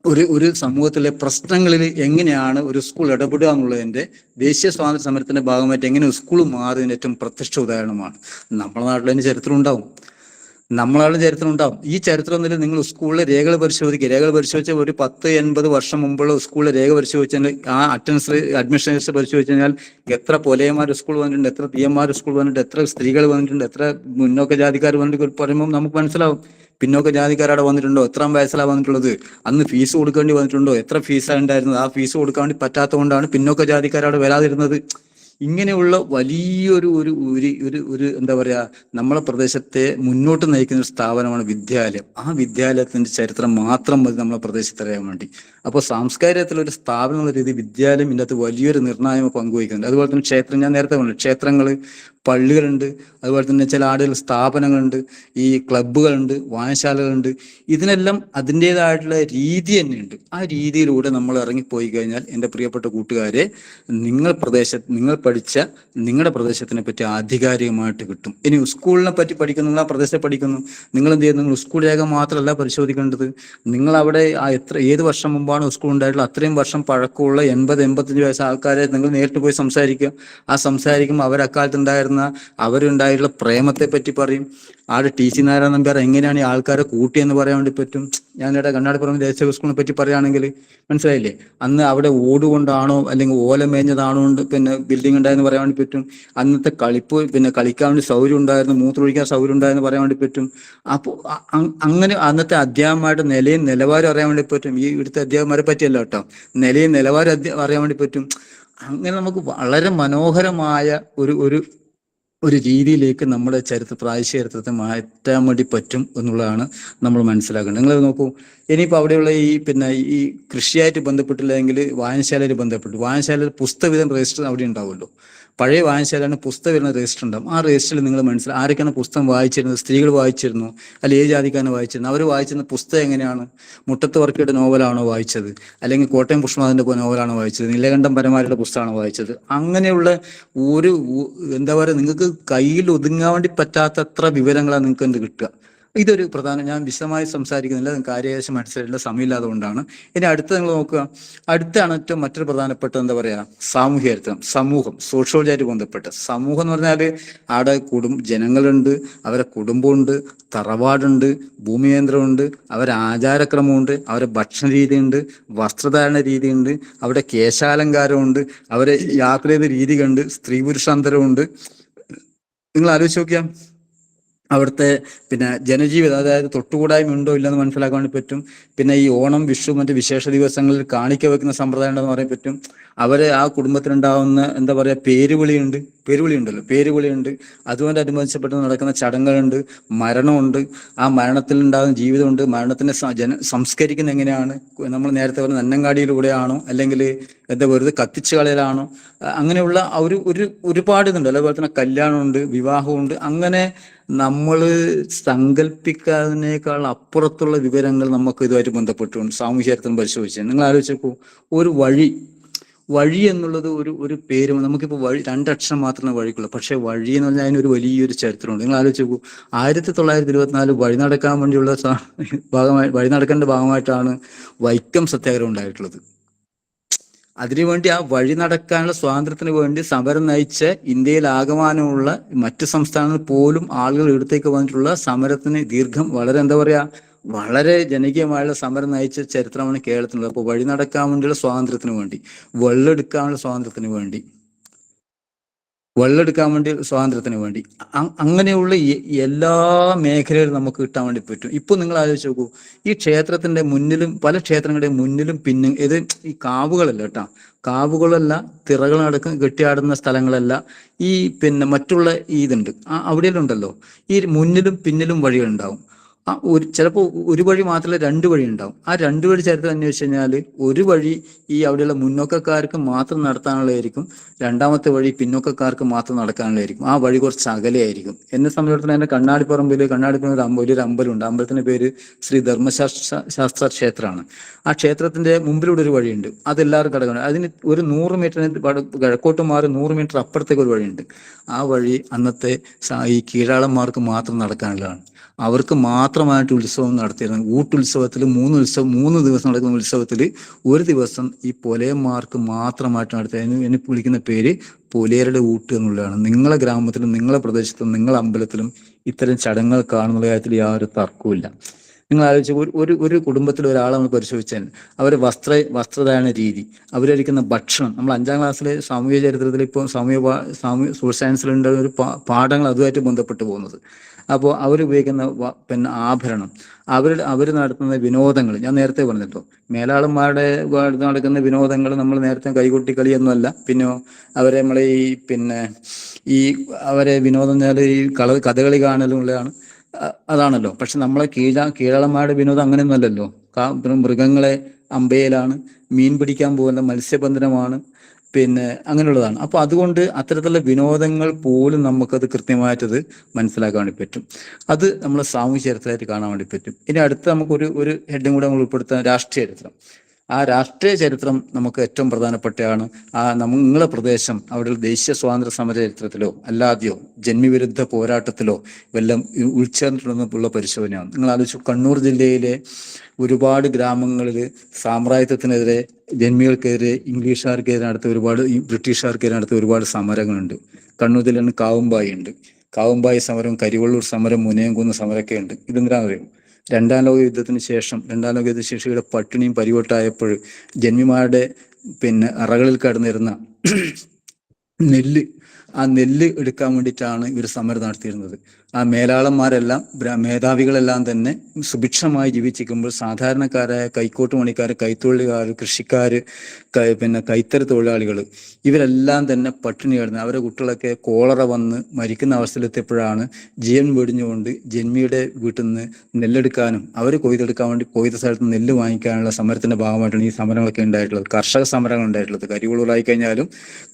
ഒരു സമൂഹത്തിലെ പ്രശ്നങ്ങളിൽ എങ്ങനെയാണ് ഒരു സ്കൂൾ ഇടപെടുക എന്നുള്ളതിന്റെ ദേശീയ സ്വാതന്ത്ര്യ സമരത്തിന്റെ ഭാഗമായിട്ട് എങ്ങനെ സ്കൂൾ മാറുന്നതിന് ഏറ്റവും പ്രത്യക്ഷ ഉദാഹരണമാണ്. നമ്മുടെ നാട്ടിൽ അതിന് ചരിത്രം ഉണ്ടാവും. ഈ ചരിത്രം ഒന്നും നിങ്ങൾ സ്കൂളിലെ രേഖകൾ പരിശോധിച്ച ഒരു 10-80 വർഷം മുമ്പുള്ള സ്കൂളിലെ രേഖ പരിശോധിച്ചാൽ, ആ അഡ്മിഷൻ രജിസ്റ്റർ പരിശോധിച്ചു കഴിഞ്ഞാൽ എത്ര പൊലയന്മാർ സ്കൂൾ വന്നിട്ടുണ്ട്, എത്ര തീയന്മാർ സ്കൂൾ വന്നിട്ടുണ്ട്, എത്ര സ്ത്രീകൾ വന്നിട്ടുണ്ട്, എത്ര മുന്നോക്ക ജാതിക്കാർ വന്നിട്ട് പറയുമ്പോൾ നമുക്ക് മനസ്സിലാവും. പിന്നോക്ക ജാതിക്കാരവിടെ വന്നിട്ടുണ്ടോ, എത്രാം വയസ്സിലാണ് വന്നിട്ടുള്ളത്, അന്ന് ഫീസ് കൊടുക്കേണ്ടി വന്നിട്ടുണ്ടോ, എത്ര ഫീസാണ് ഉണ്ടായിരുന്നത്, ആ ഫീസ് കൊടുക്കാൻ വേണ്ടി പറ്റാത്തത് കൊണ്ടാണ് പിന്നോക്ക ജാതിക്കാരവിടെ വരാതിരുന്നത്. ഇങ്ങനെയുള്ള വലിയൊരു ഒരു എന്താ പറയാ, നമ്മളെ പ്രദേശത്തെ മുന്നോട്ട് നയിക്കുന്ന ഒരു സ്ഥാപനമാണ് വിദ്യാലയം. ആ വിദ്യാലയത്തിന്റെ ചരിത്രം മാത്രം മതി നമ്മളെ പ്രദേശത്ത് അറിയാൻ വേണ്ടി. അപ്പോൾ സാംസ്കാരികത്തിലൊരു സ്ഥാപനം എന്നുള്ള രീതി വിദ്യാലയം ഇതിനകത്ത് വലിയൊരു നിർണായക പങ്കുവഹിക്കുന്നുണ്ട്. അതുപോലെ തന്നെ ക്ഷേത്രം, ഞാൻ നേരത്തെ പറഞ്ഞു, ക്ഷേത്രങ്ങൾ, പള്ളികളുണ്ട്, അതുപോലെ തന്നെ ചില ആടുകൾ സ്ഥാപനങ്ങളുണ്ട്, ഈ ക്ലബ്ബുകളുണ്ട്, വായനശാലകളുണ്ട്. ഇതിനെല്ലാം അതിൻ്റെതായിട്ടുള്ള രീതി തന്നെയുണ്ട്. ആ രീതിയിലൂടെ നമ്മൾ ഇറങ്ങിപ്പോയി കഴിഞ്ഞാൽ, എൻ്റെ പ്രിയപ്പെട്ട കൂട്ടുകാരെ, നിങ്ങൾ പഠിച്ച നിങ്ങളുടെ പ്രദേശത്തിനെ പറ്റി ആധികാരികമായിട്ട് കിട്ടും. ഇനി സ്കൂളിനെ പറ്റി പഠിക്കുന്നു, നിങ്ങൾ ആ പ്രദേശത്തെ പഠിക്കുന്നു, നിങ്ങൾ എന്ത് ചെയ്യുന്നു? നിങ്ങൾ സ്കൂൾ രേഖ മാത്രമല്ല പരിശോധിക്കേണ്ടത്. നിങ്ങൾ അവിടെ ഏത് വർഷം മുമ്പാണ് സ്കൂൾ ഉണ്ടായിട്ടുള്ളത്, അത്രയും വർഷം പഴക്കമുള്ള 80-85 വയസ്സ് ആൾക്കാരെ നിങ്ങൾ നേരിട്ട് പോയി സംസാരിക്കുക. ആ സംസാരിക്കുമ്പോൾ അവരക്കാലത്തുണ്ടായിരുന്ന അവരുണ്ടായിട്ടുള്ള പ്രേമത്തെ പറ്റി പറയും. TC നാരായണ നമ്പ്യാർ എങ്ങനെയാണ് ഈ ആൾക്കാരെ കൂട്ടിയെന്ന് പറയാൻ വേണ്ടി പറ്റും. ഞാനിവിടെ കണ്ണാടിപ്പുറം ദേശീയ സ്കൂളിനെ പറ്റി പറയുകയാണെങ്കിൽ മനസ്സിലായില്ലേ, അന്ന് അവിടെ ഓടുകൊണ്ടാണോ അല്ലെങ്കിൽ ഓല മേഞ്ഞതാണോ പിന്നെ ബിൽഡിംഗ് ഉണ്ടായെന്ന് പറയാൻ വേണ്ടി പറ്റും. അന്നത്തെ കളിക്കാൻ വേണ്ടി സൗകര്യം ഉണ്ടായിരുന്നു, മൂത്രമൊഴിക്കാൻ സൗകര്യം ഉണ്ടായെന്ന് പറയാൻ വേണ്ടി പറ്റും. അപ്പോൾ അങ്ങനെ അന്നത്തെ അധ്യാപകന്മാരുടെ നിലയും നിലവാരം അറിയാൻ വേണ്ടി പറ്റും. ഈ ഇവിടുത്തെ അധ്യാപകന്മാരെ പറ്റിയല്ല കേട്ടോ, നിലയും നിലവാരം അറിയാൻ വേണ്ടി പറ്റും. അങ്ങനെ നമുക്ക് വളരെ മനോഹരമായ ഒരു രീതിയിലേക്ക് നമ്മുടെ പ്രാദേശിക ചരിത്രത്തെ മാറ്റാൻ വേണ്ടി പറ്റും എന്നുള്ളതാണ് നമ്മൾ മനസ്സിലാക്കേണ്ടത്. നിങ്ങൾ നോക്കൂ, ഇനിയിപ്പോൾ അവിടെയുള്ള ഈ കൃഷിയായിട്ട് ബന്ധപ്പെട്ടില്ലെങ്കിൽ വായനശാലയിൽ വായനശാലയിൽ പുസ്തകവിധം രജിസ്റ്റർ അവിടെ ഉണ്ടാവുമല്ലോ. പഴയ വായനശാലയാണ് പുസ്തകവിധം രജിസ്റ്റർ ഉണ്ടാവും. ആ രജിസ്റ്ററിൽ നിങ്ങൾ ആരൊക്കെയാണ് പുസ്തകം വായിച്ചിരുന്നത്? സ്ത്രീകൾ വായിച്ചിരുന്നു, അല്ലെ ഏത് ജാതിക്കാരനെ വായിച്ചിരുന്നു? അവർ വായിച്ചിരുന്ന പുസ്തകം എങ്ങനെയാണ്? മുട്ടത്ത് വർക്കിയുടെ നോവലാണോ വായിച്ചത്, അല്ലെങ്കിൽ കോട്ടയം പുഷ്പനാഥന്റെ നോവലാണോ വായിച്ചത്, നീലകണ്ഠൻ പരമാരുടെ പുസ്തകമാണോ വായിച്ചത്? അങ്ങനെയുള്ള എന്താ പറയുക, നിങ്ങൾക്ക് കയ്യിൽ ഒതുങ്ങാൻ വേണ്ടി പറ്റാത്തത്ര വിവരങ്ങളാണ് നിങ്ങൾക്ക് എന്ത് കിട്ടുക. ഇതൊരു ഞാൻ വിശദമായി സംസാരിക്കുന്നില്ല, നിങ്ങൾക്ക് കാര്യേശം മനസ്സിലായിട്ടുള്ള സമയമില്ലാതെ കൊണ്ടാണ്. ഇനി അടുത്ത് നിങ്ങൾ നോക്കുക, അടുത്താണ് ഏറ്റവും മറ്റൊരു പ്രധാനപ്പെട്ട എന്താ പറയാ, സാമൂഹ്യ ചരിത്രം, സമൂഹം, സോഷ്യോളജിയായിട്ട് ബന്ധപ്പെട്ട സമൂഹം എന്ന് പറഞ്ഞാൽ അവിടെ ജനങ്ങളുണ്ട്, അവരെ കുടുംബമുണ്ട്, തറവാടുണ്ട്, ഭൂമികേന്ദ്രമുണ്ട്, അവരെ ആചാരക്രമമുണ്ട്, അവരെ ഭക്ഷണ രീതിയുണ്ട്, വസ്ത്രധാരണ രീതിയുണ്ട്, അവിടെ കേശാലങ്കാരമുണ്ട്, അവരെ യാത്ര ചെയ്ത രീതികളുണ്ട്, സ്ത്രീ പുരുഷാന്തരമുണ്ട്. നിങ്ങൾ ആലോചിച്ച് നോക്കിയാൽ അവിടുത്തെ ജനജീവിതം, അതായത് തൊട്ടുകൂടായ്മ ഉണ്ടോ ഇല്ലെന്ന് മനസ്സിലാക്കാൻ വേണ്ടി പറ്റും. പിന്നെ ഈ ഓണം, വിഷു, മറ്റ് വിശേഷ ദിവസങ്ങളിൽ കാണിക്ക വെക്കുന്ന സമ്പ്രദായം ഉണ്ടെന്ന് പറയാൻ പറ്റും. അവരെ ആ കുടുംബത്തിനുണ്ടാവുന്ന എന്താ പറയുക, പേരുവിളിയുണ്ട്. അതുകൊണ്ടനുബന്ധിച്ചപ്പെട്ട് നടക്കുന്ന ചടങ്ങുകളുണ്ട്, മരണമുണ്ട്, ആ മരണത്തിൽ ഉണ്ടാകുന്ന ജീവിതമുണ്ട്, മരണത്തിനെ സംസ്കരിക്കുന്ന എങ്ങനെയാണ്, നമ്മൾ നേരത്തെ പറഞ്ഞ നന്നങ്ങാടിയിലൂടെയാണോ അല്ലെങ്കിൽ വെറുതെ കത്തിച്ചു കളയലാണോ, അങ്ങനെയുള്ള ഒരുപാട് ഇതുണ്ട്. അതുപോലെ തന്നെ കല്യാണമുണ്ട്, വിവാഹമുണ്ട്. അങ്ങനെ നമ്മൾ സങ്കല്പിക്കാതിനേക്കാൾ അപ്പുറത്തുള്ള വിവരങ്ങൾ നമുക്ക് ഇതുമായിട്ട് ബന്ധപ്പെട്ടുകൊണ്ട് സാമൂഹ്യ ചരിത്രം പരിശോധിച്ചാൽ നിങ്ങൾ ആലോചിച്ചപ്പോൾ ഒരു വഴി എന്നുള്ളത് ഒരു പേര്, നമുക്കിപ്പോൾ 2 അക്ഷരം മാത്രമേ വഴിക്കുള്ളൂ. പക്ഷെ വഴി എന്ന് പറഞ്ഞാൽ അതിനൊരു വലിയൊരു ചരിത്രമുണ്ട്. നിങ്ങൾ ആലോചിച്ച് നോക്കൂ, 1924 വഴി നടക്കാൻ വേണ്ടിയുള്ള വഴി നടക്കേണ്ട ഭാഗമായിട്ടാണ് വൈക്കം സത്യാഗ്രഹം ഉണ്ടായിട്ടുള്ളത്. അതിനുവേണ്ടി ആ വഴി നടക്കാനുള്ള സ്വാതന്ത്ര്യത്തിന് വേണ്ടി സമരം നയിച്ച ഇന്ത്യയിൽ ആകമാനമുള്ള മറ്റു സംസ്ഥാനങ്ങളിൽ പോലും ആളുകൾ ഇവിടത്തേക്ക് വന്നിട്ടുള്ള സമരത്തിന് വളരെ എന്താ പറയാ, വളരെ ജനകീയമായുള്ള സമരം നയിച്ച ചരിത്രമാണ് കേരളത്തിനുള്ളത്. അപ്പോൾ വഴി നടക്കാൻ വേണ്ടിയുള്ള സ്വാതന്ത്ര്യത്തിന് വേണ്ടി, വെള്ളമെടുക്കാനുള്ള സ്വാതന്ത്ര്യത്തിന് വേണ്ടി, സ്വാതന്ത്ര്യത്തിന് വേണ്ടി അങ്ങനെയുള്ള എല്ലാ മേഖലകളും നമുക്ക് കിട്ടാൻ വേണ്ടി പറ്റും. ഇപ്പൊ നിങ്ങൾ ആലോചിച്ച് നോക്കൂ, ഈ ക്ഷേത്രത്തിന്റെ മുന്നിലും പല ക്ഷേത്രങ്ങളുടെയും മുന്നിലും പിന്നും ഇത് ഈ കാവുകളല്ല കേട്ടാ, കാവുകളല്ല, തിറകളടക്കം കെട്ടിയാടുന്ന സ്ഥലങ്ങളല്ല, ഈ മറ്റുള്ള ഇതുണ്ട് അവിടെയെല്ലാം ഉണ്ടല്ലോ, ഈ മുന്നിലും പിന്നിലും വഴികളുണ്ടാവും. ചിലപ്പോൾ ഒരു വഴി മാത്രമല്ല, 2 വഴി ഉണ്ടാവും. ആ 2 വഴി ചരിത്രം അന്വേഷിച്ച് കഴിഞ്ഞാൽ ഒരു വഴി ഈ അവിടെയുള്ള മുന്നോക്കക്കാർക്ക് മാത്രം നടത്താനുള്ളതായിരിക്കും, രണ്ടാമത്തെ വഴി പിന്നോക്കക്കാർക്ക് മാത്രം നടക്കാനുള്ളതായിരിക്കും. ആ വഴി കുറച്ച് അകലെയായിരിക്കും. എന്നെ സംബന്ധിച്ചിടത്തോളം എന്നെ കണ്ണാടിപ്പറമ്പിൽ ഒരു അമ്പലമുണ്ട്. അമ്പലത്തിന്റെ പേര് ശ്രീ ധർമ്മശാസ്ത്ര ക്ഷേത്രമാണ്. ആ ക്ഷേത്രത്തിന്റെ മുമ്പിലൂടെ ഒരു വഴിയുണ്ട്, അതെല്ലാവരും കടക്കണം. അതിന് ഒരു 100 മീറ്ററിന് കിഴക്കോട്ട് മാറി 100 മീറ്റർ അപ്പുറത്തേക്ക് ഒരു വഴിയുണ്ട്. ആ വഴി അന്നത്തെ ഈ കീഴാളന്മാർക്ക് മാത്രം നടക്കാനുള്ളതാണ്. അവർക്ക് മാത്രമായിട്ട് ഉത്സവം നടത്തിയിരുന്നു. ഊട്ടുത്സവത്തിൽ 3 ദിവസം നടക്കുന്ന ഉത്സവത്തിൽ ഒരു ദിവസം ഈ പൊലയന്മാർക്ക് മാത്രമായിട്ട് നടത്തിയത്. എന്നെ വിളിക്കുന്ന പേര് പൊലയരുടെ ഊട്ട് എന്നുള്ളതാണ്. നിങ്ങളെ ഗ്രാമത്തിലും നിങ്ങളെ പ്രദേശത്തും നിങ്ങളെ അമ്പലത്തിലും ഇത്തരം ചടങ്ങുകൾ കാണുന്ന കാര്യത്തിൽ യാതൊരു തർക്കവുമില്ല. നിങ്ങൾ ആലോചിച്ച് ഒരു കുടുംബത്തിൽ ഒരാളെ നമ്മൾ പരിശോധിച്ചാൽ അവരെ വസ്ത്രധാരണ രീതി, അവരഴിക്കുന്ന ഭക്ഷണം, നമ്മൾ 5ാം ക്ലാസ്സിലെ സാമൂഹ്യ ചരിത്രത്തിൽ ഇപ്പോൾ സോഷ്യൽ സയൻസിലുണ്ട് ഒരു പാഠങ്ങൾ അതുമായിട്ട് ബന്ധപ്പെട്ട് പോകുന്നത്. അപ്പോൾ അവരുപയോഗിക്കുന്ന ആഭരണം, അവർ നടത്തുന്ന വിനോദങ്ങൾ, ഞാൻ നേരത്തെ പറഞ്ഞല്ലോ, മേലാളന്മാരുടെ നടക്കുന്ന വിനോദങ്ങൾ നമ്മൾ നേരത്തെ കൈകൊട്ടി കളിയൊന്നുമല്ല. പിന്നെ അവരെ നമ്മളെ ഈ അവരെ വിനോദം എന്നാൽ ഈ കഥകളി കാണലുള്ളതാണ്, അതാണല്ലോ. പക്ഷെ നമ്മളെ കീഴാളന്മാരുടെ വിനോദം അങ്ങനെയൊന്നും അല്ലല്ലോ. മൃഗങ്ങളെ അമ്പയലാണ്, മീൻ പിടിക്കാൻ പോകുന്ന മത്സ്യബന്ധനമാണ്, അങ്ങനെയുള്ളതാണ്. അപ്പൊ അതുകൊണ്ട് അത്തരത്തിലുള്ള വിനോദങ്ങൾ പോലും നമുക്കത് കൃത്യമായിട്ടത് മനസ്സിലാക്കാൻ വേണ്ടി പറ്റും. അത് നമ്മൾ സാമൂഹ്യ ചരിത്രമായിട്ട് കാണാൻ വേണ്ടി പറ്റും. ഇനി അടുത്ത് നമുക്ക് ഒരു ഹെഡും കൂടെ നമ്മൾ ഉൾപ്പെടുത്താൻ രാഷ്ട്രീയ ചരിത്രം. ആ രാഷ്ട്രീയ ചരിത്രം നമുക്ക് ഏറ്റവും പ്രധാനപ്പെട്ടതാണ്. നിങ്ങളെ പ്രദേശം അവിടെ ദേശീയ സ്വാതന്ത്ര്യ സമര ചരിത്രത്തിലോ അല്ലാതെയോ ജന്മിവിരുദ്ധ പോരാട്ടത്തിലോ വല്ലതും ഉൾച്ചേർന്നിട്ടുള്ള പരിശോധനയാണ്. നിങ്ങൾ ആലോചിച്ചു, കണ്ണൂർ ജില്ലയിലെ ഒരുപാട് ഗ്രാമങ്ങളിൽ സാമ്രാജ്യത്വത്തിനെതിരെ, ജന്മികൾക്കെതിരെ, ഇംഗ്ലീഷുകാർക്കെതിരെ നടത്തിയ ബ്രിട്ടീഷുകാർക്കെതിരെ നടത്തിയ ഒരുപാട് സമരങ്ങളുണ്ട്. കണ്ണൂർ ജില്ലയിൽ കാവുമ്പായി ഉണ്ട്. കാവുമ്പായി സമരം, കരിവള്ളൂർ സമരം, മുനയംകുന്ന് സമരമൊക്കെ ഉണ്ട്. ഇതെന്തിനാ അറിയും? 2ാം ലോക യുദ്ധത്തിന് ശേഷം ഇവിടെ പട്ടിണിയും പരിവട്ടായപ്പോൾ ജന്മിമാരുടെ അറകളിൽ കടന്നിരുന്ന നെല്ല് എടുക്കാൻ വേണ്ടിയിട്ടാണ് ഇവർ സമരം നടത്തിയിരുന്നത്. ആ മേലാളന്മാരെല്ലാം മേധാവികളെല്ലാം തന്നെ സുഭിക്ഷമായി ജീവിച്ചിരിക്കുമ്പോൾ സാധാരണക്കാരായ കൈക്കോട്ട് പണിക്കാർ, കൈത്തൊഴിലുകാർ, കൃഷിക്കാർ, കൈത്തറി തൊഴിലാളികൾ ഇവരെല്ലാം തന്നെ പട്ടിണി കിടന്ന് അവരുടെ കുട്ടികളൊക്കെ കോളറ വന്ന് മരിക്കുന്ന അവസ്ഥയിലെത്തിയപ്പോഴാണ് ജീവൻ വെടിഞ്ഞുകൊണ്ട് ജന്മിയുടെ വീട്ടിൽ നിന്ന് നെല്ലെടുക്കാനും അവർ കൊയ്തെടുക്കാൻ വേണ്ടി കൊയ്ത സ്ഥലത്ത് നെല്ല് വാങ്ങിക്കാനുള്ള സമരത്തിന്റെ ഭാഗമായിട്ടാണ് ഈ സമരങ്ങളൊക്കെ ഉണ്ടായിട്ടുള്ളത്. കർഷക സമരങ്ങൾ ഉണ്ടായിട്ടുള്ളത്. കരിവള്ളൂരായി കഴിഞ്ഞാലും,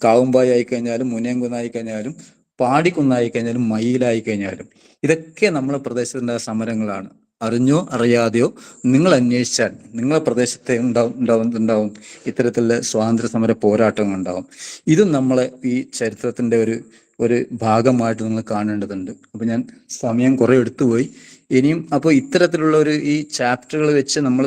കാവുമ്പായി ആയിക്കഴിഞ്ഞാലും, മുനയംകുന്നായി കഴിഞ്ഞാലും, പാടിക്കുന്നായി കഴിഞ്ഞാലും, മയിലായി കഴിഞ്ഞാലും, ഇതൊക്കെ നമ്മളെ പ്രദേശത്തിന്റെ സമരങ്ങളാണ്. അറിഞ്ഞോ അറിയാതെയോ നിങ്ങൾ അന്വേഷിച്ചാൽ നിങ്ങളെ പ്രദേശത്തെ ഉണ്ടാവും ഇത്തരത്തിലുള്ള സ്വാതന്ത്ര്യ സമര പോരാട്ടങ്ങൾ ഉണ്ടാവും. ഇതും നമ്മളെ ഈ ചരിത്രത്തിന്റെ ഒരു ഭാഗമായിട്ട് നിങ്ങൾ കാണേണ്ടതുണ്ട്. അപ്പൊ ഞാൻ സമയം കുറെ എടുത്തുപോയി. ഇനിയും അപ്പോൾ ഇത്തരത്തിലുള്ള ഈ ചാപ്റ്ററുകൾ വെച്ച് നമ്മൾ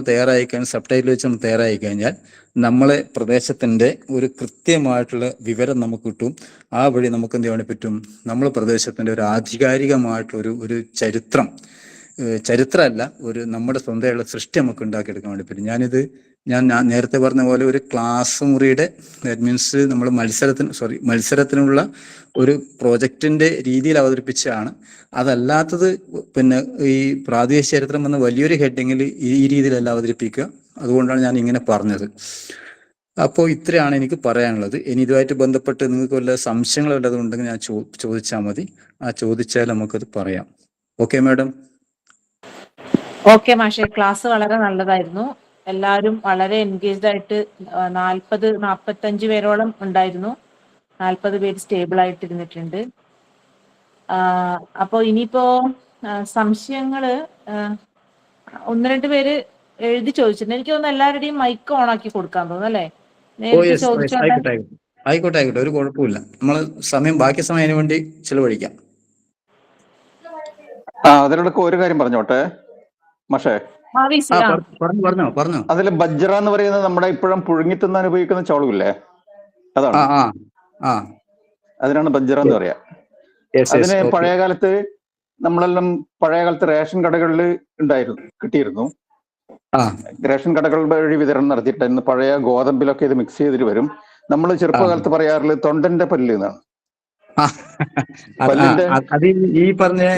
സബ് ടൈറ്റിൽ വെച്ച് നമ്മൾ തയ്യാറായി കഴിഞ്ഞാൽ നമ്മളെ പ്രദേശത്തിന്റെ ഒരു കൃത്യമായിട്ടുള്ള വിവരം നമുക്ക് കിട്ടും. ആ വഴി നമുക്ക് എന്ത് ചെയ്യാൻ പറ്റും? നമ്മളെ പ്രദേശത്തിന്റെ ഒരു ആധികാരികമായിട്ടുള്ള ഒരു ചരിത്രമല്ല, നമ്മുടെ സ്വന്തമായുള്ള സൃഷ്ടി നമുക്ക് ഉണ്ടാക്കിയെടുക്കാൻ വേണ്ടി പറ്റും. ഞാൻ നേരത്തെ പറഞ്ഞ പോലെ ഒരു ക്ലാസ് മുറിയുടെ, ദാറ്റ് മീൻസ് നമ്മൾ മത്സരത്തിനുള്ള ഒരു പ്രോജക്റ്റിന്റെ രീതിയിൽ അവതരിപ്പിച്ചാണ്. അതല്ലാത്തത് ഈ പ്രാദേശിക ചരിത്രം എന്ന വലിയൊരു ഹെഡിങ്ങിൽ ഈ രീതിയിലല്ല അവതരിപ്പിക്കുക. അതുകൊണ്ടാണ് ഞാൻ ഇങ്ങനെ പറഞ്ഞത്. അപ്പോൾ ഇത്രയാണ് എനിക്ക് പറയാനുള്ളത്. ഇനി ഇതുമായിട്ട് ബന്ധപ്പെട്ട് നിങ്ങൾക്ക് വല്ല സംശയങ്ങൾ വല്ലതുണ്ടെങ്കിൽ ഞാൻ ചോദിച്ചാൽ മതി. ചോദിച്ചാൽ നമുക്കത് പറയാം. Okay madam? ഓക്കെ മാഷെ, ക്ലാസ് വളരെ നല്ലതായിരുന്നു. എല്ലാവരും വളരെ എൻഗേജ്ഡ് ആയിട്ട് 45 പേരോളം ഉണ്ടായിരുന്നു. 40 പേര് സ്റ്റേബിൾ ആയിട്ടിരുന്നിട്ടുണ്ട്. അപ്പോൾ ഇനിയിപ്പോ സംശയങ്ങള് 1-2 പേര് എഴുതി ചോദിച്ചിട്ടുണ്ട്. എനിക്ക് തോന്നുന്നു എല്ലാവരുടെയും മൈക്ക് ഓൺ ആക്കി കൊടുക്കാൻ തോന്നുന്നു അല്ലേ? നേരിട്ട് ചോദിച്ചോട്ടെ. ആയിക്കോട്ടെ, ഒരു കുഴപ്പമില്ല. നമ്മൾ ബാക്കി സമയം അതിനു വേണ്ടി ചിലവഴിക്കാം. അതിനിടയ്ക്ക് ഒരു കാര്യം പറഞ്ഞോട്ടെ മാഷേ. VC, ആ. പറഞ്ഞോ. അതിൽ ബജ്റ എന്ന് പറയുന്നത് നമ്മുടെ ഇപ്പോഴും പുഴുങ്ങി തിന്നാൻ ഉപയോഗിക്കുന്ന ചോളമില്ലേ, അതാണ്. അതിനാണ് ബജ്റ എന്ന് പറയാ. അതിന് പഴയ കാലത്ത് റേഷൻ കടകളിൽ കിട്ടിയിരുന്നു. റേഷൻ കടകൾ വഴി വിതരണം നടത്തിയിട്ടായിരുന്നു. പഴയ ഗോതമ്പിലൊക്കെ ഇത് മിക്സ് ചെയ്തിട്ട് വരും. നമ്മൾ ചെറുപ്പകാലത്ത് പറയാറുള്ളത് തൊണ്ടന്റെ പല്ല് എന്നാണ്. പല്ലിന്റെ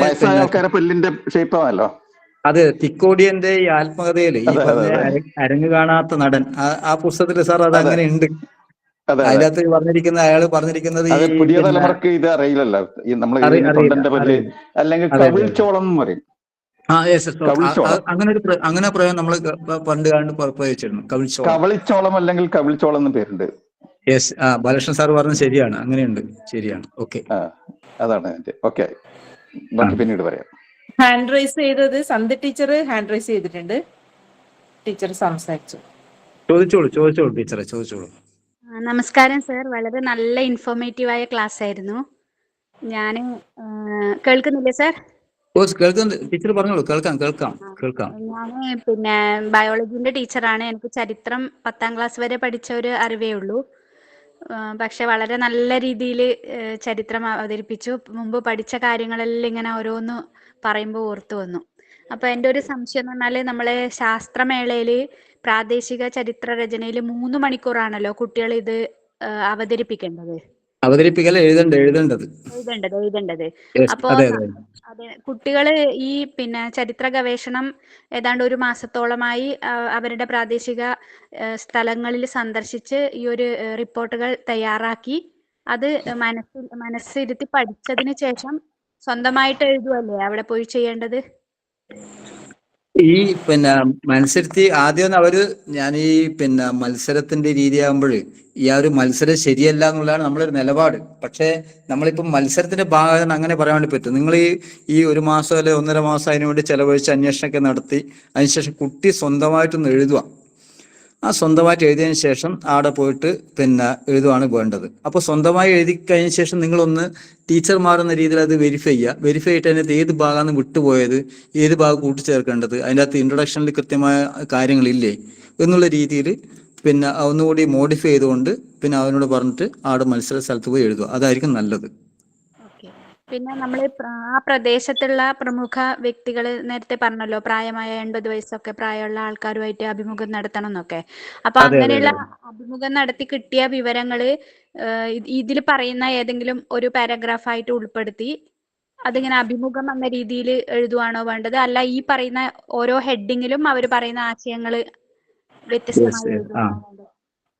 വയസ്സായ ആൾക്കാരെ പല്ലിന്റെ ഷേപ്പാണല്ലോ. അത് തിക്കോടിയന്റെ ഈ ആത്മകഥയില് ഈ പറഞ്ഞ അരങ്ങ് കാണാത്ത നടൻ, ആ പുസ്തകത്തില് സാർ അത് അങ്ങനെ ഉണ്ട്. അതിനകത്ത് അയാള് പറഞ്ഞിരിക്കുന്നത് പുതിയ തലമുറക്ക് ഇത് അറിയില്ലല്ലോ. നമ്മൾ തൊണ്ടന്റെ പല്ല് അല്ലെങ്കിൽ കവിൾച്ചോളം എന്ന് പറയും. അങ്ങനെ പ്രയോഗം നമ്മൾ പണ്ട് പ്രയോഗിച്ചിരുന്നു. കവിളിച്ചോളം അല്ലെങ്കിൽ കവിൾച്ചോളം എന്ന് പേരുണ്ട്. യെസ്, ബാലകൃഷ്ണൻ സാർ പറഞ്ഞത് ശരിയാണ്, അങ്ങനെയുണ്ട്, ശരിയാണ്. ഓക്കെ, അതാണ്. ഓക്കെ, പിന്നീട് പറയാം. ഹാൻഡ് റൈസ് ചെയ്തത് സന്ധ്യ ടീച്ചർ ഹാൻഡ് റൈസ് ചെയ്തിട്ടുണ്ട്. ടീച്ചർ സംസാരിച്ചു. ചോദിച്ചോളൂ ടീച്ചറെ, ചോദിച്ചോളൂ. നമസ്കാരം സർ, വളരെ നല്ല ഇൻഫോർമേറ്റീവായ ക്ലാസ് ആയിരുന്നു. ഞാൻ കേൾക്കുന്നില്ലേ സർ? ടീച്ചർ പറഞ്ഞോളൂ. കേൾക്കാം. ഞാൻ പിന്നെ ബയോളജിന്റെ ടീച്ചറാണ്. എനിക്ക് ചരിത്രം 10ാം ക്ലാസ് വരെ പഠിച്ച ഒരു അറിവേ ഉള്ളൂ. പക്ഷെ വളരെ നല്ല രീതിയിൽ ചരിത്രം അവതരിപ്പിച്ചു. മുമ്പ് പഠിച്ച കാര്യങ്ങളെല്ലാം ഇങ്ങനെ ഓരോന്ന് പറയുമ്പോൾ ഓർത്തു വന്നു. അപ്പൊ എൻ്റെ ഒരു സംശയം എന്ന് പറഞ്ഞാല്, നമ്മളെ ശാസ്ത്രമേളയില് പ്രാദേശിക ചരിത്ര രചനയിൽ 3 മണിക്കൂറാണല്ലോ കുട്ടികൾ ഇത് അവതരിപ്പിക്കേണ്ടത്. എഴുതേണ്ടത്. അപ്പോ അതെ, കുട്ടികള് ഈ പിന്നെ ചരിത്ര ഗവേഷണം ഏതാണ്ട് 1 മാസത്തോളമായി അവരുടെ പ്രാദേശിക സ്ഥലങ്ങളിൽ സന്ദർശിച്ച് ഈ ഒരു റിപ്പോർട്ടുകൾ തയ്യാറാക്കി അത് മനസ്സിരുത്തി പഠിച്ചതിന് ശേഷം സ്വന്തമായിട്ട് എഴുതുവല്ലേ അവിടെ പോയി ചെയ്യേണ്ടത്? ഈ മത്സരത്തിൽ ആദ്യം ഞാൻ ഈ മത്സരത്തിന്റെ രീതിയാകുമ്പോൾ ഈ ഒരു മത്സരം ശരിയല്ല എന്നുള്ളതാണ് നമ്മളൊരു നിലപാട്. പക്ഷെ നമ്മളിപ്പം മത്സരത്തിന്റെ ഭാഗമാണ് അങ്ങനെ പറയാൻ വേണ്ടി പറ്റും. നിങ്ങൾ ഈ 1 മാസം അല്ലെ 1.5 മാസം അതിനു വേണ്ടി ചെലവഴിച്ച് അന്വേഷണമൊക്കെ നടത്തി അതിനുശേഷം കുട്ടി സ്വന്തമായിട്ടൊന്ന് എഴുതുക. ആ സ്വന്തമായിട്ട് എഴുതിയതിനു ശേഷം അവിടെ പോയിട്ട് എഴുതുകയാണ് വേണ്ടത്. അപ്പോൾ സ്വന്തമായി എഴുതി കഴിഞ്ഞ ശേഷം നിങ്ങളൊന്ന് ടീച്ചർമാരെന്ന രീതിയിൽ അത് വെരിഫൈ ചെയ്തിട്ട് അതിനകത്ത് ഏത് ഭാഗമാണ് വിട്ടുപോയത്, ഏത് ഭാഗം കൂട്ടിച്ചേർക്കേണ്ടത്, അതിൻ്റെ അകത്ത് ഇൻട്രൊഡക്ഷനിൽ കൃത്യമായ കാര്യങ്ങളില്ലേ എന്നുള്ള രീതിയിൽ ഒന്നുകൂടി മോഡിഫൈ ചെയ്തുകൊണ്ട് അവനോട് പറഞ്ഞിട്ട് അവിടെ മത്സര സ്ഥലത്ത് പോയി എഴുതുക. അതായിരിക്കും നല്ലത്. പിന്നെ നമ്മൾ ആ പ്രദേശത്തുള്ള പ്രമുഖ വ്യക്തികൾ നേരത്തെ പറഞ്ഞല്ലോ, പ്രായമായ 80 വയസ്സൊക്കെ പ്രായമുള്ള ആൾക്കാരുമായിട്ട് അഭിമുഖം നടത്തണം എന്നൊക്കെ. അപ്പൊ അങ്ങനെയുള്ള അഭിമുഖം നടത്തി കിട്ടിയ വിവരങ്ങള് ഇതിൽ പറയുന്ന ഏതെങ്കിലും ഒരു പാരഗ്രാഫ് ആയിട്ട് ഉൾപ്പെടുത്തി അതിങ്ങനെ അഭിമുഖം എന്ന രീതിയിൽ എഴുതുവാണോ വേണ്ടത്? അല്ല ഈ പറയുന്ന ഓരോ ഹെഡിങ്ങിലും അവർ പറയുന്ന ആശയങ്ങള് വ്യത്യസ്തമായി എഴുതുവാണോ വേണ്ടത്?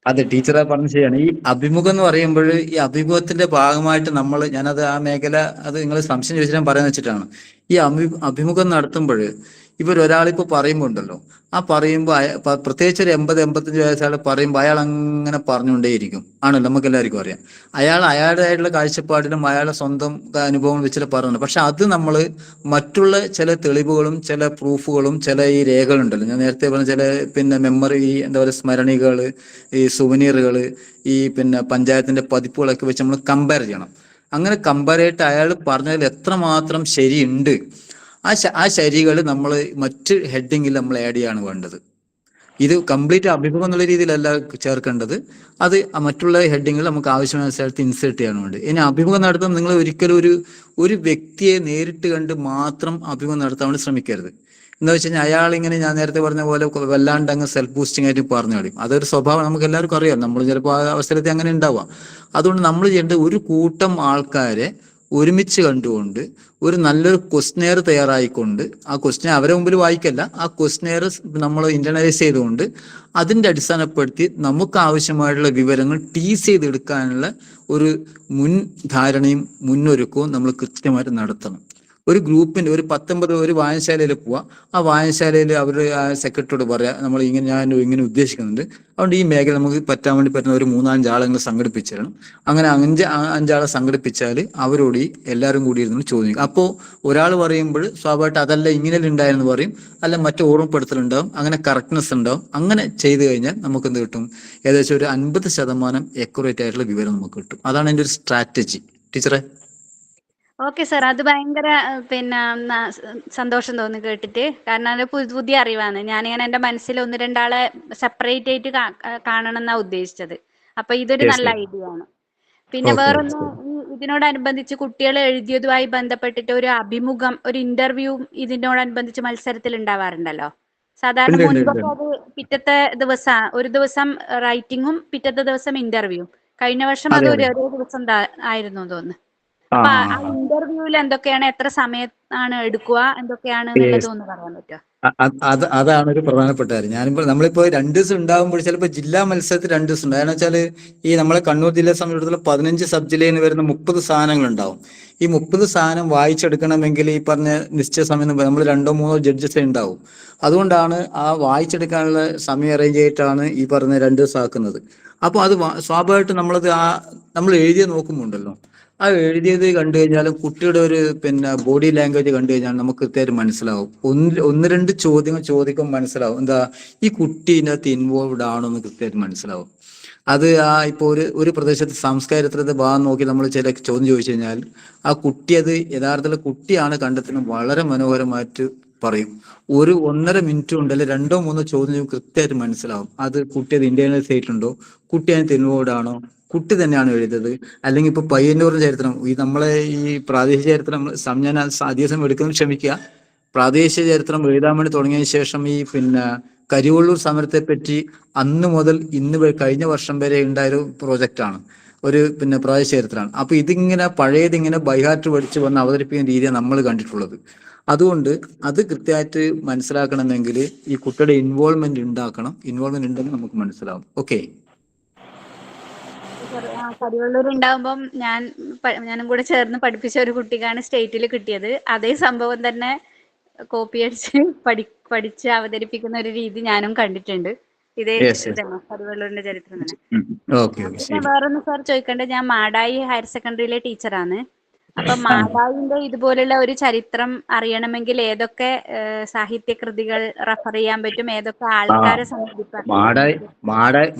അതെ, ടീച്ചറെ പറഞ്ഞ ശരിയാണ്. ഈ അഭിമുഖം എന്ന് പറയുമ്പോൾ ഈ അഭിമുഖത്തിന്റെ ഭാഗമായിട്ട് ഞാനത് ആ മേഖല അത് നിങ്ങൾ സംശയം ചോദിച്ചാൽ ഞാൻ പറയാന്ന് വെച്ചിട്ടാണ്. ഈ അഭിമുഖം നടത്തുമ്പോൾ ഒരാളിപ്പോ പറയുമ്പോൾ ഉണ്ടല്ലോ, ആ പറയുമ്പോൾ പ്രത്യേകിച്ച് ഒരു 80-85 വയസ്സാൾ പറയുമ്പോൾ അയാൾ അങ്ങനെ പറഞ്ഞുകൊണ്ടേയിരിക്കും. ആണല്ലോ, നമുക്ക് എല്ലാവർക്കും അറിയാം. അയാളുടേതായിട്ടുള്ള കാഴ്ചപ്പാടിലും അയാളുടെ സ്വന്തം അനുഭവം വെച്ചിട്ട് പറയുന്നുണ്ട്. പക്ഷെ അത് നമ്മൾ മറ്റുള്ള ചില തെളിവുകളും ചില പ്രൂഫുകളും ചില ഈ രേഖകളുണ്ടല്ലോ, ഞാൻ നേരത്തെ പറഞ്ഞ ചില മെമ്മറി എന്താ പറയുക സ്മരണികൾ, ഈ സുവനീറുകൾ, ഈ പഞ്ചായത്തിന്റെ പതിപ്പുകളൊക്കെ വെച്ച് നമ്മൾ കമ്പയർ ചെയ്യണം. അങ്ങനെ കമ്പയർ ചെയ്തിട്ട് അയാൾ പറഞ്ഞതിൽ എത്രമാത്രം ശരിയുണ്ട് ആ ശരികൾ നമ്മൾ മറ്റ് ഹെഡിങ്ങിൽ നമ്മൾ ആഡ് ചെയ്യാണ് വേണ്ടത്. ഇത് കംപ്ലീറ്റ് അഭിമുഖം എന്നുള്ള രീതിയിലല്ല ചേർക്കേണ്ടത്. അത് മറ്റുള്ള ഹെഡിങ്ങിൽ നമുക്ക് ആവശ്യമായ സ്ഥലത്ത് ഇൻസേർട്ട് ചെയ്യാൻ വേണ്ടി. ഇനി അഭിമുഖം നടത്തുമ്പോൾ നിങ്ങൾ ഒരിക്കലും ഒരു വ്യക്തിയെ നേരിട്ട് കണ്ട് മാത്രം അഭിമുഖം നടത്താൻ വേണ്ടി ശ്രമിക്കരുത്. എന്താ വെച്ച് കഴിഞ്ഞാൽ അയാളിങ്ങനെ ഞാൻ നേരത്തെ പറഞ്ഞ പോലെ വല്ലാണ്ട് അങ്ങ് സെൽഫ് ബൂസ്റ്റിംഗ് ആയിട്ട് പറഞ്ഞു കളയും. അതൊരു സ്വഭാവം നമുക്ക് എല്ലാവർക്കും അറിയാം. നമ്മൾ ചിലപ്പോൾ ആ അവസരത്തിൽ അങ്ങനെ ഉണ്ടാവാം. അതുകൊണ്ട് നമ്മൾ ചെയ്യേണ്ടത് ഒരു കൂട്ടം ആൾക്കാരെ ഒരുമിച്ച് കണ്ടുകൊണ്ട് ഒരു നല്ലൊരു ക്വസ്റ്റ്നെയർ തയ്യാറായിക്കൊണ്ട്, ആ ക്വസ്റ്റ്നെയർ അവരെ മുമ്പിൽ വായിക്കല്ല, ആ ക്വസ്റ്റ്നെയർ നമ്മൾ ഇന്റർണലൈസ് ചെയ്തുകൊണ്ട് അതിന്റെ അടിസ്ഥാനപ്പെടുത്തി നമുക്ക് ആവശ്യമായിട്ടുള്ള വിവരങ്ങൾ ടീസ് ചെയ്തെടുക്കാനുള്ള ഒരു മുൻധാരണയും മുന്നൊരുക്കവും നമ്മൾ കൃത്യമായിട്ട് നടത്തണം. ഒരു ഗ്രൂപ്പിന്റെ ഒരു 19 ഒരു വായനശാലയിൽ പോവാ, ആ വായനശാലയിൽ അവർ ആ സെക്രട്ടറിയോട് പറയാ നമ്മൾ ഞാൻ ഇങ്ങനെ ഉദ്ദേശിക്കുന്നുണ്ട്, അതുകൊണ്ട് ഈ മേഖല നമുക്ക് പറ്റാൻ വേണ്ടി പറ്റുന്ന ഒരു 3-5 ആളെങ്കിലും സംഘടിപ്പിച്ചു തരണം. അങ്ങനെ 5 ആളെ സംഘടിപ്പിച്ചാൽ അവരോട് എല്ലാവരും കൂടി ഇരുന്ന് ചോദിക്കും. അപ്പോൾ ഒരാൾ പറയുമ്പോൾ സ്വാഭാവികമായിട്ട് അതല്ല ഇങ്ങനെ ഉണ്ടായെന്ന് പറയും, അല്ല മറ്റു ഓർമ്മപ്പെടുത്തലുണ്ടാവും, അങ്ങനെ കറക്റ്റ്നെസ് ഉണ്ടാവും. അങ്ങനെ ചെയ്തു കഴിഞ്ഞാൽ നമുക്ക് എന്ത് കിട്ടും? ഏകദേശം ഒരു 50% അക്യുറേറ്റ് ആയിട്ടുള്ള വിവരം നമുക്ക് കിട്ടും. അതാണ് എൻ്റെ ഒരു സ്ട്രാറ്റജി. ടീച്ചറെ ഓക്കെ സാർ, അത് ഭയങ്കര പിന്നെ സന്തോഷം തോന്നി കേട്ടിട്ട്. കാരണം അത് പുതിയ അറിവാണ്. ഞാനിങ്ങനെ എൻ്റെ മനസ്സിൽ ഒന്ന് രണ്ടാളെ സെപ്പറേറ്റ് ആയിട്ട് കാണണം എന്നാ ഉദ്ദേശിച്ചത്. അപ്പൊ ഇതൊരു യെസ് നല്ല യെസ്. ഐഡിയ ആണ്. പിന്നെ ഓക്കെ വേറൊന്ന്, ഇതിനോടനുബന്ധിച്ച് കുട്ടികൾ എഴുതിയതുമായി ബന്ധപ്പെട്ടിട്ട് ഒരു അഭിമുഖം, ഒരു ഇന്റർവ്യൂ ഇതിനോടനുബന്ധിച്ച് മത്സരത്തിൽ ഉണ്ടാവാറുണ്ടല്ലോ. സാധാരണ ഉണ്ട് ഉണ്ട് ഉണ്ട് മുൻപൊക്കെ ഉണ്ട്. അത് പിറ്റത്തെ ദിവസം, ഒരു ദിവസം റൈറ്റിങ്ങും പിറ്റത്തെ ദിവസം ഇന്റർവ്യൂ. കഴിഞ്ഞ വർഷം അത് അതെ ഒരേ അതെ. ദിവസം ആയിരുന്നു തോന്നുന്നു. ആ അപ്പൊ ആ ആ ആ. ഇന്റർവ്യൂവിൽ എന്തൊക്കെയാണ്, എത്ര സമയത്താണ് എടുക്കുക, എന്തൊക്കെയാണ് എന്നുള്ളത് ഒന്ന് പറയാൻ പറ്റുമോ? അതാണ് ഒരു പ്രധാനപ്പെട്ട കാര്യം. ഞാനിപ്പോൾ നമ്മളിപ്പോ 2 ദിവസം ഉണ്ടാകുമ്പോൾ ചിലപ്പോൾ ജില്ലാ മത്സരത്തിൽ 2 ദിവസം ഉണ്ട്. കാരണം വെച്ചാൽ ഈ നമ്മളെ കണ്ണൂർ ജില്ലയെ സംബന്ധിച്ചിടത്തോളം 15 സബ് ജില്ലയിൽ നിന്ന് വരുന്ന 30 സാധനങ്ങൾ ഉണ്ടാവും. ഈ 30 സാധനം വായിച്ചെടുക്കണമെങ്കിൽ ഈ പറഞ്ഞ നിശ്ചയ സമയം നമ്മൾ 2 3 ജഡ്ജസ് ഉണ്ടാവും. അതുകൊണ്ടാണ് ആ വായിച്ചെടുക്കാനുള്ള സമയം അറേഞ്ച് ചെയ്തിട്ടാണ് ഈ പറഞ്ഞ 2 ദിവസം ആക്കുന്നത്. അപ്പോൾ അത് സ്വാഭാവികമായിട്ട് നമ്മൾ എഴുതിയ നോക്കുമ്പോണ്ടല്ലോ, ആ എഴുതിയത് കണ്ടു കഴിഞ്ഞാൽ കുട്ടിയുടെ ഒരു ബോഡി ലാംഗ്വേജ് കണ്ടു കഴിഞ്ഞാൽ നമുക്ക് കൃത്യമായിട്ട് മനസ്സിലാവും. ഒന്ന് രണ്ട് ചോദ്യങ്ങൾ ചോദിക്കുമ്പോൾ മനസ്സിലാവും എന്താ ഈ കുട്ടി ഇതിനകത്ത് ഇൻവോൾവ്ഡ് ആണോ എന്ന് കൃത്യമായിട്ട് മനസ്സിലാവും. അത് ഇപ്പോൾ ഒരു പ്രദേശത്ത് സാംസ്കാരികത്തിന്റെ ഭാഗം നോക്കി നമ്മൾ ചില ചോദ്യം ചോദിച്ചു കഴിഞ്ഞാൽ ആ കുട്ടി അത് യഥാർത്ഥത്തിൽ കുട്ടിയാണ് കണ്ടെത്തുന്നത് വളരെ മനോഹരമായിട്ട് പറയും. ഒരു 1.5 മിനിറ്റ് കൊണ്ട് അല്ലെങ്കിൽ 2 3 ചോദ്യം കൃത്യമായിട്ട് മനസ്സിലാവും. അത് കുട്ടി അത് ഇന്റേണലൈസ് ചെയ്തിട്ടുണ്ടോ, കുട്ടി അതിനകത്ത് ഇൻവോൾവ്ഡ് ആണോ, കുട്ടി തന്നെയാണ് എഴുതിയത്, അല്ലെങ്കിൽ ഇപ്പൊ പയ്യന്നൂരിന്റെ ചരിത്രം, ഈ നമ്മളെ ഈ പ്രാദേശിക ചരിത്രം ഞാൻ അധിക സമയം എടുക്കുന്നത് ക്ഷമിക്കുക. പ്രാദേശിക ചരിത്രം എഴുതാൻ വേണ്ടി തുടങ്ങിയതിനു ശേഷം ഈ കരിവള്ളൂർ സമരത്തെ പറ്റി അന്ന് മുതൽ ഇന്ന് കഴിഞ്ഞ വർഷം വരെ ഉണ്ടായ ഒരു പ്രോജക്റ്റാണ്, ഒരു പ്രാദേശിക ചരിത്രമാണ്. അപ്പൊ ഇതിങ്ങനെ പഴയതിങ്ങനെ ബൈഹാർട്ട് പഠിച്ച് വന്ന് അവതരിപ്പിക്കുന്ന രീതിയാണ് നമ്മൾ കണ്ടിട്ടുള്ളത്. അതുകൊണ്ട് അത് കൃത്യമായിട്ട് മനസ്സിലാക്കണമെങ്കിൽ ഈ കുട്ടിയുടെ ഇൻവോൾവ്മെന്റ് ഉണ്ടാക്കണം. ഇൻവോൾവ്മെന്റ് ഉണ്ടെങ്കിൽ നമുക്ക് മനസ്സിലാവും. ഓക്കെ. കരിവള്ളൂർ ഉണ്ടാവുമ്പം ഞാനും കൂടെ ചേർന്ന് പഠിപ്പിച്ച ഒരു കുട്ടിക്കാണ് സ്റ്റേറ്റിൽ കിട്ടിയത്. അതേ സംഭവം തന്നെ കോപ്പി അടിച്ച് പഠിച്ച് അവതരിപ്പിക്കുന്ന ഒരു രീതി ഞാനും കണ്ടിട്ടുണ്ട്. ഇതേ ഇതന്നെ കരിവള്ളൂരിന്റെ ചരിത്രം തന്നെ. പിന്നെ വേറൊന്ന് സാർ ചോദിക്കേണ്ടത്, ഞാൻ മാടായി ഹയർ സെക്കൻഡറിയിലെ ടീച്ചറാണ്. അപ്പൊ മാടായിന്റെ ഇതുപോലുള്ള ഒരു ചരിത്രം അറിയണമെങ്കിൽ ഏതൊക്കെ സാഹിത്യകൃതികൾ റെഫർ ചെയ്യാൻ പറ്റും, ഏതൊക്കെ ആൾക്കാരെ സമീപിക്കാൻ?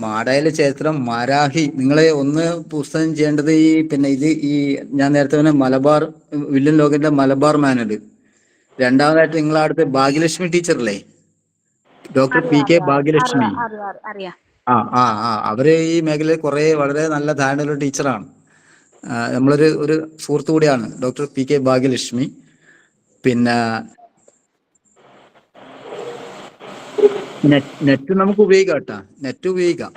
മാടായിലെ ചരിത്രം മരാഹി, നിങ്ങളെ ഒന്ന് പുസ്തകം ചെയ്യേണ്ടത് ഈ ഞാൻ നേരത്തെ പറഞ്ഞ മലബാർ വില്യൻ ലോകന്റെ മലബാർ മാനുവൽ. രണ്ടാമതായിട്ട് നിങ്ങളെ അടുത്ത് ഭാഗ്യലക്ഷ്മി ടീച്ചറല്ലേ, ഡോക്ടർ PK ഭാഗ്യലക്ഷ്മി. അറിയാം. അവര് ഈ മേഖലയിൽ വളരെ നല്ല ധാരണയുള്ള ടീച്ചറാണ്. നമ്മളൊരു സുഹൃത്തു കൂടിയാണ് ഡോക്ടർ PK ഭാഗ്യലക്ഷ്മി. പിന്നെ നെറ്റ് നമുക്ക് ഉപയോഗിക്കാം കേട്ടാ, നെറ്റ് ഉപയോഗിക്കാം.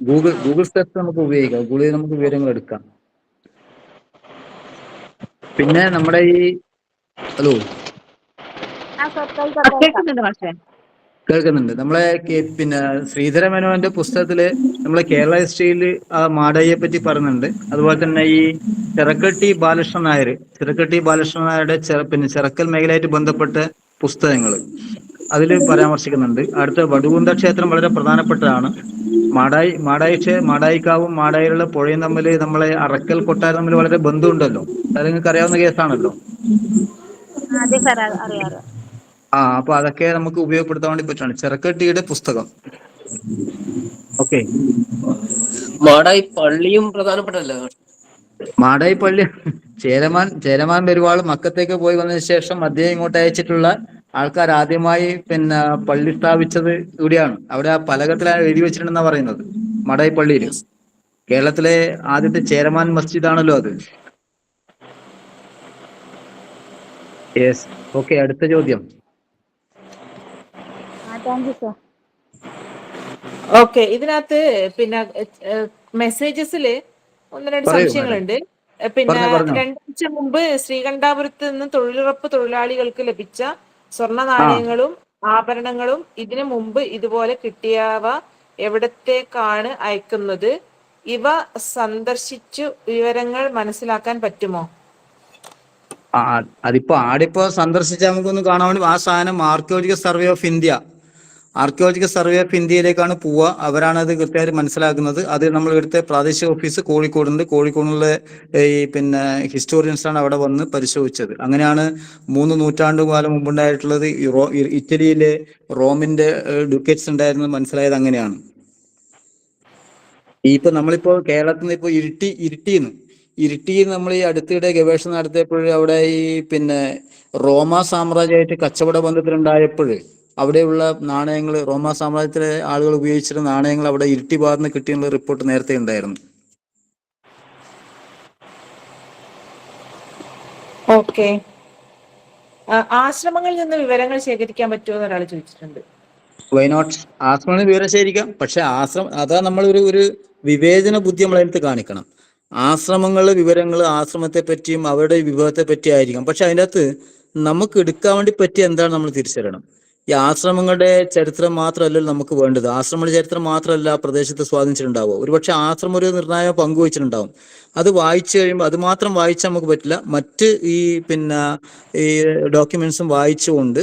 ഗൂഗിൾ സെർച്ച് നമുക്ക് ഉപയോഗിക്കാം, ഗൂഗിളിൽ നമുക്ക് വിവരങ്ങൾ എടുക്കാം. പിന്നെ നമ്മുടെ ഈ ഹലോ കേൾക്കുന്നുണ്ട്. നമ്മളെ ശ്രീധര മേനോന്റെ പുസ്തകത്തില് നമ്മളെ കേരള ഹിസ്റ്ററിയിൽ ആ മാടായിയെ പറ്റി പറയുന്നുണ്ട്. അതുപോലെ തന്നെ ഈ ചിറക്കൽ ബാലകൃഷ്ണൻ നായരുടെ ചിറക്കൽ മേഖലയായിട്ട് ബന്ധപ്പെട്ട പുസ്തകങ്ങൾ അതിൽ പരാമർശിക്കുന്നുണ്ട്. അടുത്ത വടുകുന്ത ക്ഷേത്രം വളരെ പ്രധാനപ്പെട്ടതാണ്. മാടായിക്കാവും മാടായിലുള്ള പുഴയും തമ്മിൽ നമ്മളെ അറക്കൽ കൊട്ടാരം തമ്മിൽ വളരെ ബന്ധമുണ്ടല്ലോ, അത് നിങ്ങൾക്ക് അറിയാവുന്ന കേസാണല്ലോ. അതെ സാർ, അറിയാം. അപ്പൊ അതൊക്കെ നമുക്ക് ഉപയോഗപ്പെടുത്താൻ വേണ്ടി പറ്റുകയാണ് ചിറക്കട്ടിയുടെ പുസ്തകം. ഓക്കെ. മാടായി പള്ളിയും പ്രധാനപ്പെട്ടല്ലോ. മാടായി പള്ളി ചേരമാൻ പെരുവാൾ മക്കത്തേക്ക് പോയി വന്നതിന് ശേഷം അദ്ദേഹം ഇങ്ങോട്ട് അയച്ചിട്ടുള്ള ആൾക്കാർ ആദ്യമായി പള്ളി സ്ഥാപിച്ചത് ഇവിടെയാണ്. അവിടെ ആ പലകത്തിലാണ് എഴുതി വെച്ചിട്ടുണ്ടെന്നാ പറയുന്നത്, മാടായി പള്ളിയിൽ. കേരളത്തിലെ ആദ്യത്തെ ചേരമാൻ മസ്ജിദ് ആണല്ലോ അത്. യെസ്. ഓക്കെ, അടുത്ത ചോദ്യം. ഓക്കെ, ഇതിനകത്ത് മെസ്സേജസില് 1-2 സംശയങ്ങളുണ്ട്. 2 ആഴ്ച മുമ്പ് ശ്രീകണ്ഠാപുരത്ത് നിന്ന് തൊഴിലുറപ്പ് തൊഴിലാളികൾക്ക് ലഭിച്ച സ്വർണ്ണ നാണയങ്ങളും ആഭരണങ്ങളും ഇതിനു മുമ്പ് ഇതുപോലെ കിട്ടിയവ എവിടത്തേക്കാണ് അയക്കുന്നത്? ഇവ സന്ദർശിച്ചു വിവരങ്ങൾ മനസ്സിലാക്കാൻ പറ്റുമോ? ആടിപ്പോ സന്ദർശിച്ചാൽ നമുക്കൊന്ന് കാണാൻ വേണ്ടി ആ സാധനം ആർക്കിയോളജിക്കൽ സർവേ ഓഫ് ഇന്ത്യയിലേക്കാണ് പോവുക. അവരാണ് അത് കൃത്യമായിട്ട് മനസ്സിലാക്കുന്നത്. അത് നമ്മൾ ഇവിടുത്തെ പ്രാദേശിക ഓഫീസ് കോഴിക്കോടുണ്ട്. കോഴിക്കോടുള്ള ഈ ഹിസ്റ്റോറിയൻസ് ആണ് അവിടെ വന്ന് പരിശോധിച്ചത്. അങ്ങനെയാണ് 3 നൂറ്റാണ്ട് കാലം മുമ്പുണ്ടായിട്ടുള്ളത് ഇറ്റലിയിലെ റോമിന്റെ ഡുക്കറ്റ്സ് ഉണ്ടായിരുന്നത് മനസ്സിലായത്. അങ്ങനെയാണ്. നമ്മളിപ്പോ കേരളത്തിൽ നിന്ന് ഇപ്പൊ ഇരിട്ടിയിൽ നമ്മൾ ഈ അടുത്തിടെ ഗവേഷണം നടത്തിയപ്പോൾ അവിടെ ഈ പിന്നെ റോമ സാമ്രാജ്യമായിട്ട് കച്ചവട ബന്ധത്തിലുണ്ടായപ്പോൾ അവിടെയുള്ള നാണയങ്ങൾ, റോമ സാമ്രാജ്യത്തിലെ ആളുകൾ ഉപയോഗിച്ചിരുന്ന നാണയങ്ങൾ അവിടെ ഇരിട്ടി ഭാഗത്ത് നിന്ന് കിട്ടിയുള്ള റിപ്പോർട്ട് നേരത്തെ ഉണ്ടായിരുന്നു. ഓക്കെ. ആശ്രമങ്ങളിൽ നിന്ന് വിവരങ്ങൾ ശേഖരിക്കാൻ പറ്റുമോ എന്ന് ഒരാൾ ചോദിച്ചിട്ടുണ്ട്. വൈനോട്ട്? ആശ്രമങ്ങൾ വിവരം ശേഖരിക്കാം. പക്ഷെ അതാ നമ്മൾ ഒരു വിവേചന ബുദ്ധി നമ്മളതിനകത്ത് കാണിക്കണം. ആശ്രമങ്ങളിലെ വിവരങ്ങൾ ആശ്രമത്തെ പറ്റിയും അവരുടെ വിഭവത്തെ പറ്റി ആയിരിക്കാം. പക്ഷെ അതിൻ്റെ അകത്ത് നമുക്ക് എടുക്കാൻ വേണ്ടി പറ്റിയ എന്താണ് നമ്മൾ തിരിച്ചറിയണം. ഈ ആശ്രമങ്ങളുടെ ചരിത്രം മാത്രമല്ലല്ലോ നമുക്ക് വേണ്ടത്. ആശ്രമങ്ങളുടെ ചരിത്രം മാത്രമല്ല ആ പ്രദേശത്ത് സ്വാധീനിച്ചിട്ടുണ്ടാവുക. ഒരുപക്ഷെ ആശ്രമം ഒരു നിർണായക പങ്കുവച്ചിട്ടുണ്ടാവും. അത് വായിച്ചു കഴിയുമ്പോൾ അത് മാത്രം വായിച്ചാൽ നമുക്ക് പറ്റില്ല. മറ്റ് ഈ ഡോക്യുമെന്റ്സും വായിച്ചുകൊണ്ട്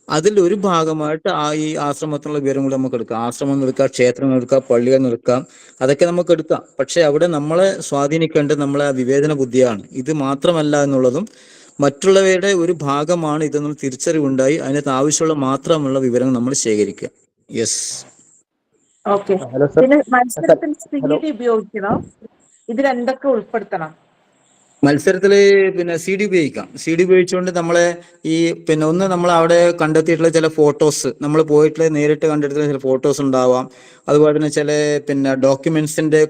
അതിലൊരു ഭാഗമായിട്ട് ഈ ആശ്രമത്തിനുള്ള വിവരങ്ങൾ നമുക്ക് എടുക്കാം. ആശ്രമം എടുക്കാം, ക്ഷേത്രങ്ങൾ എടുക്കാം, പള്ളികൾ എടുക്കാം, അതൊക്കെ നമുക്ക് എടുക്കാം. പക്ഷെ അവിടെ നമ്മളെ സ്വാധീനിക്കേണ്ടത് നമ്മളെ വിവേചന ബുദ്ധിയാണ്. ഇത് മാത്രമല്ല എന്നുള്ളതും മറ്റുള്ളവയുടെ ഒരു ഭാഗമാണ് ഇതെന്നും തിരിച്ചറിവുണ്ടായി അതിനകത്ത് ആവശ്യമുള്ള മാത്രമുള്ള വിവരങ്ങൾ നമ്മൾ ശേഖരിക്കുക. യെസ്. ഓക്കെ. പിന്നെ മത്സരത്തിൽ CD ഉപയോഗിക്കണോ? ഇതിൽ എന്തൊക്കെ ഉൾപ്പെടുത്തണം? മത്സരത്തില് പിന്നെ CD ഉപയോഗിക്കാം. CD ഉപയോഗിച്ചുകൊണ്ട് നമ്മളെ ഒന്ന് നമ്മൾ അവിടെ കണ്ടെത്തിയിട്ടുള്ള ചില ഫോട്ടോസ്, നമ്മൾ പോയിട്ടുള്ള നേരിട്ട് കണ്ടെടുത്തിട്ടുള്ള ചില ഫോട്ടോസ് ഉണ്ടാവാം. അതുപോലെ തന്നെ ചില ഡോക്യുമെന്റ്സിന്റെ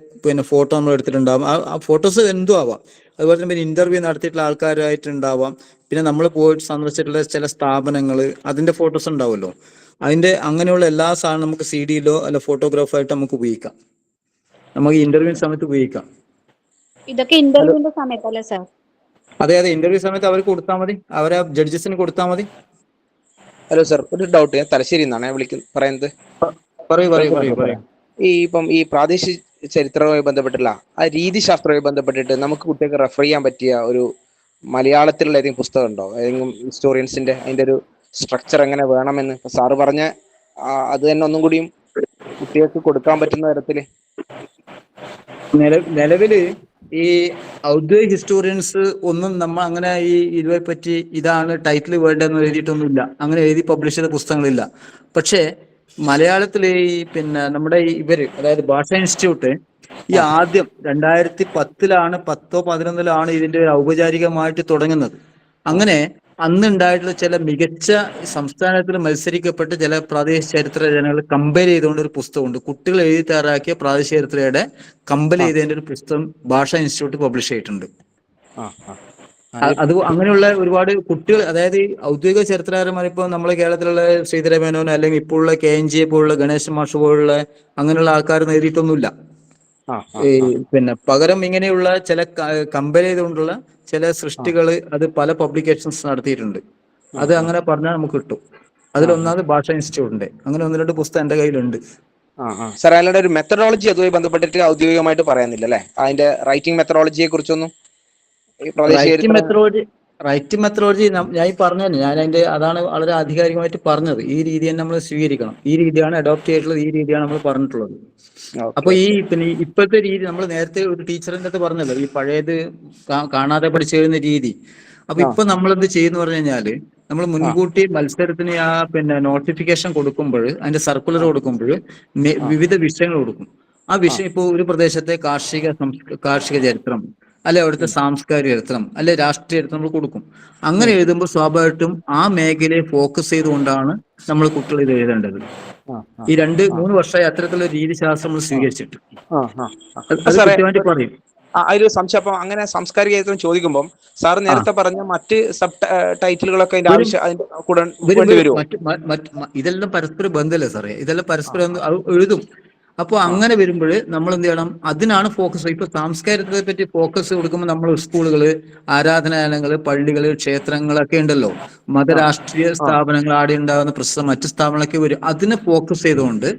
ഫോട്ടോ നമ്മൾ എടുത്തിട്ടുണ്ടാവാം. ആ ഫോട്ടോസ് എന്തും ആവാം. അതുപോലെ തന്നെ ഇന്റർവ്യൂ നടത്തിയിട്ടുള്ള ആൾക്കാരായിട്ടുണ്ടാവാം. പിന്നെ നമ്മൾ പോയിട്ട് സന്ദർശിച്ചിട്ടുള്ള ചില സ്ഥാപനങ്ങൾ, അതിന്റെ ഫോട്ടോസ് ഉണ്ടാവുമല്ലോ. അങ്ങനെയുള്ള എല്ലാ സാധനവും നമുക്ക് CD-യിലോ അല്ല ഫോട്ടോഗ്രാഫായിട്ട് നമുക്ക് ഉപയോഗിക്കാം. നമുക്ക് ഇന്റർവ്യൂ സമയത്ത് ഉപയോഗിക്കാം. ഇതൊക്കെ ഇന്റർവ്യൂവിന്റെ സമയത്തല്ലേ സർ? അതെ, ഇന്റർവ്യൂ സമയത്ത് അവർക്ക് കൊടുത്താൽ മതി, അവരെ ജഡ്ജസിന് കൊടുത്താൽ മതി. ഹലോ സർ, ഒരു ഡൗട്ട്. ഞാൻ തലശ്ശേരി നിന്നാണ് പറയുന്നത്. പറയൂ. ഈ പ്രാദേശിക ചരിത്രവുമായി ബന്ധപ്പെട്ടുള്ള ആ രീതിശാസ്ത്രവുമായി ബന്ധപ്പെട്ടിട്ട് നമുക്ക് കുട്ടികൾക്ക് റെഫർ ചെയ്യാൻ പറ്റിയ ഒരു മലയാളത്തിലുള്ള ഏതെങ്കിലും പുസ്തകം ഉണ്ടോ? ഏതെങ്കിലും ഹിസ്റ്റോറിയൻസിന്റെ അതിന്റെ ഒരു സ്ട്രക്ചർ എങ്ങനെ വേണമെന്ന് സാറ് പറഞ്ഞ അത് തന്നെ ഒന്നും കൂടിയും കുട്ടികൾക്ക് കൊടുക്കാൻ പറ്റുന്ന തരത്തില്. നിലവില് ഈ ഔദ്യോഗിക ഹിസ്റ്റോറിയൻസ് ഒന്നും നമ്മൾ അങ്ങനെ ഇതിനെ പറ്റി ഇതാണ് ടൈറ്റിൽ വേണ്ടതെന്ന് എഴുതിയിട്ടൊന്നുമില്ല. അങ്ങനെ എഴുതി പബ്ലിഷ് ചെയ്ത പുസ്തകങ്ങളില്ല. പക്ഷേ മലയാളത്തില് നമ്മുടെ അതായത് ഭാഷാ ഇൻസ്റ്റിറ്റ്യൂട്ട് ആദ്യം 2010-ലാണ് 10-11-ലാണ് ഇതിന്റെ ഔപചാരികമായിട്ട് തുടങ്ങുന്നത്. അങ്ങനെ അന്നുണ്ടായിട്ടുള്ള ചില മികച്ച സംസ്ഥാനത്തിൽ മത്സരിക്കപ്പെട്ട ചില പ്രാദേശിക ചരിത്ര രചനകൾ കമ്പയർ ചെയ്തുകൊണ്ട് ഒരു പുസ്തകമുണ്ട്. കുട്ടികൾ എഴുതി തയ്യാറാക്കിയ പ്രാദേശിക ചരിത്രയുടെ കമ്പയർ ചെയ്തതിന്റെ ഒരു പുസ്തകം ഭാഷാ ഇൻസ്റ്റിറ്റ്യൂട്ട് പബ്ലിഷ് ചെയ്തിട്ടുണ്ട്. അത് അങ്ങനെയുള്ള ഒരുപാട് കുട്ടികൾ, അതായത് ഔദ്യോഗിക ചരിത്രകാരന്മാർ ഇപ്പോൾ നമ്മളെ കേരളത്തിലുള്ള ശ്രീധര മേനോൻ അല്ലെങ്കിൽ ഇപ്പോഴുള്ള KNG പോലുള്ള ഗണേശ മാഷ് പോലുള്ള അങ്ങനെയുള്ള ആൾക്കാർ നേടിയിട്ടൊന്നുമില്ല. പകരം ഇങ്ങനെയുള്ള ചില കമ്പയർ ചെയ്തുകൊണ്ടുള്ള ചില സൃഷ്ടികൾ അത് പല പബ്ലിക്കേഷൻസ് നടത്തിയിട്ടുണ്ട്. അത് അങ്ങനെ പറഞ്ഞാൽ നമുക്ക് കിട്ടും. അതിലൊന്നാമത് ഭാഷാ ഇൻസ്റ്റിറ്റ്യൂട്ടിന്റെ അങ്ങനെ 1-2 പുസ്തകം എന്റെ കയ്യിലുണ്ട്. സാർ, അതിന്റെ ഒരു മെത്തഡോളജി അതുമായി ബന്ധപ്പെട്ടിട്ട് ഔദ്യോഗികമായിട്ട് പറയാനില്ല അല്ലേ? അതിന്റെ റൈറ്റിംഗ് മെത്തഡോളജിയെ കുറിച്ചൊന്നും റൈറ്റിംഗ് മെത്തഡോളജി ഞാൻ പറഞ്ഞു. അതാണ് വളരെ ആധികാരികമായിട്ട് പറഞ്ഞത്. ഈ രീതി തന്നെ നമ്മൾ സ്വീകരിക്കണം. ഈ രീതിയാണ് അഡോപ്റ്റ് ചെയ്തിട്ടുള്ളത്. ഈ രീതിയാണ് നമ്മൾ പറഞ്ഞിട്ടുള്ളത്. അപ്പൊ ഇപ്പോഴത്തെ രീതി നമ്മൾ നേരത്തെ ഒരു ടീച്ചറിന്റെ അടുത്ത് പറഞ്ഞല്ലോ, ഈ പഴയത് കാണാതെ പഠിച്ചെഴുതുന്ന രീതി. അപ്പൊ ഇപ്പൊ നമ്മളെന്ത് ചെയ്യുന്ന പറഞ്ഞു കഴിഞ്ഞാല്, നമ്മൾ മുൻകൂട്ടി മത്സരത്തിന് നോട്ടിഫിക്കേഷൻ കൊടുക്കുമ്പോൾ, അതിന്റെ സർക്കുലർ കൊടുക്കുമ്പോൾ വിവിധ വിഷയങ്ങൾ കൊടുക്കും. ആ വിഷയം ഇപ്പോൾ ഒരു പ്രദേശത്തെ കാർഷിക ചരിത്രം, അല്ലെ അവിടുത്തെ സാംസ്കാരിക ചരിത്രം, അല്ലെ രാഷ്ട്രീയ ചരിത്രം നമ്മൾ കൊടുക്കും. അങ്ങനെ എഴുതുമ്പോൾ സ്വാഭാവികമായിട്ടും ആ മേഖലയെ ഫോക്കസ് ചെയ്തുകൊണ്ടാണ് നമ്മൾ കുട്ടികൾ ഇത് എഴുതേണ്ടത്. ഈ 2-3 വർഷമായി അത്തരത്തിലുള്ള രീതിശാസ്ത്രം നമ്മൾ സ്വീകരിച്ചിട്ട് കൃത്യമായിട്ട് പറയും. അതിലൊരു സംശയം. അപ്പം അങ്ങനെ സാംസ്കാരിക ചരിത്രം ചോദിക്കുമ്പോൾ സാർ നേരത്തെ പറഞ്ഞ മറ്റ് സബ് ടൈറ്റിലുകളൊക്കെ അതിന്റെ ആവശ്യം അതിന്റെ കൂടെ വരുമോ? ഇതെല്ലാം പരസ്പര ബന്ധമല്ലേ സാറേ? ഇതെല്ലാം പരസ്പരം എഴുതും. അപ്പോൾ അങ്ങനെ വരുമ്പോൾ നമ്മൾ എന്ത് ചെയ്യണം? അതിനാണ് ഫോക്കസ്. ഇപ്പൊ സാംസ്കാരികത്തെ പറ്റി ഫോക്കസ് കൊടുക്കുമ്പോൾ നമ്മൾ സ്കൂളുകള്, ആരാധനാലയങ്ങള്, പള്ളികള്, ക്ഷേത്രങ്ങളൊക്കെ ഉണ്ടല്ലോ, മതരാഷ്ട്രീയ സ്ഥാപനങ്ങൾ, ആടെ ഉണ്ടാകുന്ന പ്രശ്നം, മറ്റു സ്ഥാപനങ്ങളൊക്കെ വരും. അതിനെ ഫോക്കസ് ചെയ്തുകൊണ്ട്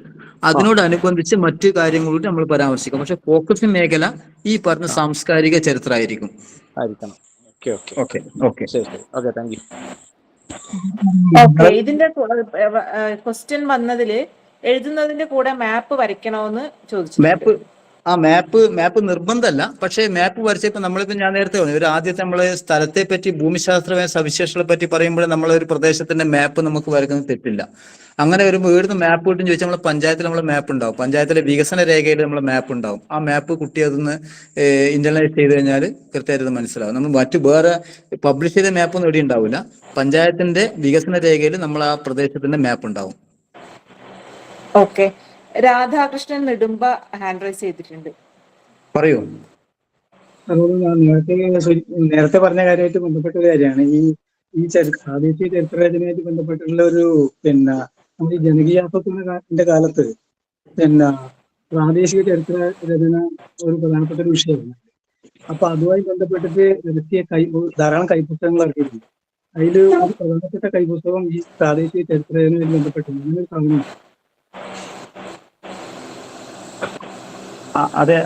അതിനോടനുബന്ധിച്ച് മറ്റു കാര്യങ്ങളോട് നമ്മൾ പരാമർശിക്കും. പക്ഷെ ഫോക്കസ് മേഖല ഈ പറഞ്ഞ സാംസ്കാരിക ചരിത്രമായിരിക്കും. ഇതിന്റെ ക്വസ്റ്റ്യൻ വന്നതില് എഴുതുന്നതിന്റെ കൂടെ മാപ്പ് വരയ്ക്കണോന്ന് ചോദിച്ചു. ആ മാപ്പ് നിർബന്ധമല്ല. പക്ഷേ മാപ്പ് വരച്ചപ്പോൾ നമ്മളിപ്പോ ഞാൻ നേരത്തെ പറഞ്ഞു, ഒരു ആദ്യത്തെ നമ്മള് സ്ഥലത്തെ പറ്റി ഭൂമിശാസ്ത്രമായ സവിശേഷതകളെ പറ്റി പറയുമ്പോൾ നമ്മളൊരു പ്രദേശത്തിന്റെ മാപ്പ് നമുക്ക് വരക്കുന്നത് തെറ്റില്ല. അങ്ങനെ വരുമ്പോൾ ഇവിടുന്ന് മാപ്പ് കിട്ടും ചോദിച്ചാൽ നമ്മളെ പഞ്ചായത്തിൽ നമ്മളെ മാപ്പ് ഉണ്ടാവും, പഞ്ചായത്തിലെ വികസന രേഖയിൽ നമ്മളെ മാപ്പ് ഉണ്ടാവും. ആ മാപ്പ് കുട്ടി അതൊന്ന് ഇന്റർനലൈസ് ചെയ്ത് കഴിഞ്ഞാൽ കൃത്യമായിട്ട് മനസ്സിലാവും. നമ്മൾ മറ്റു വേറെ പബ്ലിഷ് ചെയ്ത മാപ്പൊന്നും എവിടെ ഉണ്ടാവില്ല. പഞ്ചായത്തിന്റെ വികസന രേഖയിൽ നമ്മൾ ആ പ്രദേശത്തിന്റെ മാപ്പ് ഉണ്ടാവും. Okay. Radhakrishnan Nedumba hand raise ചെയ്തിട്ടുണ്ട്. പറയൂ. അതുകൊണ്ട് ഞാൻ നേരത്തെ പറഞ്ഞ കാര്യമായിട്ട് ബന്ധപ്പെട്ട ഒരു കാര്യമാണ് ഈ പ്രാദേശിക ചരിത്രരചനയായിട്ട് ബന്ധപ്പെട്ടുള്ള ഒരു നമ്മുടെ ഈ ജനകീയാസൂത്രണത്തിന്റെ കാലത്ത് പ്രാദേശിക ചരിത്ര രചന ഒരു പ്രധാനപ്പെട്ട ഒരു വിഷയമാണ്. അപ്പൊ അതുമായി ബന്ധപ്പെട്ടിട്ട് ഇറക്കിയ ധാരാളം കൈപ്പുസ്തകങ്ങൾ ഇറക്കിയിട്ടുണ്ട്. അതിൽ ഒരു പ്രധാനപ്പെട്ട കൈപ്പുസ്തകം ഈ പ്രാദേശിക ചരിത്ര രചനയുമായി ബന്ധപ്പെട്ടിട്ടുണ്ട്. അങ്ങനെ ഒരു സാധനം. അതെ,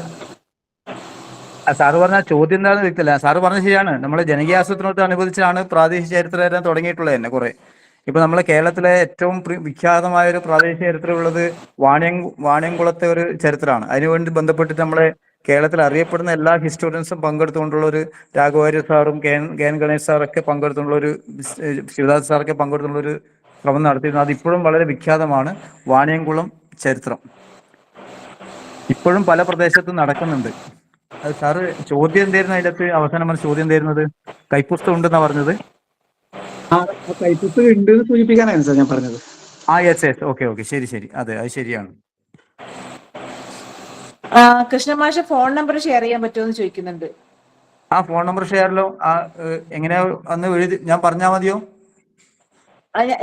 സാറ് പറഞ്ഞ ചോദ്യം എന്താണെന്ന് വ്യക്തമല്ല. സാറ് പറഞ്ഞത് ശരിയാണ്. നമ്മളെ ജനകീയാസൂത്രണത്തോട് അനുബന്ധിച്ചാണ് പ്രാദേശിക ചരിത്രം തുടങ്ങിയിട്ടുള്ളത് തന്നെ കുറെ. ഇപ്പൊ നമ്മളെ കേരളത്തിലെ ഏറ്റവും വിഖ്യാതമായ ഒരു പ്രാദേശിക ചരിത്രം ഉള്ളത് വാണിയംകുളത്തെ ഒരു ചരിത്രമാണ്. അതിനുവേണ്ടി ബന്ധപ്പെട്ടിട്ട് നമ്മളെ കേരളത്തിൽ അറിയപ്പെടുന്ന എല്ലാ ഹിസ്റ്റോറിയൻസും പങ്കെടുത്തുകൊണ്ടുള്ള ഒരു രാഘവാര്യ സാറും കെ എൻ ഗണേഷ് സാറൊക്കെ പങ്കെടുത്തുള്ള ഒരു ശിവദാസ് സാറൊക്കെ പങ്കെടുത്തുള്ള ഒരു ശ്രമം നടത്തിയിരുന്നു. അതിപ്പോഴും വളരെ വിഖ്യാതമാണ് വാണിയംകുളം ചരിത്രം. ഇപ്പോഴും പല പ്രദേശത്തും നടക്കുന്നുണ്ട്. അത് സാറ് ചോദ്യം എന്തായിരുന്നു? അതിനകത്ത് അവസാനം പറഞ്ഞ ചോദ്യം എന്തായിരുന്നത്? കൈപ്പുസ്തകം ഉണ്ടെന്നാ പറഞ്ഞത്. കൈപ്പുസ്തകം ഉണ്ട് എന്ന് സൂചിപ്പിക്കാനാണ് സാർ ഞാൻ പറഞ്ഞത്. യെസ്. ഓക്കെ, ശരി. അതെ, അത് ശരിയാണ്. കൃഷ്ണമാഷ ഫോൺ നമ്പർ ഷെയർ ചെയ്യാൻ പറ്റുമെന്ന് ചോദിക്കുന്നുണ്ട്. ആ ഫോൺ നമ്പർ ഷെയറിലോ എങ്ങനെയാ അന്ന് എഴുതി ഞാൻ പറഞ്ഞാൽ മതിയോ?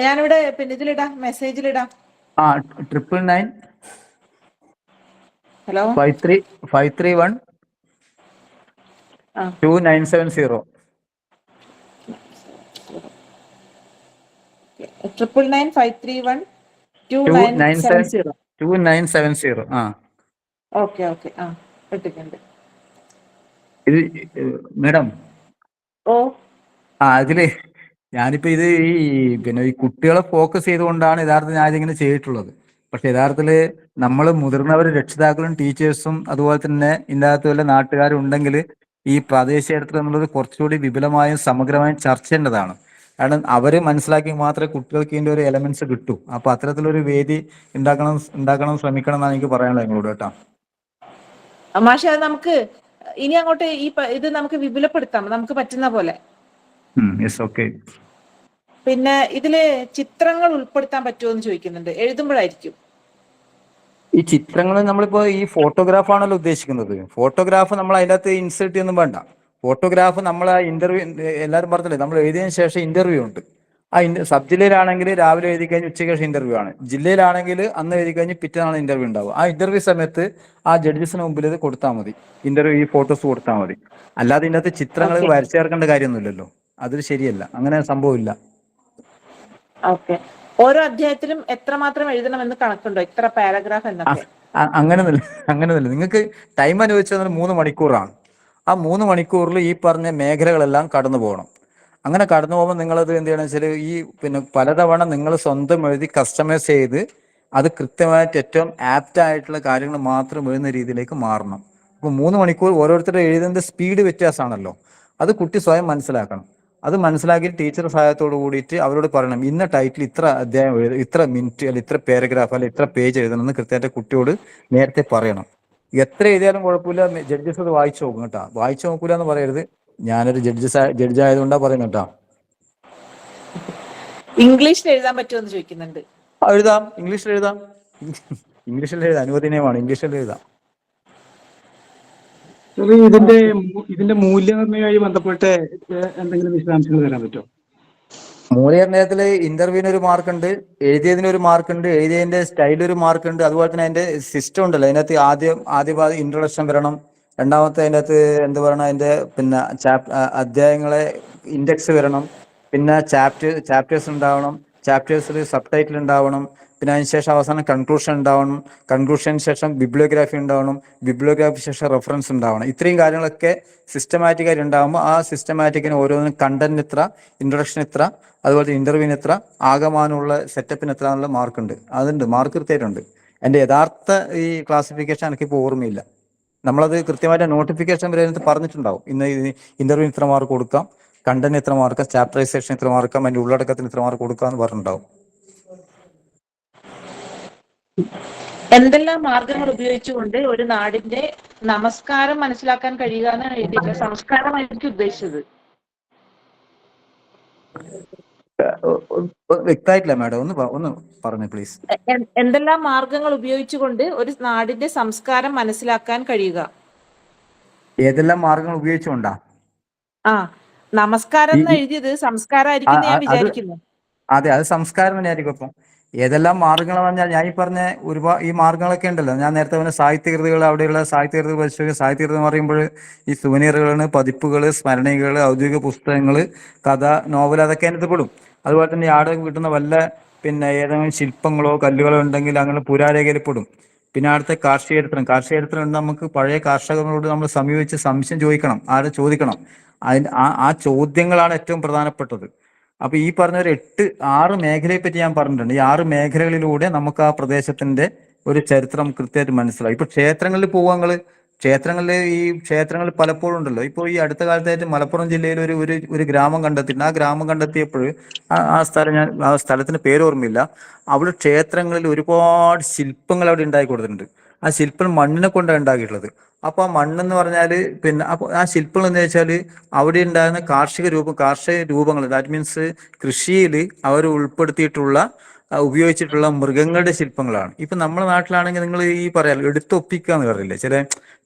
ഞാനിവിടെ ഇതിലിടാം, മെസ്സേജിലിടാം. 999 ഹലോ 531 2970. 999 531 2970. 2970. ഓക്കെ. ഇട്ടിട്ടുണ്ട്. ഇത് മേഡം, ഓ അതില് ഞാനിപ്പോ ഇത് ഈ കുട്ടികളെ ഫോക്കസ് ചെയ്തുകൊണ്ടാണ് യഥാർത്ഥത്തിൽ ഞാൻ ഇതിങ്ങനെ ചെയ്തിട്ടുള്ളത്. പക്ഷെ യഥാർത്ഥത്തില് നമ്മൾ മുതിർന്നവരും രക്ഷിതാക്കളും ടീച്ചേഴ്സും അതുപോലെ തന്നെ ഇതിനകത്ത് വല്ല നാട്ടുകാരും ഉണ്ടെങ്കിൽ ഈ പ്രാദേശിക ചരിത്രം എന്നുള്ളത് കുറച്ചുകൂടി വിപുലമായും സമഗ്രമായും ചർച്ച ചെയ്യേണ്ടതാണ്. കാരണം അവര് മനസ്സിലാക്കി മാത്രമേ കുട്ടികൾക്ക് ഇതിന്റെ ഒരു എലമെന്റ്സ് കിട്ടൂ. അപ്പൊ അത്തരത്തിലൊരു വേദി ഉണ്ടാക്കണം ശ്രമിക്കണം എന്നാണ് എനിക്ക് പറയാനുള്ളത് നിങ്ങളോട് കേട്ടോ. മാഷ, നമുക്ക് ഇനി അങ്ങോട്ട് ഇത് നമുക്ക് വിപുലപ്പെടുത്താം, നമുക്ക് പറ്റുന്ന പോലെ. ഓക്കെ. പിന്നെ ഇതില് ചിത്രങ്ങൾ ഉൾപ്പെടുത്താൻ പറ്റുമോ എന്ന് ചോദിക്കുന്നുണ്ട്. എഴുതുമ്പോഴായിരിക്കും. ഈ ചിത്രങ്ങൾ നമ്മളിപ്പോ ഈ ഫോട്ടോഗ്രാഫ് ആണല്ലോ ഉദ്ദേശിക്കുന്നത്. ഫോട്ടോഗ്രാഫ് നമ്മൾ അതിനകത്ത് ഇൻസേർട്ട് ചെയ്യൊന്നും വേണ്ട. ഫോട്ടോഗ്രാഫ് നമ്മൾ ആ ഇന്റർവ്യൂ എല്ലാവരും പറഞ്ഞില്ലേ, നമ്മൾ എഴുതിയതിനു ശേഷം ഇന്റർവ്യൂ ഉണ്ട്. സബ് ജില്ലയിലാണെങ്കിൽ രാവിലെ എഴുതി കഴിഞ്ഞ് ഉച്ചയ്ക്ക് ശേഷം ഇന്റർവ്യൂ ആണ്. ജില്ലയിലാണെങ്കിൽ അന്ന് എഴുതി കഴിഞ്ഞ് പിറ്റേന്നാണ് ഇന്റർവ്യൂ ഉണ്ടാവുക. ആ ഇന്റർവ്യൂ സമയത്ത് ആ ജഡ്ജസിന് മുമ്പിൽ ഇത് കൊടുത്താൽ മതി, ഇന്റർവ്യൂ ഈ ഫോട്ടോസ് കൊടുത്താൽ മതി. അല്ലാതെ ഇതിനകത്ത് ചിത്രങ്ങൾ വരച്ചേർക്കേണ്ട കാര്യമൊന്നുമില്ലല്ലോ. അതൊരു ശരിയല്ല, അങ്ങനെ സംഭവമില്ല. ഓക്കെ. ഓരോ അധ്യായത്തിലും എത്രമാത്രം എഴുതണമെന്ന് കണക്കുണ്ടോ? ഇത്ര പാരഗ്രാഫ് എന്നൊക്കെ? അങ്ങനെയൊന്നുമില്ല. നിങ്ങൾക്ക് ടൈം അനുവദിച്ചത് 3 മണിക്കൂറാണ്. ആ 3 മണിക്കൂറിൽ ഈ പറഞ്ഞ മേഖലകളെല്ലാം കടന്നു പോകണം. അങ്ങനെ കടന്നു പോകുമ്പോൾ നിങ്ങളത് എന്ത് ചെയ്യണം വെച്ചാൽ പലതവണ നിങ്ങൾ സ്വന്തം എഴുതി കസ്റ്റമൈസ് ചെയ്ത് അത് കൃത്യമായിട്ട് ഏറ്റവും ആപ്റ്റ് ആയിട്ടുള്ള കാര്യങ്ങൾ മാത്രം എഴുതുന്ന രീതിയിലേക്ക് മാറണം. അപ്പോൾ 3 മണിക്കൂർ ഓരോരുത്തരുടെ എഴുതുന്ന സ്പീഡ് വ്യത്യാസമാണല്ലോ. അത് കുട്ടി സ്വയം മനസ്സിലാക്കണം. അത് മനസ്സിലാക്കി ടീച്ചർ സഹായത്തോട് കൂടിയിട്ട് അവരോട് പറയണം, ഇന്ന ടൈറ്റിൽ ഇത്ര അധ്യായം എഴുതും, ഇത്ര മിനിറ്റ് അല്ലെങ്കിൽ ഇത്ര പാരഗ്രാഫ് അല്ലെങ്കിൽ ഇത്ര പേജ് എഴുതണം എന്ന് കൃത്യമായിട്ട് കുട്ടിയോട് നേരത്തെ പറയണം. എത്ര എഴുതിയാലും കുഴപ്പമില്ല, ജഡ്ജസ് അത് വായിച്ചു നോക്കും കേട്ടോ. വായിച്ചു നോക്കൂല എന്ന് പറയരുത്. ഞാനൊരു ജഡ്ജ് ആയതുകൊണ്ടാ പറയുന്നത് കേട്ടോ. ഇംഗ്ലീഷിൽ എഴുതാൻ പറ്റുമോ എന്ന് ചോദിക്കുന്നുണ്ട്. എഴുതാം, ഇംഗ്ലീഷിൽ എഴുതാം. അനുവദനീയമാണ്, ഇംഗ്ലീഷിൽ എഴുതാം. ഇതിന്റെ മൂല്യനിർണ്ണയവുമായി ബന്ധപ്പെട്ട് എന്തെങ്കിലും വിശദാംശങ്ങൾ തരാൻ പറ്റുമോ? മൂല്യനിർണ്ണയത്തില് ഇന്റർവ്യൂവിന് ഒരു മാർക്കുണ്ട്, എഴുതിയതിന് ഒരു മാർക്കുണ്ട്, എഴുതിയതിന്റെ സ്റ്റൈൽ ഒരു മാർക്കുണ്ട്. അതുപോലെ തന്നെ അതിന്റെ സിസ്റ്റം ഉണ്ടല്ലോ. അതിനകത്ത് ആദ്യ ഇൻട്രൊഡക്ഷൻ വരണം. രണ്ടാമത്തെ അതിനകത്ത് എന്ത് പറയണം, അതിന്റെ അധ്യായങ്ങളെ ഇൻഡെക്സ് വരണം. പിന്നെ ചാപ്റ്റേഴ്സ് ഉണ്ടാവണം. ചാപ്റ്റേഴ്സിൽ സബ് ടൈറ്റിൽ ഉണ്ടാവണം. പിന്നെ അതിനുശേഷം അവസാനം കൺക്ലൂഷൻ ഉണ്ടാവണം. കൺക്ലൂഷന് ശേഷം ബിബ്ലിയോഗ്രാഫി ഉണ്ടാവണം. ബിബ്ലിയോഗ്രാഫി ശേഷം റെഫറൻസ് ഉണ്ടാവണം. ഇത്രയും കാര്യങ്ങളൊക്കെ സിസ്റ്റമാറ്റിക്കായിട്ട് ഉണ്ടാകുമ്പോൾ ആ സിസ്റ്റമാറ്റിക്കിന് ഓരോന്നിനും കണ്ടന്റ് ഇത്ര, ഇൻട്രൊഡക്ഷൻ ഇത്ര, അതുപോലെ ഇന്റർവ്യൂവിന് എത്ര, ആകമാനമുള്ള സെറ്റപ്പിന് എത്ര എന്നുള്ള മാർക്കുണ്ട്. അതുണ്ട്, മാർക്ക് കൃത്യമായിട്ടുണ്ട്. എൻ്റെ യഥാർത്ഥ ഈ ക്ലാസിഫിക്കേഷൻ എനിക്കിപ്പോൾ ഓർമ്മയില്ല. നമ്മളത് കൃത്യമായിട്ട് നോട്ടിഫിക്കേഷൻ വരെ അതിനകത്ത് പറഞ്ഞിട്ടുണ്ടാവും. ഇന്ന് ഇന്റർവ്യൂ ഇത്ര മാർക്ക് കൊടുക്കാം, കണ്ടന്റ് ഇത്ര മാർക്ക്, ചാപ്റ്ററൈസേഷൻ ഇത്ര മാർക്കാം, അതിന്റെ ഉള്ളടക്കത്തിന് ഇത്ര മാർക്ക് കൊടുക്കാന്ന് പറഞ്ഞിട്ടുണ്ടാവും. എന്തെല്ലാം മാർഗങ്ങൾ ഉപയോഗിച്ചുകൊണ്ട് ഒരു നാടിന്റെ നമസ്കാരം മനസ്സിലാക്കാൻ കഴിയുക എന്നാണ് എഴുതിയിട്ടുള്ളത്. സംസ്കാരമായിരിക്കും ഉദ്ദേശിച്ചത്. വ്യക്തമായിട്ടില്ല മാഡം, ഒന്ന് പറഞ്ഞു പ്ലീസ്. എന്തെല്ലാം മാർഗങ്ങൾ ഉപയോഗിച്ചുകൊണ്ട് ഒരു നാടിന്റെ സംസ്കാരം മനസ്സിലാക്കാൻ കഴിയുക? ഏതെല്ലാം മാർഗങ്ങൾ ഉപയോഗിച്ചുകൊണ്ടാ? നമസ്കാരം എന്ന് എഴുതിയത് സംസ്കാരമായിരിക്കും ഞാൻ വിചാരിക്കുന്നു. അതെ, അത് സംസ്കാരം തന്നെയായിരിക്കും. അപ്പം ഏതെല്ലാം മാർഗങ്ങൾ പറഞ്ഞാൽ ഞാൻ ഈ പറഞ്ഞ ഒരുപാട് ഈ മാർഗങ്ങളൊക്കെ ഉണ്ടല്ലോ. ഞാൻ നേരത്തെ പറഞ്ഞ സാഹിത്യകൃതികൾ, അവിടെയുള്ള സാഹിത്യകൃതി പരിശോധിക്കുക. സാഹിത്യകൃതി എന്ന് പറയുമ്പോൾ ഈ സുവനീറുകളാണ്, പതിപ്പുകൾ, സ്മരണികൾ, ഔദ്യോഗിക പുസ്തകങ്ങൾ, കഥ, നോവൽ, അതൊക്കെ അതിനകത്ത് പെടും. അതുപോലെ തന്നെ ആടെ കിട്ടുന്ന വല്ല ഏതെങ്കിലും ശില്പങ്ങളോ കല്ലുകളോ ഉണ്ടെങ്കിൽ അങ്ങനെ പുരാരേഖയിൽ പെടും. പിന്നെ അടുത്ത കാർഷിക ചരിത്രം നമുക്ക് പഴയ കർഷകരോട് നമ്മൾ സമീപിച്ച് സംശയം ചോദിക്കണം. ആരെ ചോദിക്കണം? ആ ചോദ്യങ്ങളാണ് ഏറ്റവും പ്രധാനപ്പെട്ടത്. അപ്പൊ ഈ പറഞ്ഞ ഒരു 6 മേഖലയെ പറ്റി ഞാൻ പറഞ്ഞിട്ടുണ്ട്. ഈ 6 മേഖലകളിലൂടെ നമുക്ക് ആ പ്രദേശത്തിന്റെ ഒരു ചരിത്രം കൃത്യമായിട്ട് മനസ്സിലാവും. ഇപ്പൊ ക്ഷേത്രങ്ങളിൽ പോവാങ്ങൾ, ക്ഷേത്രങ്ങളിൽ പലപ്പോഴും ഉണ്ടല്ലോ. ഇപ്പോൾ ഈ അടുത്ത കാലത്തായിട്ട് മലപ്പുറം ജില്ലയിൽ ഒരു ഗ്രാമം കണ്ടെത്തിയിട്ടുണ്ട്. ആ ഗ്രാമം കണ്ടെത്തിയപ്പോൾ ആ സ്ഥലത്തിന്റെ പേര് ഓർമ്മയില്ല. അവിടെ ക്ഷേത്രങ്ങളിൽ ഒരുപാട് ശില്പങ്ങൾ അവിടെ ഉണ്ടാക്കി കൊടുത്തിട്ടുണ്ട്. ആ ശില്പം മണ്ണിനെ കൊണ്ടാണ് ഉണ്ടാക്കിയിട്ടുള്ളത്. അപ്പൊ ആ മണ്ണെന്ന് പറഞ്ഞാല് അപ്പൊ ആ ശില്പങ്ങൾ എന്ന് വെച്ചാൽ അവിടെ ഉണ്ടാകുന്ന കാർഷിക രൂപങ്ങൾ, ദാറ്റ് മീൻസ് കൃഷിയിൽ അവർ ഉൾപ്പെടുത്തിയിട്ടുള്ള ഉപയോഗിച്ചിട്ടുള്ള മൃഗങ്ങളുടെ ശില്പങ്ങളാണ്. ഇപ്പൊ നമ്മുടെ നാട്ടിലാണെങ്കിൽ നിങ്ങൾ ഈ പറയാം എടുത്തൊപ്പിക്കുക എന്ന് പറയില്ലേ, ചില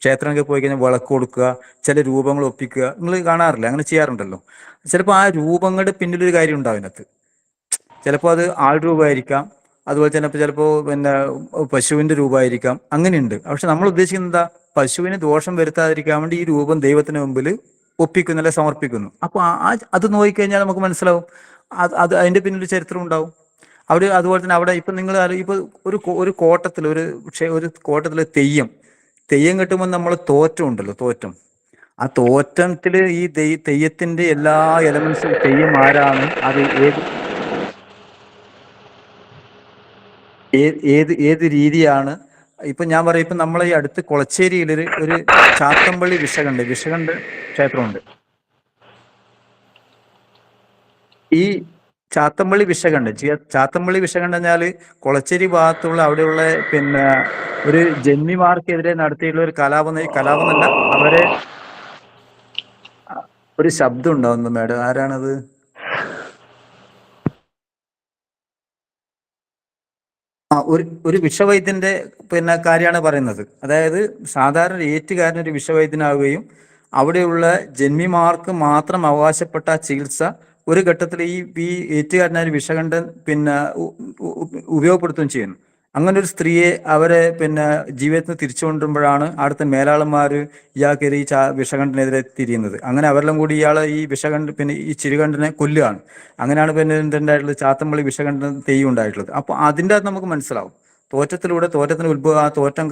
ക്ഷേത്രങ്ങൾക്ക് പോയി കഴിഞ്ഞാൽ വിളക്ക് കൊടുക്കുക, ചില രൂപങ്ങൾ ഒപ്പിക്കുക, നിങ്ങൾ കാണാറില്ല? അങ്ങനെ ചെയ്യാറുണ്ടല്ലോ. ചിലപ്പോൾ ആ രൂപങ്ങളുടെ പിന്നിലൊരു കാര്യം ഉണ്ടാവും അതിനകത്ത്. ചിലപ്പോൾ അത് ആൾ രൂപമായിരിക്കാം, അതുപോലെ തന്നെ ചിലപ്പോൾ പശുവിന്റെ രൂപമായിരിക്കാം, അങ്ങനെയുണ്ട്. പക്ഷെ നമ്മൾ ഉദ്ദേശിക്കുന്നത് എന്താ? പശുവിന് ദോഷം വരുത്താതിരിക്കാൻ വേണ്ടി ഈ രൂപം ദൈവത്തിന് മുമ്പിൽ ഒപ്പിക്കുന്നു, അല്ലെ സമർപ്പിക്കുന്നു. അപ്പൊ അത് നോക്കിക്കഴിഞ്ഞാൽ നമുക്ക് മനസ്സിലാവും അത് അതിന്റെ പിന്നിൽ ചരിത്രം ഉണ്ടാവും. അവിടെ അതുപോലെ തന്നെ അവിടെ ഇപ്പൊ നിങ്ങൾ ഇപ്പൊ ഒരു കോട്ടത്തിൽ തെയ്യം കെട്ടുമ്പോൾ നമ്മൾ തോറ്റം ഉണ്ടല്ലോ, തോറ്റം. ആ തോറ്റത്തിൽ ഈ തെയ്യത്തിന്റെ എല്ലാ എലമെന്റ്സും, തെയ്യം ആരാണ്, അത് ഏത് രീതിയാണ്. ഇപ്പൊ ഞാൻ പറയാം, ഇപ്പൊ നമ്മളെ ഈ അടുത്ത് കൊളച്ചേരിയിൽ ഒരു ചാത്തമ്പള്ളി വിഷകണ്ഠ ക്ഷേത്രമുണ്ട്. ഈ ചാത്തമ്പള്ളി വിഷകണ്ഠ എന്നാൽ കൊളച്ചേരി ഭാഗത്തുള്ള അവിടെയുള്ള ഒരു ജന്മിമാർക്കെതിരെ നടത്തിയിട്ടുള്ള ഒരു കലാപമല്ല, അവരെ ഒരു ശബ്ദം ഉണ്ടാവുന്നു മാഡം, ആരാണത്? ഒരു വിഷവൈദ്യന്റെ കാര്യമാണ് പറയുന്നത്. അതായത് സാധാരണ ഏറ്റുകാരൻ ഒരു വിഷവൈദ്യനാവുകയും അവിടെയുള്ള ജന്മിമാർക്ക് മാത്രം അവകാശപ്പെട്ട ചികിത്സ ഒരു ഘട്ടത്തിൽ ഈ ഏറ്റുകാരനായ വിഷകണ്ഠൻ ഉപയോഗപ്പെടുത്തുകയും ചെയ്യുന്നു. അങ്ങനെ ഒരു സ്ത്രീയെ അവരെ ജീവിതത്തിൽ തിരിച്ചു കൊണ്ടുവരുമ്പോഴാണ് അടുത്ത മേലാളന്മാർ ഇയാൾക്കെതിരെ ഈ വിഷകണ്ഠനെതിരെ തിരിയുന്നത്. അങ്ങനെ അവരെല്ലാം കൂടി ഇയാളെ ഈ ഈ ചിരുകണ്ഠനെ കൊല്ലുകയാണ്. അങ്ങനെയാണ് എന്തുണ്ടായിട്ടുള്ളത്? ചാത്തമ്പള്ളി വിഷകണ്ഠൻ തെയ്യം ഉണ്ടായിട്ടുള്ളത്. അപ്പൊ അതിൻ്റെ അകത്ത് നമുക്ക് മനസ്സിലാവും തോറ്റത്തിന് ഉത്ഭവം. ആ തോറ്റം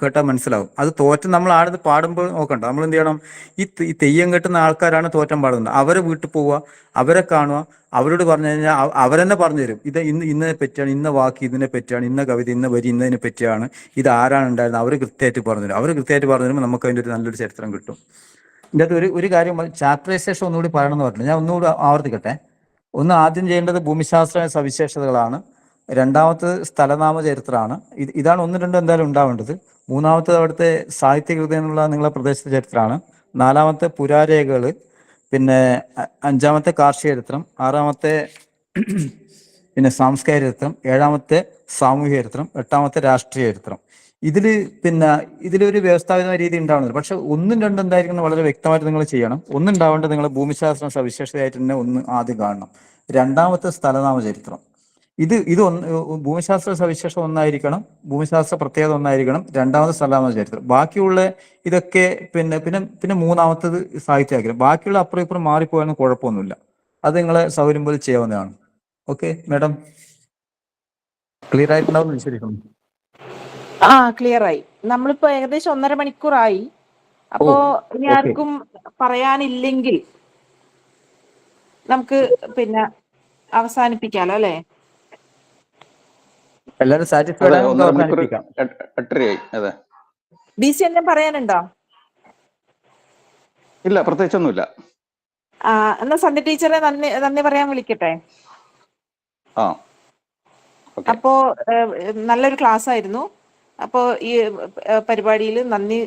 കേട്ടാൽ മനസ്സിലാവും. അത് തോറ്റം നമ്മൾ ആടുന്ന് പാടുമ്പോൾ നോക്കണ്ട, നമ്മൾ എന്ത് ചെയ്യണം? ഈ തെയ്യം കെട്ടുന്ന ആൾക്കാരാണ് തോറ്റം പാടുന്നത്. അവരെ വീട്ടിൽ പോവുക, അവരെ കാണുക, അവരോട് പറഞ്ഞു കഴിഞ്ഞാൽ അവരെന്നെ പറഞ്ഞു തരും. ഇത് ഇന്നതിനെ പറ്റിയാണ്, ഇന്ന വാക്ക് ഇതിനെ പറ്റിയാണ്, ഇന്ന കവിത ഇന്ന വരി ഇന്നതിനെ പറ്റിയാണ്, ഇത് ആരാണ് ഉണ്ടായിരുന്നത്, അവർ കൃത്യമായിട്ട് പറഞ്ഞു തരുമ്പോൾ നമുക്ക് അതിൻ്റെ ഒരു നല്ലൊരു ചരിത്രം കിട്ടും. ഇതിൻ്റെ അകത്ത് ഒരു കാര്യം ചാപ്റ്ററൈസേഷൻ ഒന്നുകൂടി പറയണമെന്ന് പറഞ്ഞു. ഞാൻ ഒന്നുകൂടി ആവർത്തിക്കട്ടെ. ആദ്യം ചെയ്യേണ്ടത് ഭൂമിശാസ്ത്ര സവിശേഷതകളാണ്. രണ്ടാമത്തത് സ്ഥലനാമ ചരിത്രമാണ്. ഇതാണ് 1, 2 എന്തായാലും ഉണ്ടാവേണ്ടത്. മൂന്നാമത്തത് അവിടുത്തെ സാഹിത്യകൃതി എന്നുള്ള നിങ്ങളെ പ്രദേശത്തെ ചരിത്രമാണ്. 4-മത്തെ പുരാരേഖകൾ, 5-മത്തെ കാർഷിക ചരിത്രം, 6-മത്തെ സാംസ്കാരിക ചരിത്രം, 7-മത്തെ സാമൂഹിക ചരിത്രം, 8-മത്തെ രാഷ്ട്രീയ ചരിത്രം. ഇതിലൊരു വ്യവസ്ഥാപിതമായ രീതി ഉണ്ടാവുന്നില്ല. പക്ഷെ 1, 2 എന്തായിരിക്കണം വളരെ വ്യക്തമായിട്ട് നിങ്ങൾ ചെയ്യണം. ഒന്നുണ്ടാവേണ്ടത് നിങ്ങൾ ഭൂമിശാസ്ത്രം സവിശേഷതയായിട്ട് തന്നെ ആദ്യം കാണണം. 2-മത്തെ സ്ഥലനാമ ചരിത്രം. ഇത് ഭൂമിശാസ്ത്ര സവിശേഷത ഒന്നായിരിക്കണം, ഭൂമിശാസ്ത്ര പ്രത്യേകത ഒന്നായിരിക്കണം. 2-മത് സ്ഥലനാമ ചരിത്രം. ബാക്കിയുള്ള ഇതൊക്കെ പിന്നെ 3-മത്തത് സാഹിത്യമായിരിക്കണം. ബാക്കിയുള്ള അപ്പുറം ഇപ്പുറം മാറിപ്പോയാലും കുഴപ്പമൊന്നുമില്ല. അത് നിങ്ങളെ സൗകര്യം പോലെ ചെയ്യാവുന്നതാണ്. ഓക്കെ മാഡം, ക്ലിയർ ആയിട്ടുണ്ടാവും വിശ്വസിക്കുന്നു. ക്ലിയർ ആയി. നമ്മളിപ്പോ ഏകദേശം 1.5 മണിക്കൂറായി. അപ്പോ ഇനി ആർക്കും പറയാനില്ലെങ്കിൽ നമുക്ക് അവസാനിപ്പിക്കാലോ അല്ലെ? എല്ലാവരും സാറ്റിസ്ഫൈഡ് ആയി? അതെ. BC എന്തെങ്കിലും പറയാനുണ്ടോ? ഇല്ല, പ്രത്യേകിച്ചൊന്നുമില്ല. എന്നാ സന്ധ്യ ടീച്ചറെ നന്ദി പറയാൻ വിളിക്കട്ടെ. അപ്പോ നല്ലൊരു ക്ലാസ് ആയിരുന്നു. അപ്പോ ഈ പരിപാടിയിൽ നന്ദി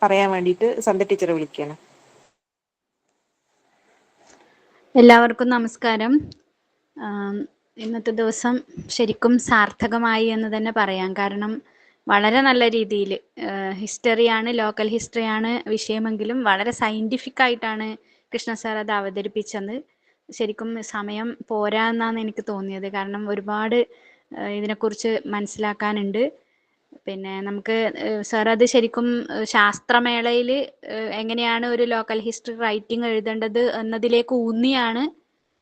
പറയാൻ വേണ്ടിയിട്ട് സന്ധ്യ ടീച്ചറെ വിളിക്കുകയാണ്. എല്ലാവർക്കും നമസ്കാരം. ഇന്നത്തെ ദിവസം ശരിക്കും സാർത്ഥകമായി എന്ന് തന്നെ പറയാം. കാരണം വളരെ നല്ല രീതിയിൽ ഹിസ്റ്ററിയാണ്, ലോക്കൽ ഹിസ്റ്ററിയാണ് വിഷയമെങ്കിലും വളരെ സയൻറ്റിഫിക് ആയിട്ടാണ് കൃഷ്ണ സാർ അത് അവതരിപ്പിച്ചത്. ശരിക്കും സമയം പോരാ എന്നാണ് എനിക്ക് തോന്നിയത്. കാരണം ഒരുപാട് ഇതിനെക്കുറിച്ച് മനസ്സിലാക്കാനുണ്ട്. പിന്നെ നമുക്ക് സാർ അത് ശരിക്കും ശാസ്ത്രമേളയിൽ എങ്ങനെയാണ് ഒരു ലോക്കൽ ഹിസ്റ്ററി റൈറ്റിംഗ് എഴുതേണ്ടത് എന്നതിലേക്ക് ഊന്നിയാണ്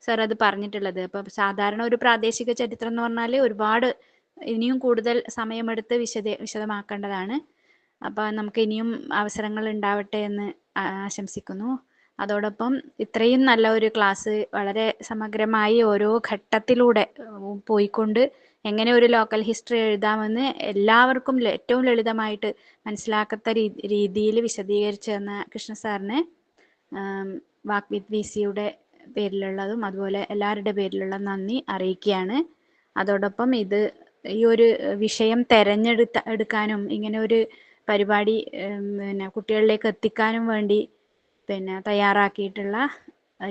സാർ അത് പറഞ്ഞിട്ടുള്ളത്. അപ്പം സാധാരണ ഒരു പ്രാദേശിക ചരിത്രം എന്ന് പറഞ്ഞാൽ ഒരുപാട് ഇനിയും കൂടുതൽ സമയമെടുത്ത് വിശദമാക്കേണ്ടതാണ്. അപ്പം നമുക്ക് ഇനിയും അവസരങ്ങൾ ഉണ്ടാവട്ടെ എന്ന് ആശംസിക്കുന്നു. അതോടൊപ്പം ഇത്രയും നല്ല ഒരു ക്ലാസ് വളരെ സമഗ്രമായി ഓരോ ഘട്ടത്തിലൂടെ പോയിക്കൊണ്ട് എങ്ങനെ ഒരു ലോക്കൽ ഹിസ്റ്ററി എഴുതാമെന്ന് എല്ലാവർക്കും ഏറ്റവും ലളിതമായിട്ട് മനസ്സിലാക്കത്ത രീതിയിൽ വിശദീകരിച്ചു തന്ന കൃഷ്ണ സാറിന് വാക്ക് വിത്ത് VCയുടെ പേരിലുള്ളതും അതുപോലെ എല്ലാവരുടെ പേരിലുള്ള നന്ദി അറിയിക്കുകയാണ്. അതോടൊപ്പം ഈ ഒരു വിഷയം എടുക്കാനും ഇങ്ങനെ ഒരു പരിപാടി പിന്നെ കുട്ടികളിലേക്ക് എത്തിക്കാനും വേണ്ടി തയ്യാറാക്കിയിട്ടുള്ള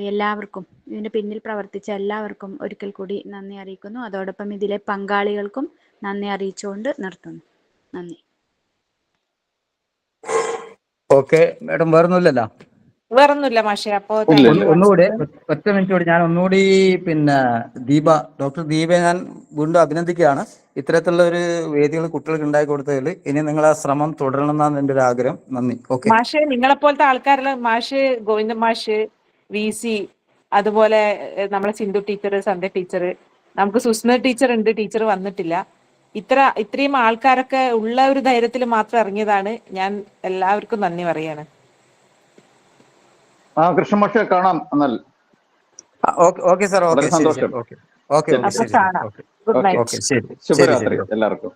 എല്ലാവർക്കും, ഇതിന് പിന്നിൽ പ്രവർത്തിച്ച എല്ലാവർക്കും ഒരിക്കൽ കൂടി നന്ദി അറിയിക്കുന്നു. അതോടൊപ്പം ഇതിലെ പങ്കാളികൾക്കും നന്ദി അറിയിച്ചുകൊണ്ട് നിർത്തുന്നു. നന്ദി. ഓക്കെ മാഡം, വേറൊന്നുമില്ലല്ലോ? വേറൊന്നുമില്ല മാഷെ. അപ്പോ ഒന്നുകൂടി ഒറ്റ മിനിറ്റ് കൂടി ഞാൻ ഒന്നുകൂടി ഡോക്ടർ ദീപയെ ഞാൻ വീണ്ടും അഭിനന്ദിക്കുകയാണ്. ഇത്തരത്തിലുള്ള ഒരു വേദികൾ കുട്ടികൾക്ക് ഉണ്ടാക്കി കൊടുത്തതിൽ ഇനി നിങ്ങൾ ആ ശ്രമം തുടരണം എന്നാണ് എൻ്റെ ഒരു ആഗ്രഹം. നന്ദി. ഓക്കെ മാഷെ, നിങ്ങളെപ്പോലത്തെ ആൾക്കാരെല്ലാം മാഷ്, ഗോവിന്ദൻ മാഷ്, VC, അതുപോലെ നമ്മളെ സിന്ധു ടീച്ചർ, സന്ധ്യ ടീച്ചർ, നമുക്ക് സുസ്മിത ടീച്ചർ ഉണ്ട്, ടീച്ചർ വന്നിട്ടില്ല. ഇത്രയും ആൾക്കാരൊക്കെ ഉള്ള ഒരു ധൈര്യത്തിൽ മാത്രം ഇറങ്ങിയതാണ്. ഞാൻ എല്ലാവർക്കും നന്ദി പറയാണ്. കൃഷ്ണമാഷെ കാണാം എന്നാൽ. Okay sir. ഓക്കെ, സന്തോഷം. Okay, good night. ശുഭരാത്രി എല്ലാവർക്കും.